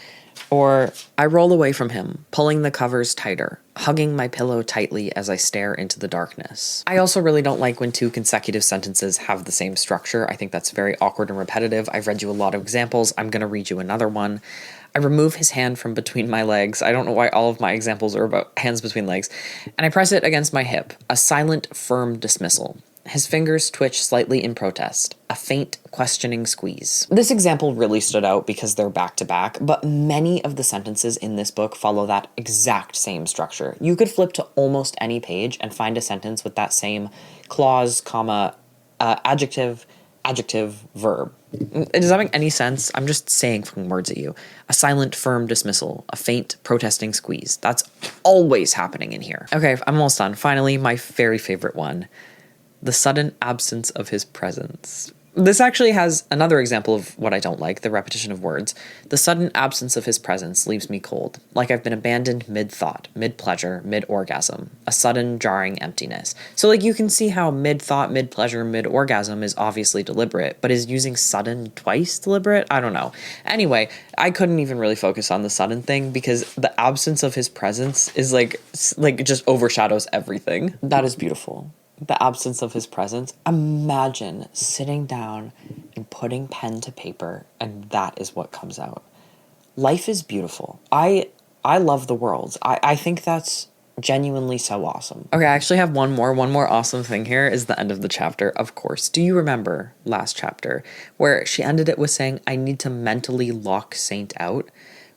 Or, I roll away from him, pulling the covers tighter, hugging my pillow tightly as I stare into the darkness. I also really don't like when 2 consecutive sentences have the same structure. I think that's very awkward and repetitive. I've read you a lot of examples. I'm going to read you another one. I remove his hand from between my legs. I don't know why all of my examples are about hands between legs. And I press it against my hip, a silent, firm dismissal. His fingers twitch slightly in protest, a faint, questioning squeeze. This example really stood out because they're back-to-back, but many of the sentences in this book follow that exact same structure. You could flip to almost any page and find a sentence with that same clause, comma, adjective, verb. Does that make any sense? I'm just saying fucking words at you. A silent, firm dismissal, a faint, protesting squeeze. That's always happening in here. Okay, I'm almost done. Finally, my very favorite one. The sudden absence of his presence. This actually has another example of what I don't like, the repetition of words. The sudden absence of his presence leaves me cold, like I've been abandoned mid-thought, mid-pleasure, mid-orgasm. A sudden, jarring emptiness. So like you can see how mid-thought, mid-pleasure, mid-orgasm is obviously deliberate, but is using sudden twice deliberate? I don't know. Anyway, I couldn't even really focus on the sudden thing because the absence of his presence is like just overshadows everything. That is beautiful. The absence of his presence. Imagine sitting down and putting pen to paper, and that is what comes out. Life is beautiful. I love the world. I think that's genuinely so awesome. Okay, I actually have one more awesome thing here is the end of the chapter, of course. Do you remember last chapter where she ended it with saying, "I need to mentally lock Saint out"?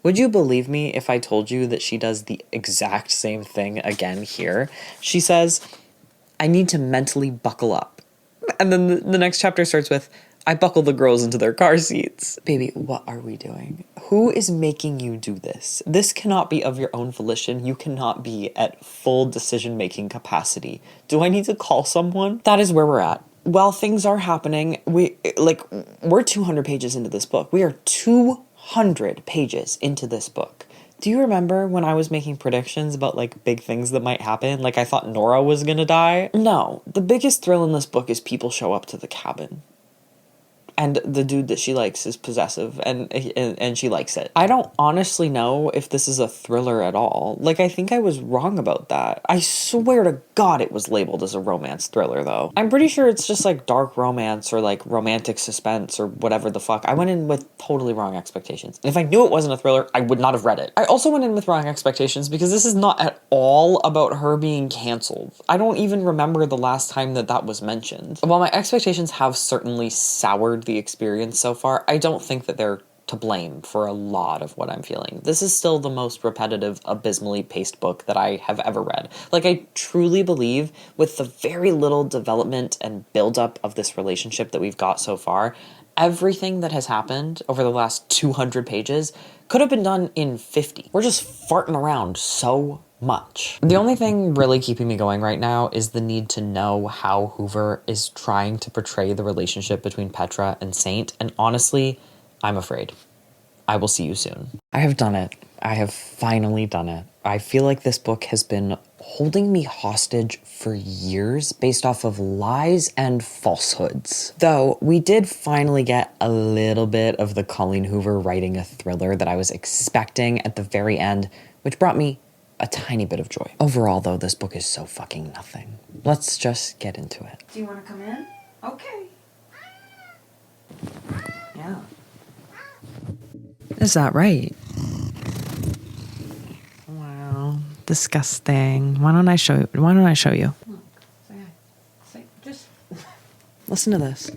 Would you believe me if I told you that she does the exact same thing again here? She says, "I need to mentally buckle up." And then the next chapter starts with, "I buckle the girls into their car seats." Baby, what are we doing? Who is making you do this? This cannot be of your own volition. You cannot be at full decision-making capacity. Do I need to call someone? That is where we're at. While things are happening, we're 200 pages into this book. We are 200 pages into this book. Do you remember when I was making predictions about, like, big things that might happen? Like, I thought Nora was gonna die? No. The biggest thrill in this book is people show up to the cabin. And the dude that she likes is possessive, and she likes it. I don't honestly know if this is a thriller at all. Like, I think I was wrong about that. I swear to God it was labeled as a romance thriller, though. I'm pretty sure it's just, like, dark romance or, like, romantic suspense or whatever the fuck. I went in with totally wrong expectations. And if I knew it wasn't a thriller, I would not have read it. I also went in with wrong expectations because this is not at all about her being canceled. I don't even remember the last time that was mentioned. While my expectations have certainly soured the experience so far, I don't think that they're to blame for a lot of what I'm feeling. This is still the most repetitive, abysmally paced book that I have ever read. Like, I truly believe with the very little development and buildup of this relationship that we've got so far, everything that has happened over the last 200 pages could have been done in 50. We're just farting around so much. The only thing really keeping me going right now is the need to know how Hoover is trying to portray the relationship between Petra and Saint, and honestly, I'm afraid. I will see you soon. I have done it. I have finally done it. I feel like this book has been holding me hostage for years based off of lies and falsehoods. Though we did finally get a little bit of the Colleen Hoover writing a thriller that I was expecting at the very end, which brought me a tiny bit of joy. Overall, though, this book is so fucking nothing. Let's just get into it. Do you want to come in? Okay. Yeah. Is that right? Wow, disgusting. Why don't I show you? Look, say, just. Listen to this.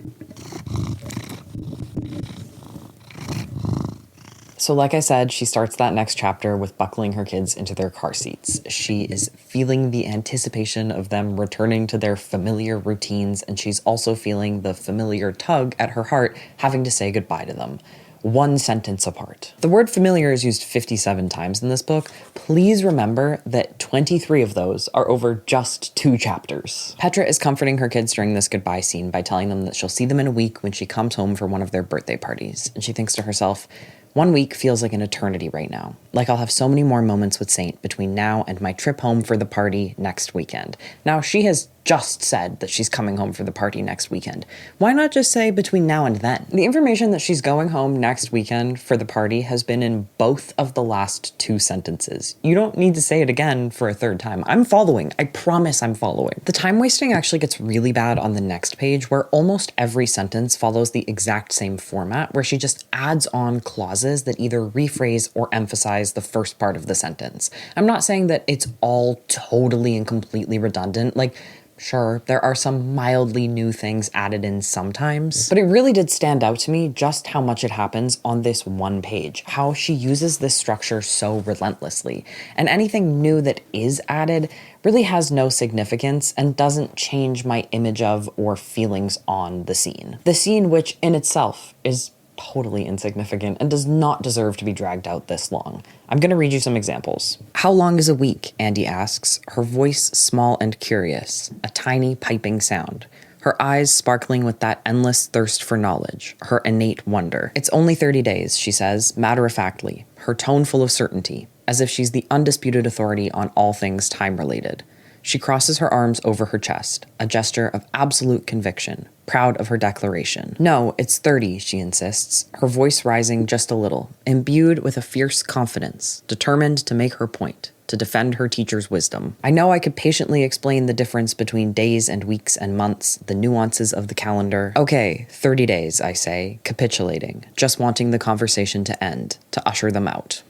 So like I said, she starts that next chapter with buckling her kids into their car seats. She is feeling the anticipation of them returning to their familiar routines, and she's also feeling the familiar tug at her heart having to say goodbye to them. One sentence apart. The word familiar is used 57 times in this book. Please remember that 23 of those are over just 2 chapters. Petra is comforting her kids during this goodbye scene by telling them that she'll see them in a week when she comes home for one of their birthday parties. And she thinks to herself, 1 week feels like an eternity right now. Like I'll have so many more moments with Saint between now and my trip home for the party next weekend. Now, she has just said that she's coming home for the party next weekend. Why not just say between now and then? The information that she's going home next weekend for the party has been in both of the last 2 sentences. You don't need to say it again for a 3rd time. I'm following. I promise I'm following. The time wasting actually gets really bad on the next page, where almost every sentence follows the exact same format, where she just adds on clauses that either rephrase or emphasize the first part of the sentence. I'm not saying that it's all totally and completely redundant. Like, sure, there are some mildly new things added in sometimes, but it really did stand out to me just how much it happens on this one page, how she uses this structure so relentlessly. And anything new that is added really has no significance and doesn't change my image of or feelings on the scene. The scene, which in itself is totally insignificant and does not deserve to be dragged out this long. I'm going to read you some examples. How long is a week? Andy asks, her voice small and curious, a tiny piping sound. Her eyes sparkling with that endless thirst for knowledge, her innate wonder. It's only 30 days, she says, matter-of-factly, her tone full of certainty, as if she's the undisputed authority on all things time-related. She crosses her arms over her chest, a gesture of absolute conviction, proud of her declaration. No, it's 30, she insists, her voice rising just a little, imbued with a fierce confidence, determined to make her point, to defend her teacher's wisdom. I know I could patiently explain the difference between days and weeks and months, the nuances of the calendar. Okay, 30 days, I say, capitulating, just wanting the conversation to end, to usher them out.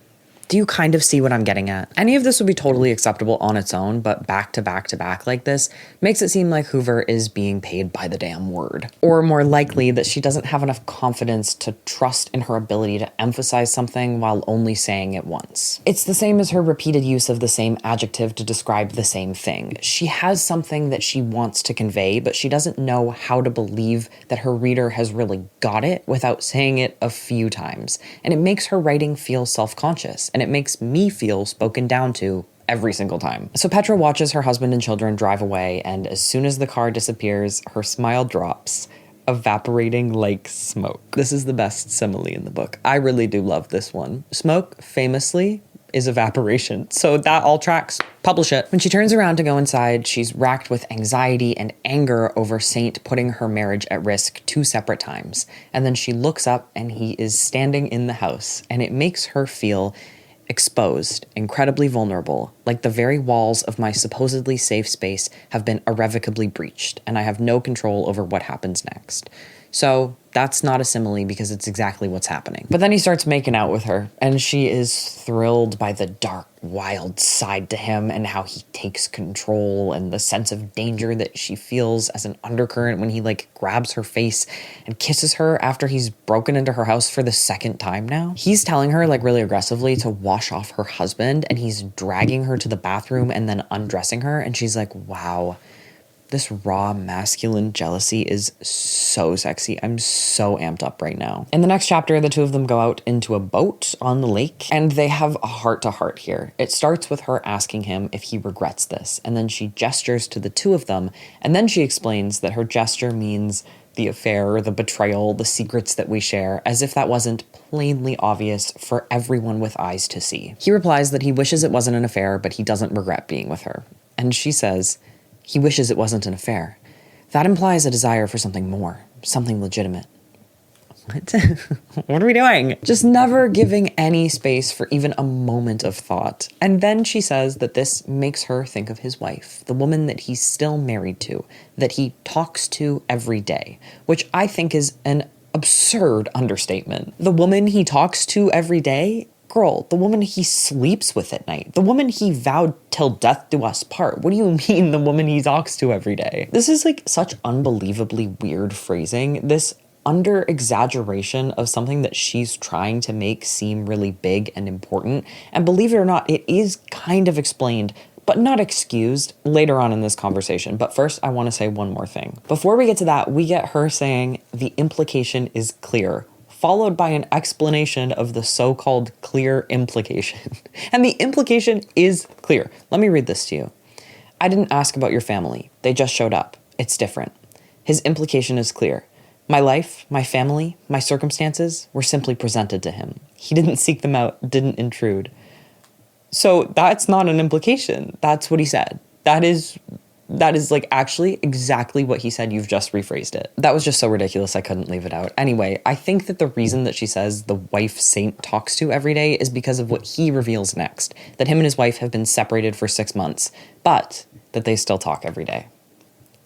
Do you kind of see what I'm getting at? Any of this would be totally acceptable on its own, but back to back to back like this makes it seem like Hoover is being paid by the damn word. Or more likely that she doesn't have enough confidence to trust in her ability to emphasize something while only saying it once. It's the same as her repeated use of the same adjective to describe the same thing. She has something that she wants to convey, but she doesn't know how to believe that her reader has really got it without saying it a few times. And it makes her writing feel self-conscious, and it makes me feel spoken down to every single time. So Petra watches her husband and children drive away, and as soon as the car disappears, her smile drops, evaporating like smoke. This is the best simile in the book. I really do love this one. Smoke, famously, is evaporation. So that all tracks. Publish it. When she turns around to go inside, she's racked with anxiety and anger over Saint putting her marriage at risk 2 separate times. And then she looks up and he is standing in the house, and it makes her feel exposed, incredibly vulnerable, like the very walls of my supposedly safe space have been irrevocably breached, and I have no control over what happens next. So that's not a simile because it's exactly what's happening. But then he starts making out with her, and she is thrilled by the dark, wild side to him and how he takes control and the sense of danger that she feels as an undercurrent when he like grabs her face and kisses her after he's broken into her house for the second time now. He's telling her like really aggressively to wash off her husband, and he's dragging her to the bathroom and then undressing her, and she's like, wow. This raw masculine jealousy is so sexy. I'm so amped up right now. In the next chapter, the two of them go out into a boat on the lake, and they have a heart-to-heart here. It starts with her asking him if he regrets this, and then she gestures to the two of them, and then she explains that her gesture means the affair, the betrayal, the secrets that we share, as if that wasn't plainly obvious for everyone with eyes to see. He replies that he wishes it wasn't an affair, but he doesn't regret being with her. And she says, he wishes it wasn't an affair. That implies a desire for something more, something legitimate. What? What are we doing? Just never giving any space for even a moment of thought. And then she says that this makes her think of his wife, the woman that he's still married to, that he talks to every day, which I think is an absurd understatement. The woman he talks to every day? Girl, the woman he sleeps with at night, the woman he vowed till death do us part. What do you mean the woman he talks to every day? This is like such unbelievably weird phrasing. This under exaggeration of something that she's trying to make seem really big and important. And believe it or not, it is kind of explained, but not excused later on in this conversation. But first, I want to say one more thing. Before we get to that, we get her saying the implication is clear, followed by an explanation of the so-called clear implication. And the implication is clear. Let me read this to you. I didn't ask about your family. They just showed up. It's different. His implication is clear. My life, my family, my circumstances were simply presented to him. He didn't seek them out, didn't intrude. So that's not an implication. That's what he said. That is like actually exactly what he said. You've just rephrased it. That was just so ridiculous I couldn't leave it out. Anyway, I think that the reason that she says the wife Saint talks to every day is because of what he reveals next. That him and his wife have been separated for 6 months, but that they still talk every day.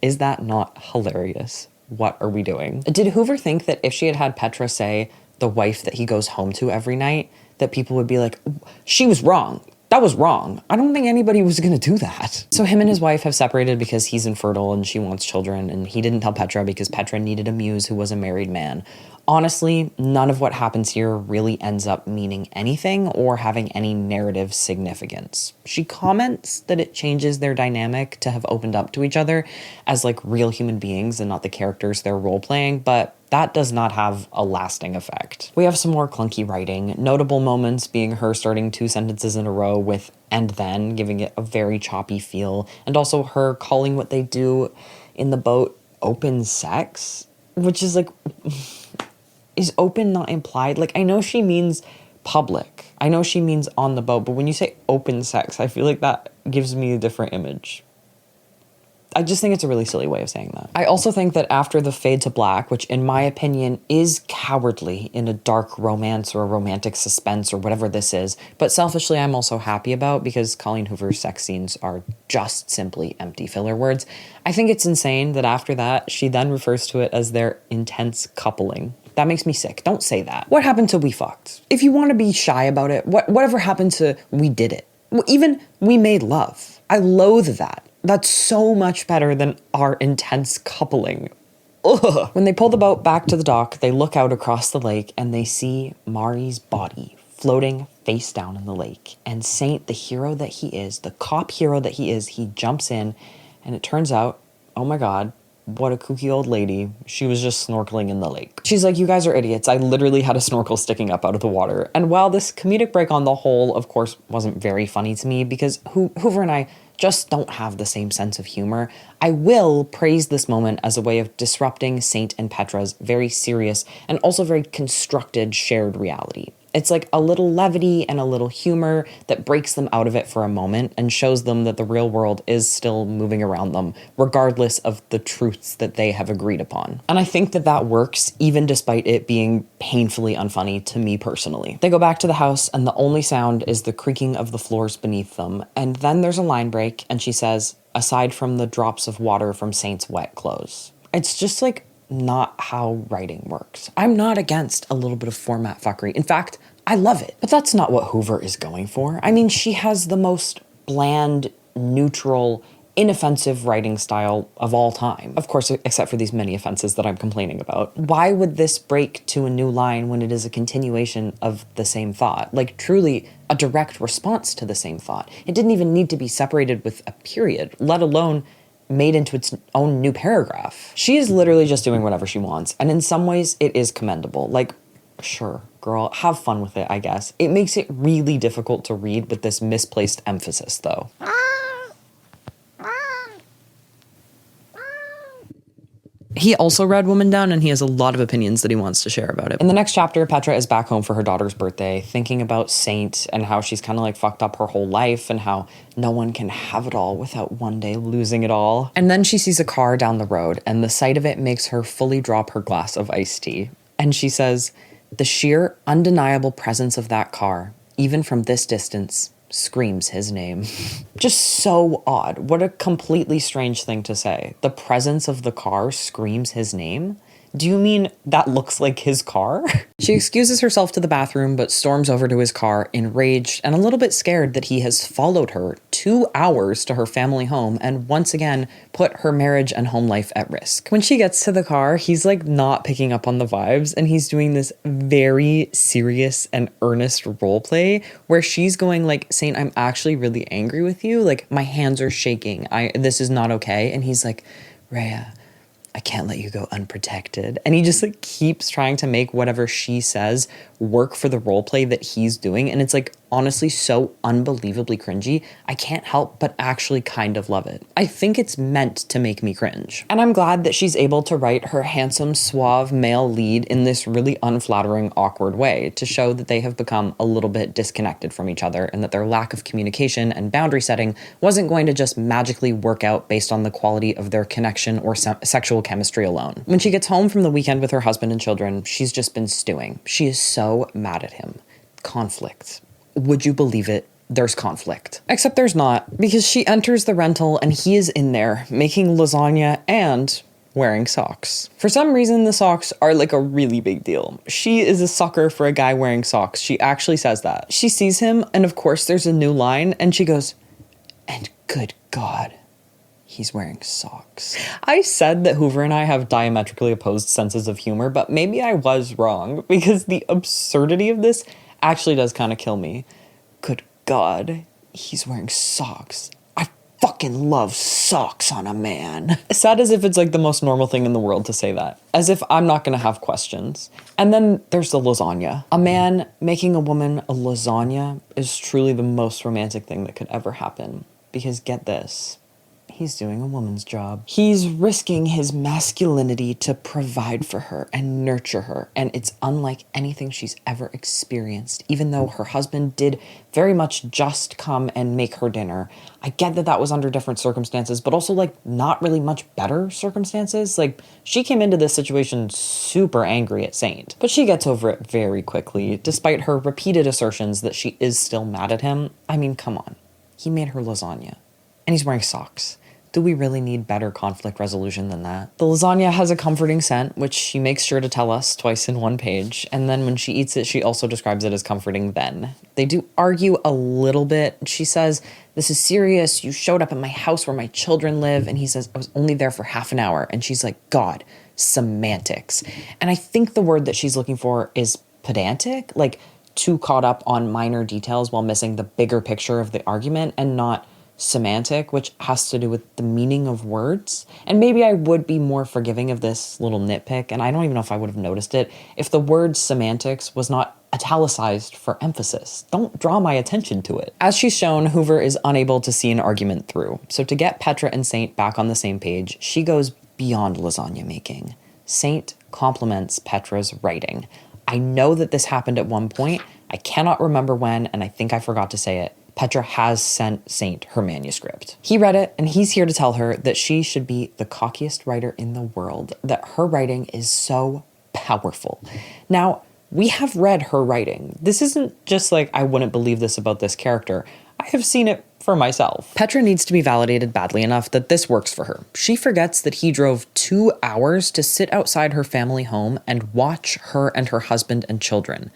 Is that not hilarious? What are we doing? Did Hoover think that if she had had Petra say the wife that he goes home to every night, that people would be like, she was wrong. That was wrong. I don't think anybody was going to do that. So him and his wife have separated because he's infertile and she wants children, and he didn't tell Petra because Petra needed a muse who was a married man. Honestly, none of what happens here really ends up meaning anything or having any narrative significance. She comments that it changes their dynamic to have opened up to each other as like real human beings and not the characters they're role-playing, but that does not have a lasting effect. We have some more clunky writing, notable moments being her starting 2 sentences in a row with "and then," giving it a very choppy feel, and also her calling what they do in the boat open sex, which is like, is open not implied? Like, I know she means public. I know she means on the boat, but when you say open sex, I feel like that gives me a different image. I just think it's a really silly way of saying that. I also think that after the fade to black, which in my opinion is cowardly in a dark romance or a romantic suspense or whatever this is, but selfishly I'm also happy about because Colleen Hoover's sex scenes are just simply empty filler words. I think it's insane that after that, she then refers to it as their intense coupling. That makes me sick. Don't say that. What happened to we fucked? If you want to be shy about it, whatever happened to we did it? Even we made love. I loathe that. That's so much better than our intense coupling. Ugh. When they pull the boat back to the dock, they look out across the lake and they see Mari's body floating face down in the lake. And Saint, the hero that he is, the cop hero that he is, he jumps in, and it turns out, oh my God, what a kooky old lady. She was just snorkeling in the lake. She's like, you guys are idiots. I literally had a snorkel sticking up out of the water. And while this comedic break on the whole, of course, wasn't very funny to me because Hoover and I just don't have the same sense of humor, I will praise this moment as a way of disrupting Saint and Petra's very serious and also very constructed shared reality. It's like a little levity and a little humor that breaks them out of it for a moment and shows them that the real world is still moving around them, regardless of the truths that they have agreed upon. And I think that that works, even despite it being painfully unfunny to me personally. They go back to the house, and the only sound is the creaking of the floors beneath them. And then there's a line break, and she says, aside from the drops of water from Saint's wet clothes. It's just like not how writing works. I'm not against a little bit of format fuckery. In fact, I love it. But that's not what Hoover is going for. I mean, she has the most bland, neutral, inoffensive writing style of all time. Of course, except for these many offenses that I'm complaining about. Why would this break to a new line when it is a continuation of the same thought? Like, truly a direct response to the same thought. It didn't even need to be separated with a period, let alone made into its own new paragraph. She is literally just doing whatever she wants, and in some ways it is commendable. Like, sure, girl, have fun with it, I guess. It makes it really difficult to read with this misplaced emphasis, though. He also read Woman Down, and he has a lot of opinions that he wants to share about it. In the next chapter, Petra is back home for her daughter's birthday, thinking about Saint and how she's kind of like fucked up her whole life and how no one can have it all without one day losing it all. And then she sees a car down the road, and the sight of it makes her fully drop her glass of iced tea. And she says, "The sheer, undeniable presence of that car, even from this distance, screams his name." Just so odd. What a completely strange thing to say. The presence of the car screams his name? Do you mean that looks like his car? She excuses herself to the bathroom, but storms over to his car, enraged and a little bit scared that he has followed her 2 hours to her family home and once again put her marriage and home life at risk. When she gets to the car, he's like not picking up on the vibes, and he's doing this very serious and earnest role play where she's going like, "Saint, I'm actually really angry with you. Like, my hands are shaking. This is not okay." And he's like, "Rhea, I can't let you go unprotected." And he just like keeps trying to make whatever she says work for the role play that he's doing. And it's like honestly so unbelievably cringy. I can't help but actually kind of love it. I think it's meant to make me cringe. And I'm glad that she's able to write her handsome, suave male lead in this really unflattering, awkward way to show that they have become a little bit disconnected from each other and that their lack of communication and boundary setting wasn't going to just magically work out based on the quality of their connection or sexual chemistry alone. When she gets home from the weekend with her husband and children, she's just been stewing. She is so mad at him. Conflict. Would you believe it? There's conflict. Except there's not, because she enters the rental and he is in there making lasagna and wearing socks. For some reason, the socks are like a really big deal. She is a sucker for a guy wearing socks. She actually says that. She sees him, and of course there's a new line, and she goes, "And good God, he's wearing socks." I said that Hoover and I have diametrically opposed senses of humor, but maybe I was wrong, because the absurdity of this actually does kind of kill me. Good God, he's wearing socks. I fucking love socks on a man. Sad as if it's like the most normal thing in the world to say that. As if I'm not gonna have questions. And then there's the lasagna. A man making a woman a lasagna is truly the most romantic thing that could ever happen. Because get this, he's doing a woman's job. He's risking his masculinity to provide for her and nurture her, and it's unlike anything she's ever experienced, even though her husband did very much just come and make her dinner. I get that that was under different circumstances, but also like not really much better circumstances. Like, she came into this situation super angry at Saint, but she gets over it very quickly, despite her repeated assertions that she is still mad at him. I mean, come on. He made her lasagna. And he's wearing socks. Do we really need better conflict resolution than that? The lasagna has a comforting scent, which she makes sure to tell us twice in one page. And then when she eats it, she also describes it as comforting then. They do argue a little bit. She says, "This is serious. You showed up at my house where my children live." And he says, "I was only there for half an hour." And she's like, "God, semantics." And I think the word that she's looking for is pedantic, like too caught up on minor details while missing the bigger picture of the argument, and not semantic, which has to do with the meaning of words. And maybe I would be more forgiving of this little nitpick, and I don't even know if I would have noticed it, if the word semantics was not italicized for emphasis. Don't draw my attention to it. As she's shown, Hoover is unable to see an argument through. So to get Petra and Saint back on the same page, she goes beyond lasagna making. Saint compliments Petra's writing. I know that this happened at one point. I cannot remember when, and I think I forgot to say it. Petra has sent Saint her manuscript. He read it, and he's here to tell her that she should be the cockiest writer in the world, that her writing is so powerful. Now, we have read her writing. This isn't just like, I wouldn't believe this about this character. I have seen it for myself. Petra needs to be validated badly enough that this works for her. She forgets that he drove 2 hours to sit outside her family home and watch her and her husband and children.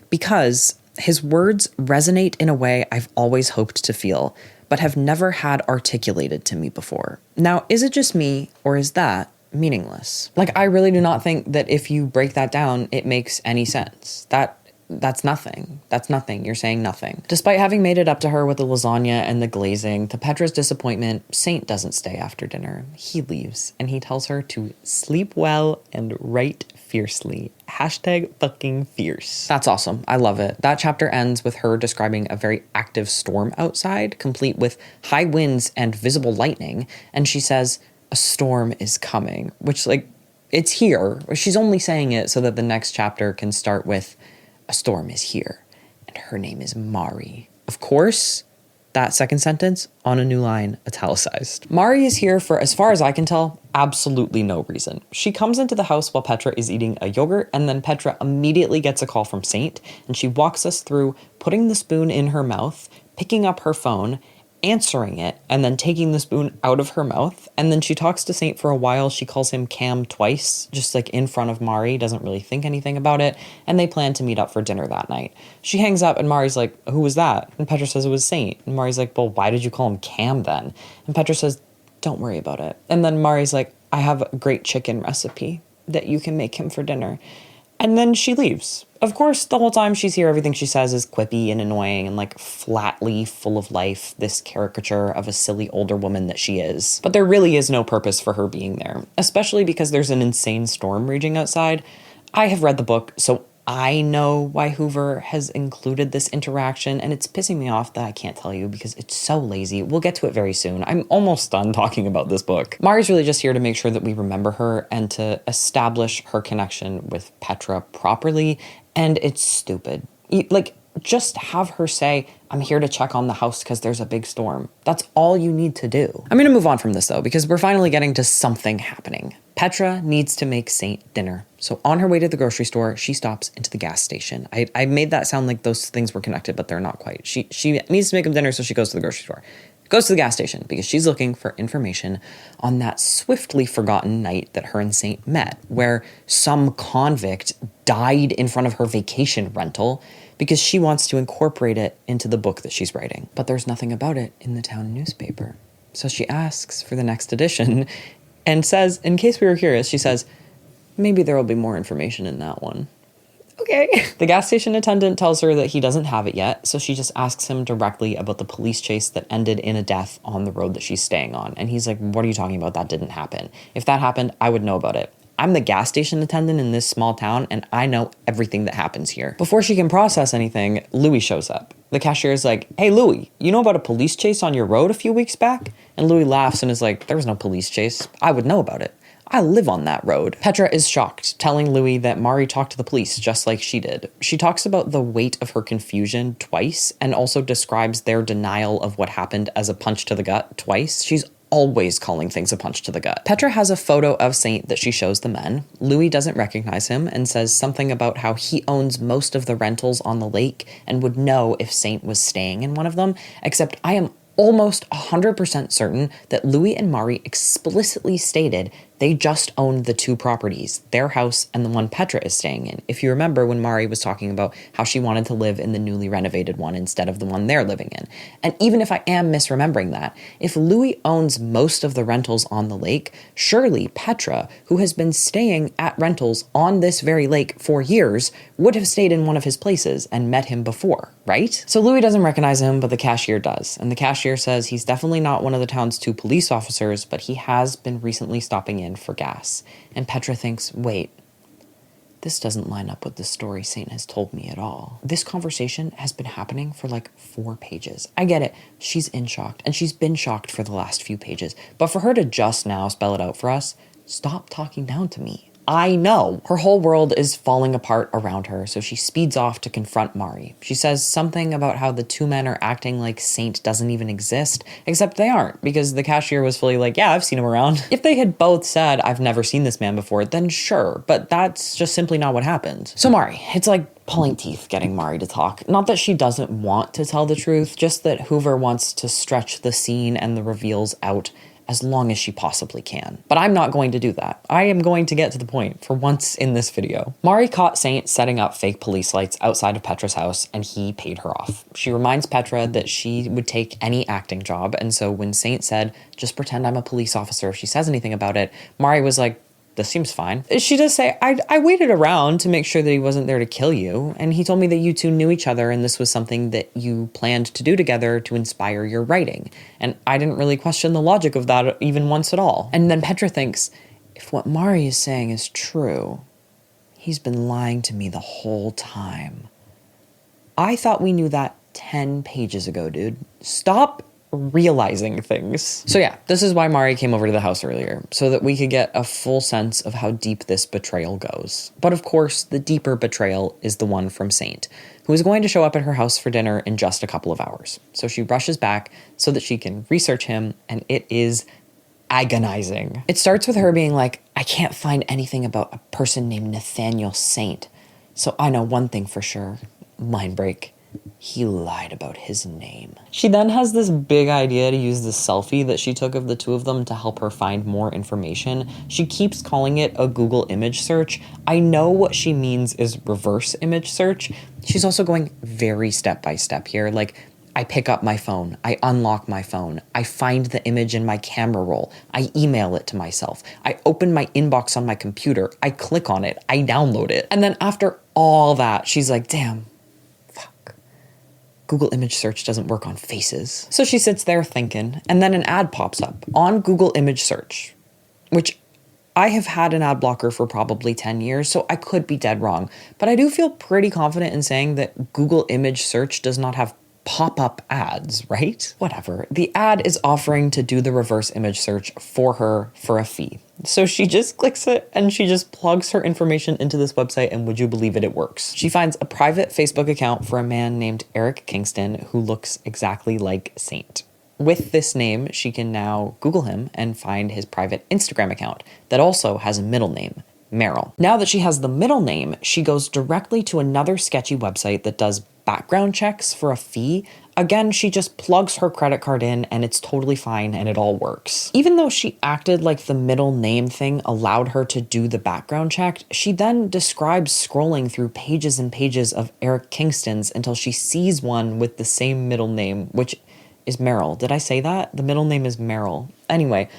Because his words resonate in a way I've always hoped to feel, but have never had articulated to me before. Now, is it just me, or is that meaningless? Like, I really do not think that if you break that down, it makes any sense. That's nothing. That's nothing. You're saying nothing. Despite having made it up to her with the lasagna and the glazing, to Petra's disappointment, Saint doesn't stay after dinner. He leaves, and he tells her to sleep well and write fiercely. Hashtag fucking fierce. That's awesome. I love it. That chapter ends with her describing a very active storm outside, complete with high winds and visible lightning. And she says, a storm is coming, which, like, it's here. She's only saying it so that the next chapter can start with, a storm is here, and her name is Mari. Of course, that second sentence on a new line, italicized. Mari is here for, as far as I can tell, absolutely no reason. She comes into the house while Petra is eating a yogurt, and then Petra immediately gets a call from Saint, and she walks us through putting the spoon in her mouth, picking up her phone, answering it, and then taking the spoon out of her mouth. And then she talks to Saint for a while. She calls him Cam twice, just like in front of Mari, doesn't really think anything about it. And they plan to meet up for dinner that night. She hangs up and Mari's like, who was that? And Petra says it was Saint. And Mari's like, well, why did you call him Cam then? And Petra says, don't worry about it. And then Mari's like, I have a great chicken recipe that you can make him for dinner. And then she leaves. Of course, the whole time she's here, everything she says is quippy and annoying and like flatly full of life, this caricature of a silly older woman that she is. But there really is no purpose for her being there, especially because there's an insane storm raging outside. I have read the book, so I know why Hoover has included this interaction, and it's pissing me off that I can't tell you because it's so lazy. We'll get to it very soon. I'm almost done talking about this book. Mari's really just here to make sure that we remember her and to establish her connection with Petra properly, and it's stupid. Like, just have her say, I'm here to check on the house because there's a big storm. That's all you need to do. I'm going to move on from this, though, because we're finally getting to something happening. Petra needs to make Saint dinner. So on her way to the grocery store, she stops into the gas station. I made that sound like those things were connected, but they're not quite. She needs to make him dinner, so she goes to the grocery store. Goes to the gas station because she's looking for information on that swiftly forgotten night that her and Saint met, where some convict died in front of her vacation rental because she wants to incorporate it into the book that she's writing. But there's nothing about it in the town newspaper. So she asks for the next edition and says, in case we were curious, she says, maybe there will be more information in that one. Okay. The gas station attendant tells her that he doesn't have it yet, so she just asks him directly about the police chase that ended in a death on the road that she's staying on. And he's like, what are you talking about? That didn't happen. If that happened, I would know about it. I'm the gas station attendant in this small town, and I know everything that happens here. Before she can process anything, Louis shows up. The cashier is like, hey, Louis, you know about a police chase on your road a few weeks back? And Louis laughs and is like, there was no police chase. I would know about it. I live on that road. Petra is shocked, telling Louis that Mari talked to the police just like she did. She talks about the weight of her confusion twice and also describes their denial of what happened as a punch to the gut twice. She's always calling things a punch to the gut. Petra has a photo of Saint that she shows the men. Louis doesn't recognize him and says something about how he owns most of the rentals on the lake and would know if Saint was staying in one of them, except I am almost 100% certain that Louis and Mari explicitly stated they just owned the 2 properties, their house and the one Petra is staying in. If you remember when Mari was talking about how she wanted to live in the newly renovated one instead of the one they're living in. And even if I am misremembering that, if Louis owns most of the rentals on the lake, surely Petra, who has been staying at rentals on this very lake for years, would have stayed in one of his places and met him before, right? So Louis doesn't recognize him, but the cashier does. And the cashier says he's definitely not one of the town's 2 police officers, but he has been recently stopping in for gas. And Petra thinks, wait, this doesn't line up with the story Saint has told me at all. This conversation has been happening for like 4 pages. I get it. She's in shock, and she's been shocked for the last few pages. But for her to just now spell it out for us, stop talking down to me. I know. Her whole world is falling apart around her, so she speeds off to confront Mari. She says something about how the two men are acting like Saint doesn't even exist, except they aren't, because the cashier was fully like, yeah, I've seen him around. If they had both said, I've never seen this man before, then sure, but that's just simply not what happened. So Mari, it's like pulling teeth getting Mari to talk. Not that she doesn't want to tell the truth, just that Hoover wants to stretch the scene and the reveals out as long as she possibly can. But I'm not going to do that. I am going to get to the point for once in this video. Mari caught Saint setting up fake police lights outside of Petra's house, and he paid her off. She reminds Petra that she would take any acting job, and so when Saint said, just pretend I'm a police officer if she says anything about it, Mari was like, this seems fine. She does say, I waited around to make sure that he wasn't there to kill you, and he told me that you two knew each other and this was something that you planned to do together to inspire your writing. And I didn't really question the logic of that even once at all. And then Petra thinks, if what Mari is saying is true, he's been lying to me the whole time. I thought we knew that 10 pages ago, dude. Stop realizing things. So yeah, this is why Mari came over to the house earlier, so that we could get a full sense of how deep this betrayal goes. But of course, the deeper betrayal is the one from Saint, who is going to show up at her house for dinner in just a couple of hours. So she rushes back so that she can research him, and it is agonizing. It starts with her being like, I can't find anything about a person named Nathaniel Saint. So I know one thing for sure. Mind break. He lied about his name. She then has this big idea to use the selfie that she took of the two of them to help her find more information. She keeps calling it a Google image search. I know what she means is reverse image search. She's also going very step by step here. Like, I pick up my phone, I unlock my phone, I find the image in my camera roll, I email it to myself, I open my inbox on my computer, I click on it, I download it. And then after all that, she's like, damn, Google image search doesn't work on faces. So she sits there thinking, and then an ad pops up on Google image search, which I have had an ad blocker for probably 10 years, so I could be dead wrong. But I do feel pretty confident in saying that Google image search does not have pop-up ads, right? Whatever. The ad is offering to do the reverse image search for her for a fee. So she just clicks it and she just plugs her information into this website, and would you believe it, it works. She finds a private Facebook account for a man named Eric Kingston who looks exactly like Saint. With this name, she can now Google him and find his private Instagram account that also has a middle name, Meryl. Now that she has the middle name, she goes directly to another sketchy website that does background checks for a fee. Again, she just plugs her credit card in and it's totally fine and it all works. Even though she acted like the middle name thing allowed her to do the background check, she then describes scrolling through pages and pages of Eric Kingston's until she sees one with the same middle name, which is Meryl. Did I say that? The middle name is Meryl. Anyway,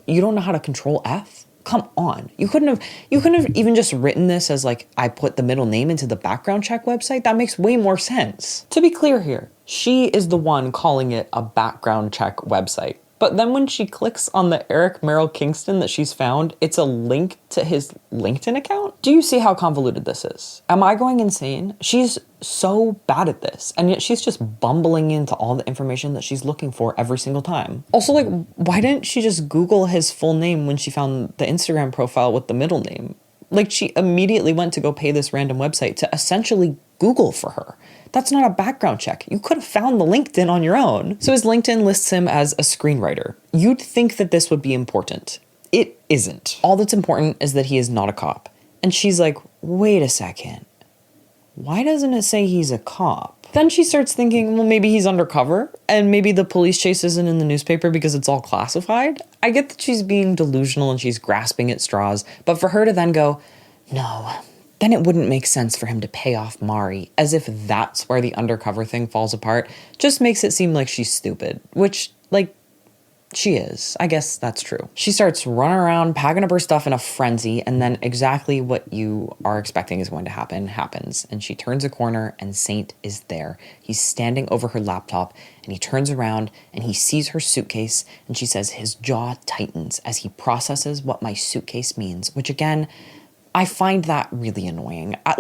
you don't know how to control F? Come on. You couldn't have even just written this as like, I put the middle name into the background check website. That makes way more sense. To be clear here, she is the one calling it a background check website. But then when she clicks on the Eric Merrill Kingston that she's found, it's a link to his LinkedIn account. Do you see how convoluted this is? Am I going insane? She's so bad at this, and yet she's just bumbling into all the information that she's looking for every single time. Also, like, why didn't she just Google his full name when she found the Instagram profile with the middle name? Like, she immediately went to go pay this random website to essentially Google for her. That's not a background check. You could have found the LinkedIn on your own. So his LinkedIn lists him as a screenwriter. You'd think that this would be important. It isn't. All that's important is that he is not a cop. And she's like, wait a second. Why doesn't it say he's a cop? Then she starts thinking, well, maybe he's undercover, and maybe the police chase isn't in the newspaper because it's all classified. I get that she's being delusional and she's grasping at straws, but for her to then go, no, then it wouldn't make sense for him to pay off Mari, as if that's where the undercover thing falls apart, just makes it seem like she's stupid, which, like, she is. I guess that's true. She starts running around, packing up her stuff in a frenzy, and then exactly what you are expecting is going to happen happens. And she turns a corner, and Saint is there. He's standing over her laptop, and he turns around, and he sees her suitcase, and she says his jaw tightens as he processes what my suitcase means, which again, I find that really annoying. At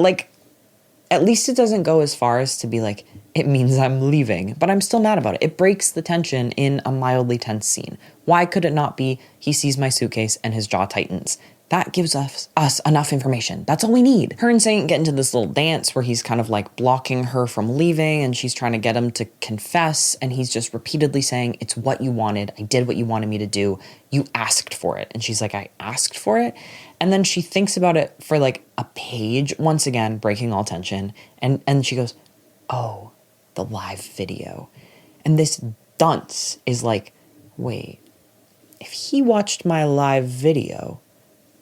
least it doesn't go as far as to be like, it means I'm leaving, but I'm still mad about it. It breaks the tension in a mildly tense scene. Why could it not be, he sees my suitcase and his jaw tightens? That gives us enough information. That's all we need. Her and Saint get into this little dance where he's kind of like blocking her from leaving and she's trying to get him to confess. And he's just repeatedly saying, it's what you wanted. I did what you wanted me to do. You asked for it. And she's like, I asked for it. And then she thinks about it for like a page, once again, breaking all tension. And she goes, oh, the live video. And this dunce is like, wait, if he watched my live video,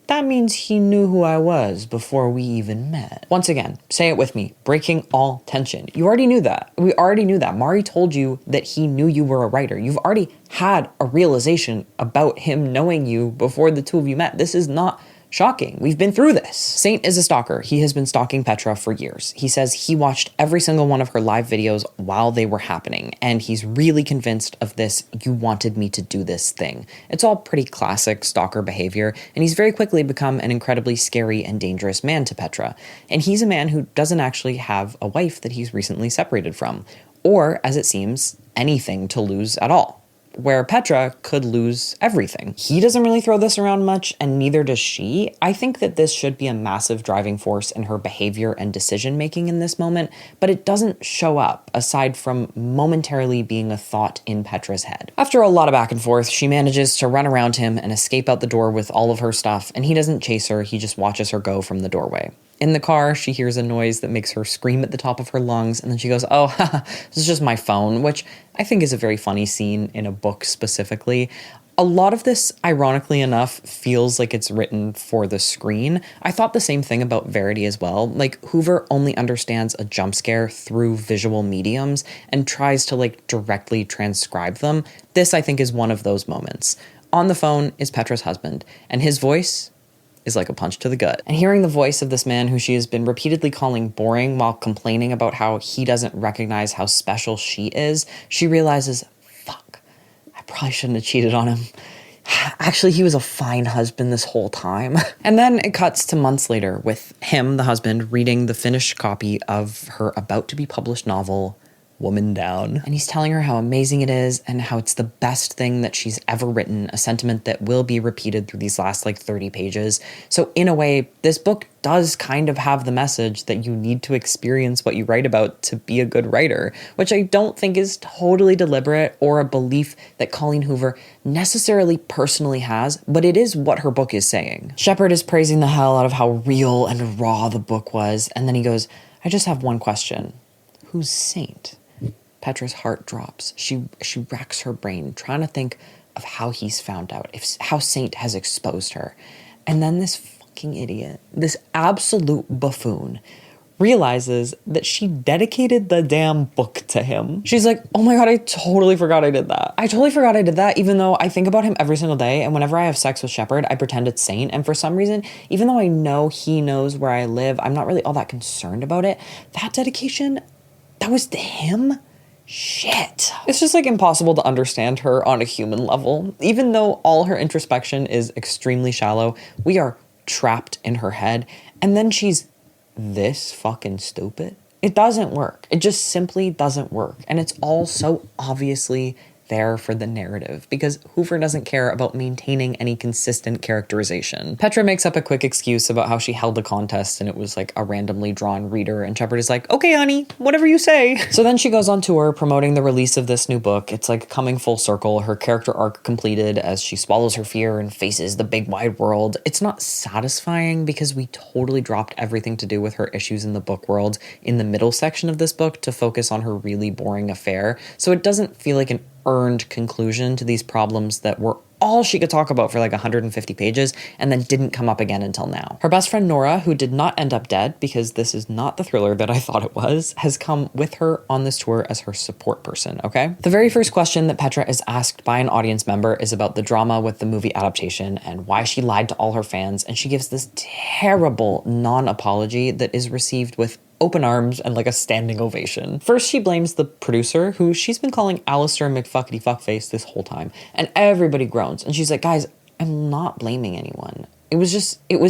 that means he knew who I was before we even met. Once again, say it with me, breaking all tension. You already knew that. We already knew that. Mari told you that he knew you were a writer. You've already had a realization about him knowing you before the two of you met. This is not shocking. We've been through this. Saint is a stalker. He has been stalking Petra for years. He says he watched every single one of her live videos while they were happening, and he's really convinced of this, you wanted me to do this thing. It's all pretty classic stalker behavior, and he's very quickly become an incredibly scary and dangerous man to Petra. And he's a man who doesn't actually have a wife that he's recently separated from, or, as it seems, anything to lose at all, where Petra could lose everything. He doesn't really throw this around much, and neither does she. I think that this should be a massive driving force in her behavior and decision-making in this moment, but it doesn't show up, aside from momentarily being a thought in Petra's head. After a lot of back and forth, she manages to run around him and escape out the door with all of her stuff, and he doesn't chase her, he just watches her go from the doorway. In the car, she hears a noise that makes her scream at the top of her lungs, and then she goes, oh, haha, this is just my phone, which I think is a very funny scene in a book specifically. A lot of this, ironically enough, feels like it's written for the screen. I thought the same thing about Verity as well. Like, Hoover only understands a jump scare through visual mediums and tries to, like, directly transcribe them. This, I think, is one of those moments. On the phone is Petra's husband, and his voice is like a punch to the gut. And hearing the voice of this man who she has been repeatedly calling boring while complaining about how he doesn't recognize how special she is, she realizes, fuck, I probably shouldn't have cheated on him. Actually, he was a fine husband this whole time. And then it cuts to months later with him, the husband, reading the finished copy of her about-to-be-published novel, Woman Down. And he's telling her how amazing it is and how it's the best thing that she's ever written, a sentiment that will be repeated through these last like 30 pages. So in a way, this book does kind of have the message that you need to experience what you write about to be a good writer, which I don't think is totally deliberate or a belief that Colleen Hoover necessarily personally has, but it is what her book is saying. Shepard is praising the hell out of how real and raw the book was, and then he goes, I just have one question. Who's Saint? Petra's heart drops. She racks her brain, trying to think of how he's found out, how Saint has exposed her. And then this fucking idiot, this absolute buffoon, realizes that she dedicated the damn book to him. She's like, oh my god, I totally forgot I did that. I totally forgot I did that, even though I think about him every single day, and whenever I have sex with Shepard, I pretend it's Saint, and for some reason, even though I know he knows where I live, I'm not really all that concerned about it. That dedication, that was to him? Shit. It's just like impossible to understand her on a human level. Even though all her introspection is extremely shallow, we are trapped in her head, and then she's this fucking stupid. It doesn't work. It just simply doesn't work. And it's all so obviously there for the narrative because Hoover doesn't care about maintaining any consistent characterization. Petra makes up a quick excuse about how she held a contest and it was like a randomly drawn reader, and Shepard is like, okay, honey, whatever you say. So then she goes on tour promoting the release of this new book. It's like coming full circle, her character arc completed as she swallows her fear and faces the big wide world. It's not satisfying because we totally dropped everything to do with her issues in the book world in the middle section of this book to focus on her really boring affair. So it doesn't feel like an earned conclusion to these problems that were all she could talk about for like 150 pages and then didn't come up again until now. Her best friend Nora, who did not end up dead because this is not the thriller that I thought it was, has come with her on this tour as her support person, okay? The very first question that Petra is asked by an audience member is about the drama with the movie adaptation and why she lied to all her fans, and she gives this terrible non-apology that is received with open arms and like a standing ovation. First, she blames the producer, who she's been calling Alistair McFuckety Fuckface this whole time, and everybody groans. And she's like, guys, I'm not blaming anyone. It was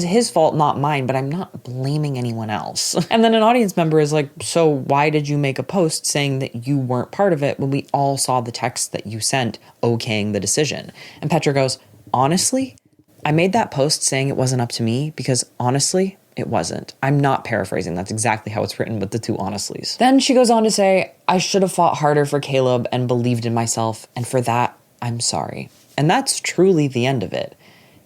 his fault, not mine, but I'm not blaming anyone else. And then an audience member is like, so why did you make a post saying that you weren't part of it when we all saw the text that you sent okaying the decision? And Petra goes, honestly, I made that post saying it wasn't up to me because honestly, it wasn't. I'm not paraphrasing. That's exactly how it's written with the two honestlys. Then she goes on to say, I should have fought harder for Caleb and believed in myself, and for that, I'm sorry. And that's truly the end of it.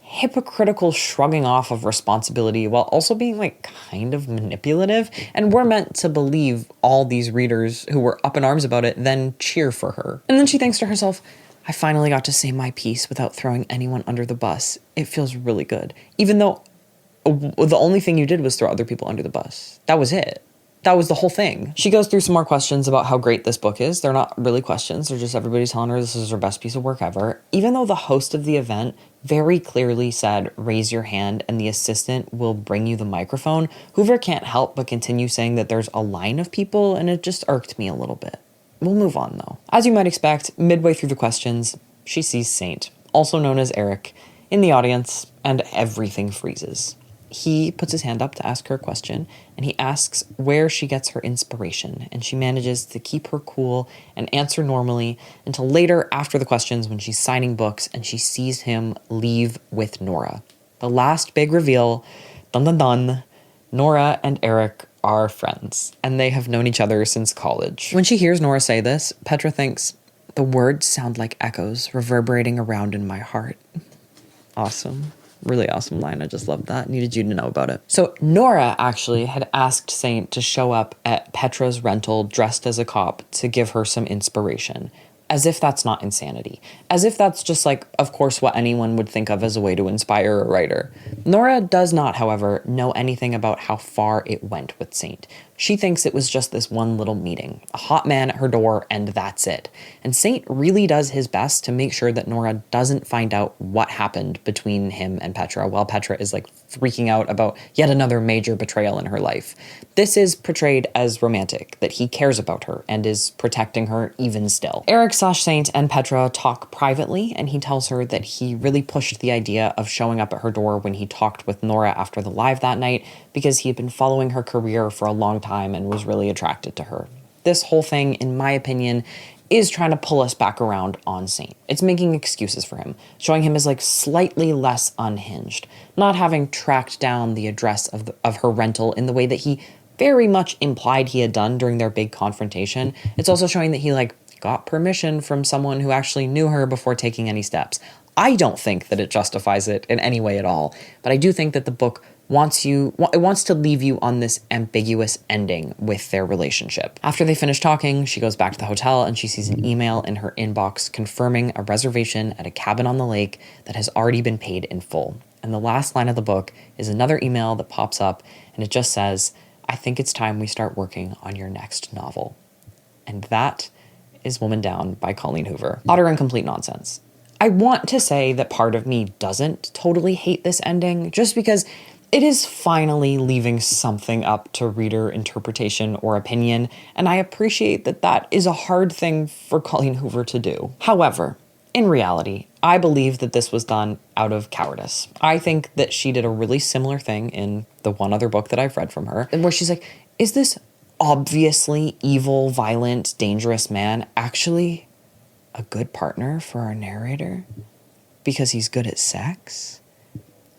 Hypocritical shrugging off of responsibility while also being like kind of manipulative. And we're meant to believe all these readers who were up in arms about it then cheer for her. And then she thinks to herself, I finally got to say my piece without throwing anyone under the bus. It feels really good. Even though the only thing you did was throw other people under the bus. That was it. That was the whole thing. She goes through some more questions about how great this book is. They're not really questions. They're just everybody telling her this is her best piece of work ever. Even though the host of the event very clearly said, raise your hand and the assistant will bring you the microphone, Hoover can't help but continue saying that there's a line of people, and it just irked me a little bit. We'll move on though. As you might expect, midway through the questions, she sees Saint, also known as Eric, in the audience, and everything freezes. He puts his hand up to ask her a question, and he asks where she gets her inspiration, and she manages to keep her cool and answer normally until later after the questions when she's signing books and she sees him leave with Nora. The last big reveal, dun dun dun, Nora and Eric are friends, and they have known each other since college. When she hears Nora say this, Petra thinks, the words sound like echoes reverberating around in my heart. Awesome. Really awesome line. I just loved that. Needed you to know about it. So Nora actually had asked Saint to show up at Petra's rental dressed as a cop to give her some inspiration. As if that's not insanity. As if that's just like, of course, what anyone would think of as a way to inspire a writer. Nora does not, however, know anything about how far it went with Saint. She thinks it was just this one little meeting, a hot man at her door, and that's it. And Saint really does his best to make sure that Nora doesn't find out what happened between him and Petra, while Petra is like freaking out about yet another major betrayal in her life. This is portrayed as romantic, that he cares about her and is protecting her even still. Eric/Saint and Petra talk privately, and he tells her that he really pushed the idea of showing up at her door when he talked with Nora after the live that night because he had been following her career for a long time and was really attracted to her. This whole thing, in my opinion, is trying to pull us back around on Saint. It's making excuses for him, showing him as like slightly less unhinged, not having tracked down the address of her rental in the way that he very much implied he had done during their big confrontation. It's also showing that he like got permission from someone who actually knew her before taking any steps. I don't think that it justifies it in any way at all, but I do think that the book wants to leave you on this ambiguous ending with their relationship. After they finish talking, she goes back to the hotel and she sees an email in her inbox confirming a reservation at a cabin on the lake that has already been paid in full. And the last line of the book is another email that pops up, and it just says, I think it's time we start working on your next novel. And that is Woman Down by Colleen Hoover. Utter and complete nonsense. I want to say that part of me doesn't totally hate this ending, just because it is finally leaving something up to reader interpretation or opinion, and I appreciate that that is a hard thing for Colleen Hoover to do. However, in reality, I believe that this was done out of cowardice. I think that she did a really similar thing in the one other book that I've read from her, where she's like, is this obviously evil, violent, dangerous man actually a good partner for our narrator? Because he's good at sex?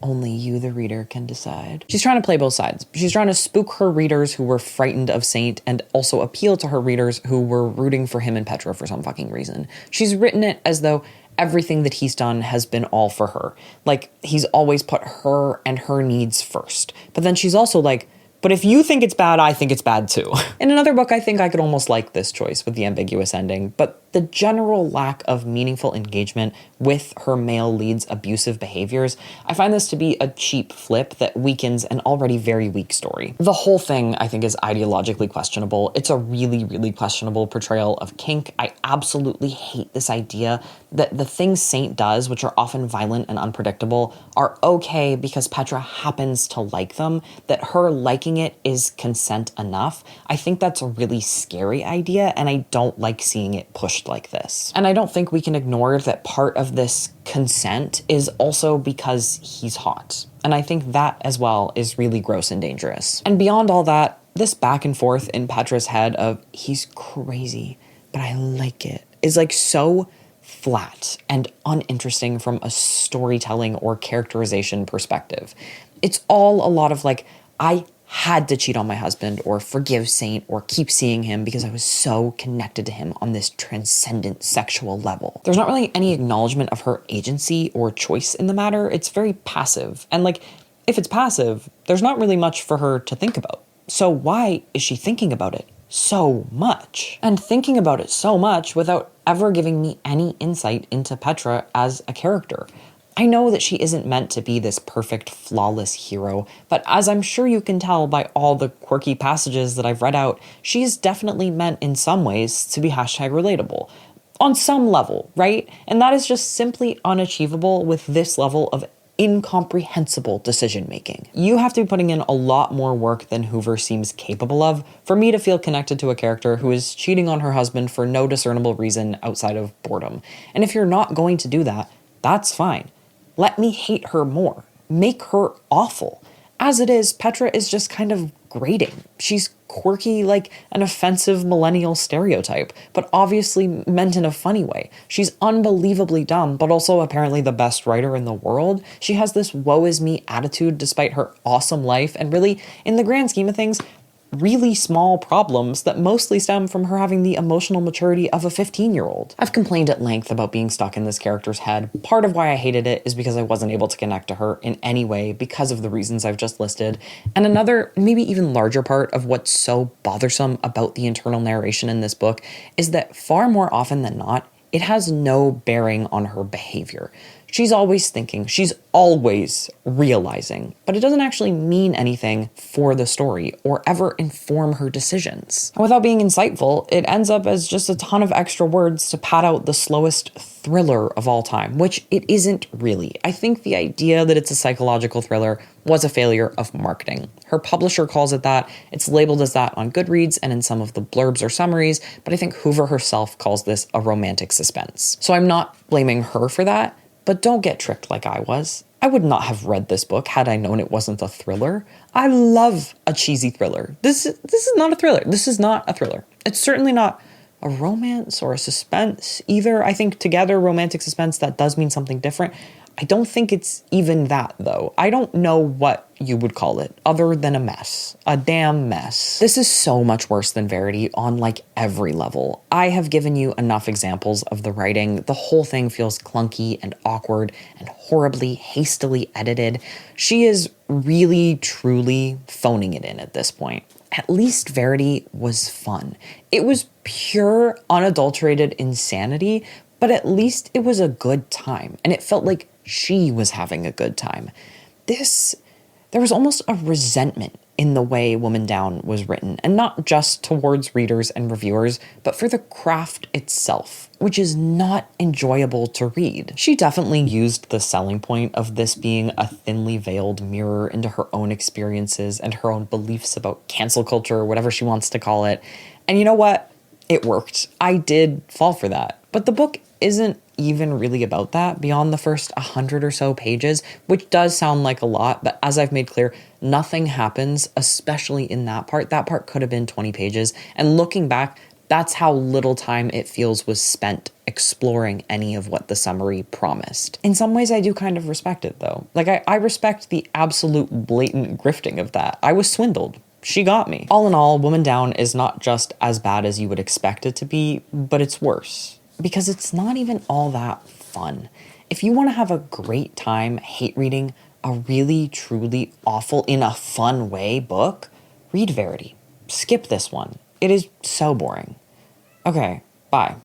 Only you, the reader, can decide. She's trying to play both sides. She's trying to spook her readers who were frightened of Saint and also appeal to her readers who were rooting for him and Petra for some fucking reason. She's written it as though everything that he's done has been all for her. Like, he's always put her and her needs first. But then she's also like, but if you think it's bad, I think it's bad too. In another book, I think I could almost like this choice with the ambiguous ending, but the general lack of meaningful engagement with her male lead's abusive behaviors, I find this to be a cheap flip that weakens an already very weak story. The whole thing, I think, is ideologically questionable. It's a really, really questionable portrayal of kink. I absolutely hate this idea that the things Saint does, which are often violent and unpredictable, are okay because Petra happens to like them, that her liking it is consent enough. I think that's a really scary idea, and I don't like seeing it pushed like this. And I don't think we can ignore that part of this consent is also because he's hot. And I think that as well is really gross and dangerous. And beyond all that, this back and forth in Petra's head of he's crazy, but I like it, is like so flat and uninteresting from a storytelling or characterization perspective. It's all a lot of like, I had to cheat on my husband or forgive Saint or keep seeing him because I was so connected to him on this transcendent sexual level. There's not really any acknowledgement of her agency or choice in the matter. It's very passive. And like, if it's passive, there's not really much for her to think about. So why is she thinking about it so much? And thinking about it so much without ever giving me any insight into Petra as a character. I know that she isn't meant to be this perfect, flawless hero, but as I'm sure you can tell by all the quirky passages that I've read out, she's definitely meant in some ways to be hashtag relatable. On some level, right? And that is just simply unachievable with this level of incomprehensible decision making. You have to be putting in a lot more work than Hoover seems capable of for me to feel connected to a character who is cheating on her husband for no discernible reason outside of boredom. And if you're not going to do that, that's fine. Let me hate her more. Make her awful. As it is, Petra is just kind of grating. She's quirky like an offensive millennial stereotype, but obviously meant in a funny way. She's unbelievably dumb, but also apparently the best writer in the world. She has this woe is me attitude despite her awesome life, and really, in the grand scheme of things, really small problems that mostly stem from her having the emotional maturity of a 15-year-old. I've complained at length about being stuck in this character's head. Part of why I hated it is because I wasn't able to connect to her in any way because of the reasons I've just listed. And another, maybe even larger part of what's so bothersome about the internal narration in this book is that far more often than not, it has no bearing on her behavior. She's always thinking, she's always realizing, but it doesn't actually mean anything for the story or ever inform her decisions. And without being insightful, it ends up as just a ton of extra words to pad out the slowest thriller of all time, which it isn't really. I think the idea that it's a psychological thriller was a failure of marketing. Her publisher calls it that. It's labeled as that on Goodreads and in some of the blurbs or summaries, but I think Hoover herself calls this a romantic suspense. So I'm not blaming her for that. But don't get tricked like I was. I would not have read this book had I known it wasn't a thriller. I love a cheesy thriller. This is not a thriller. This is not a thriller. It's certainly not a romance or a suspense either. I think together, romantic suspense, that does mean something different. I don't think it's even that, though. I don't know what you would call it other than a mess. A damn mess. This is so much worse than Verity on like every level. I have given you enough examples of the writing. The whole thing feels clunky and awkward and horribly, hastily edited. She is really, truly phoning it in at this point. At least Verity was fun. It was pure, unadulterated insanity, but at least it was a good time, and it felt like she was having a good time. There was almost a resentment in the way Woman Down was written, and not just towards readers and reviewers, but for the craft itself, which is not enjoyable to read. She definitely used the selling point of this being a thinly veiled mirror into her own experiences and her own beliefs about cancel culture, or whatever she wants to call it. And you know what? It worked. I did fall for that. But the book isn't even really about that beyond the first 100 or so pages, which does sound like a lot, but as I've made clear, nothing happens, especially in that part. That part could have been 20 pages, and looking back, that's how little time it feels was spent exploring any of what the summary promised. In some ways, I do kind of respect it, though. Like, I respect the absolute blatant grifting of that. I was swindled. She got me. All in all, Woman Down is not just as bad as you would expect it to be, but it's worse. Because it's not even all that fun. If you want to have a great time hate reading a really, truly awful, in a fun way book, read Verity. Skip this one. It is so boring. Okay, bye.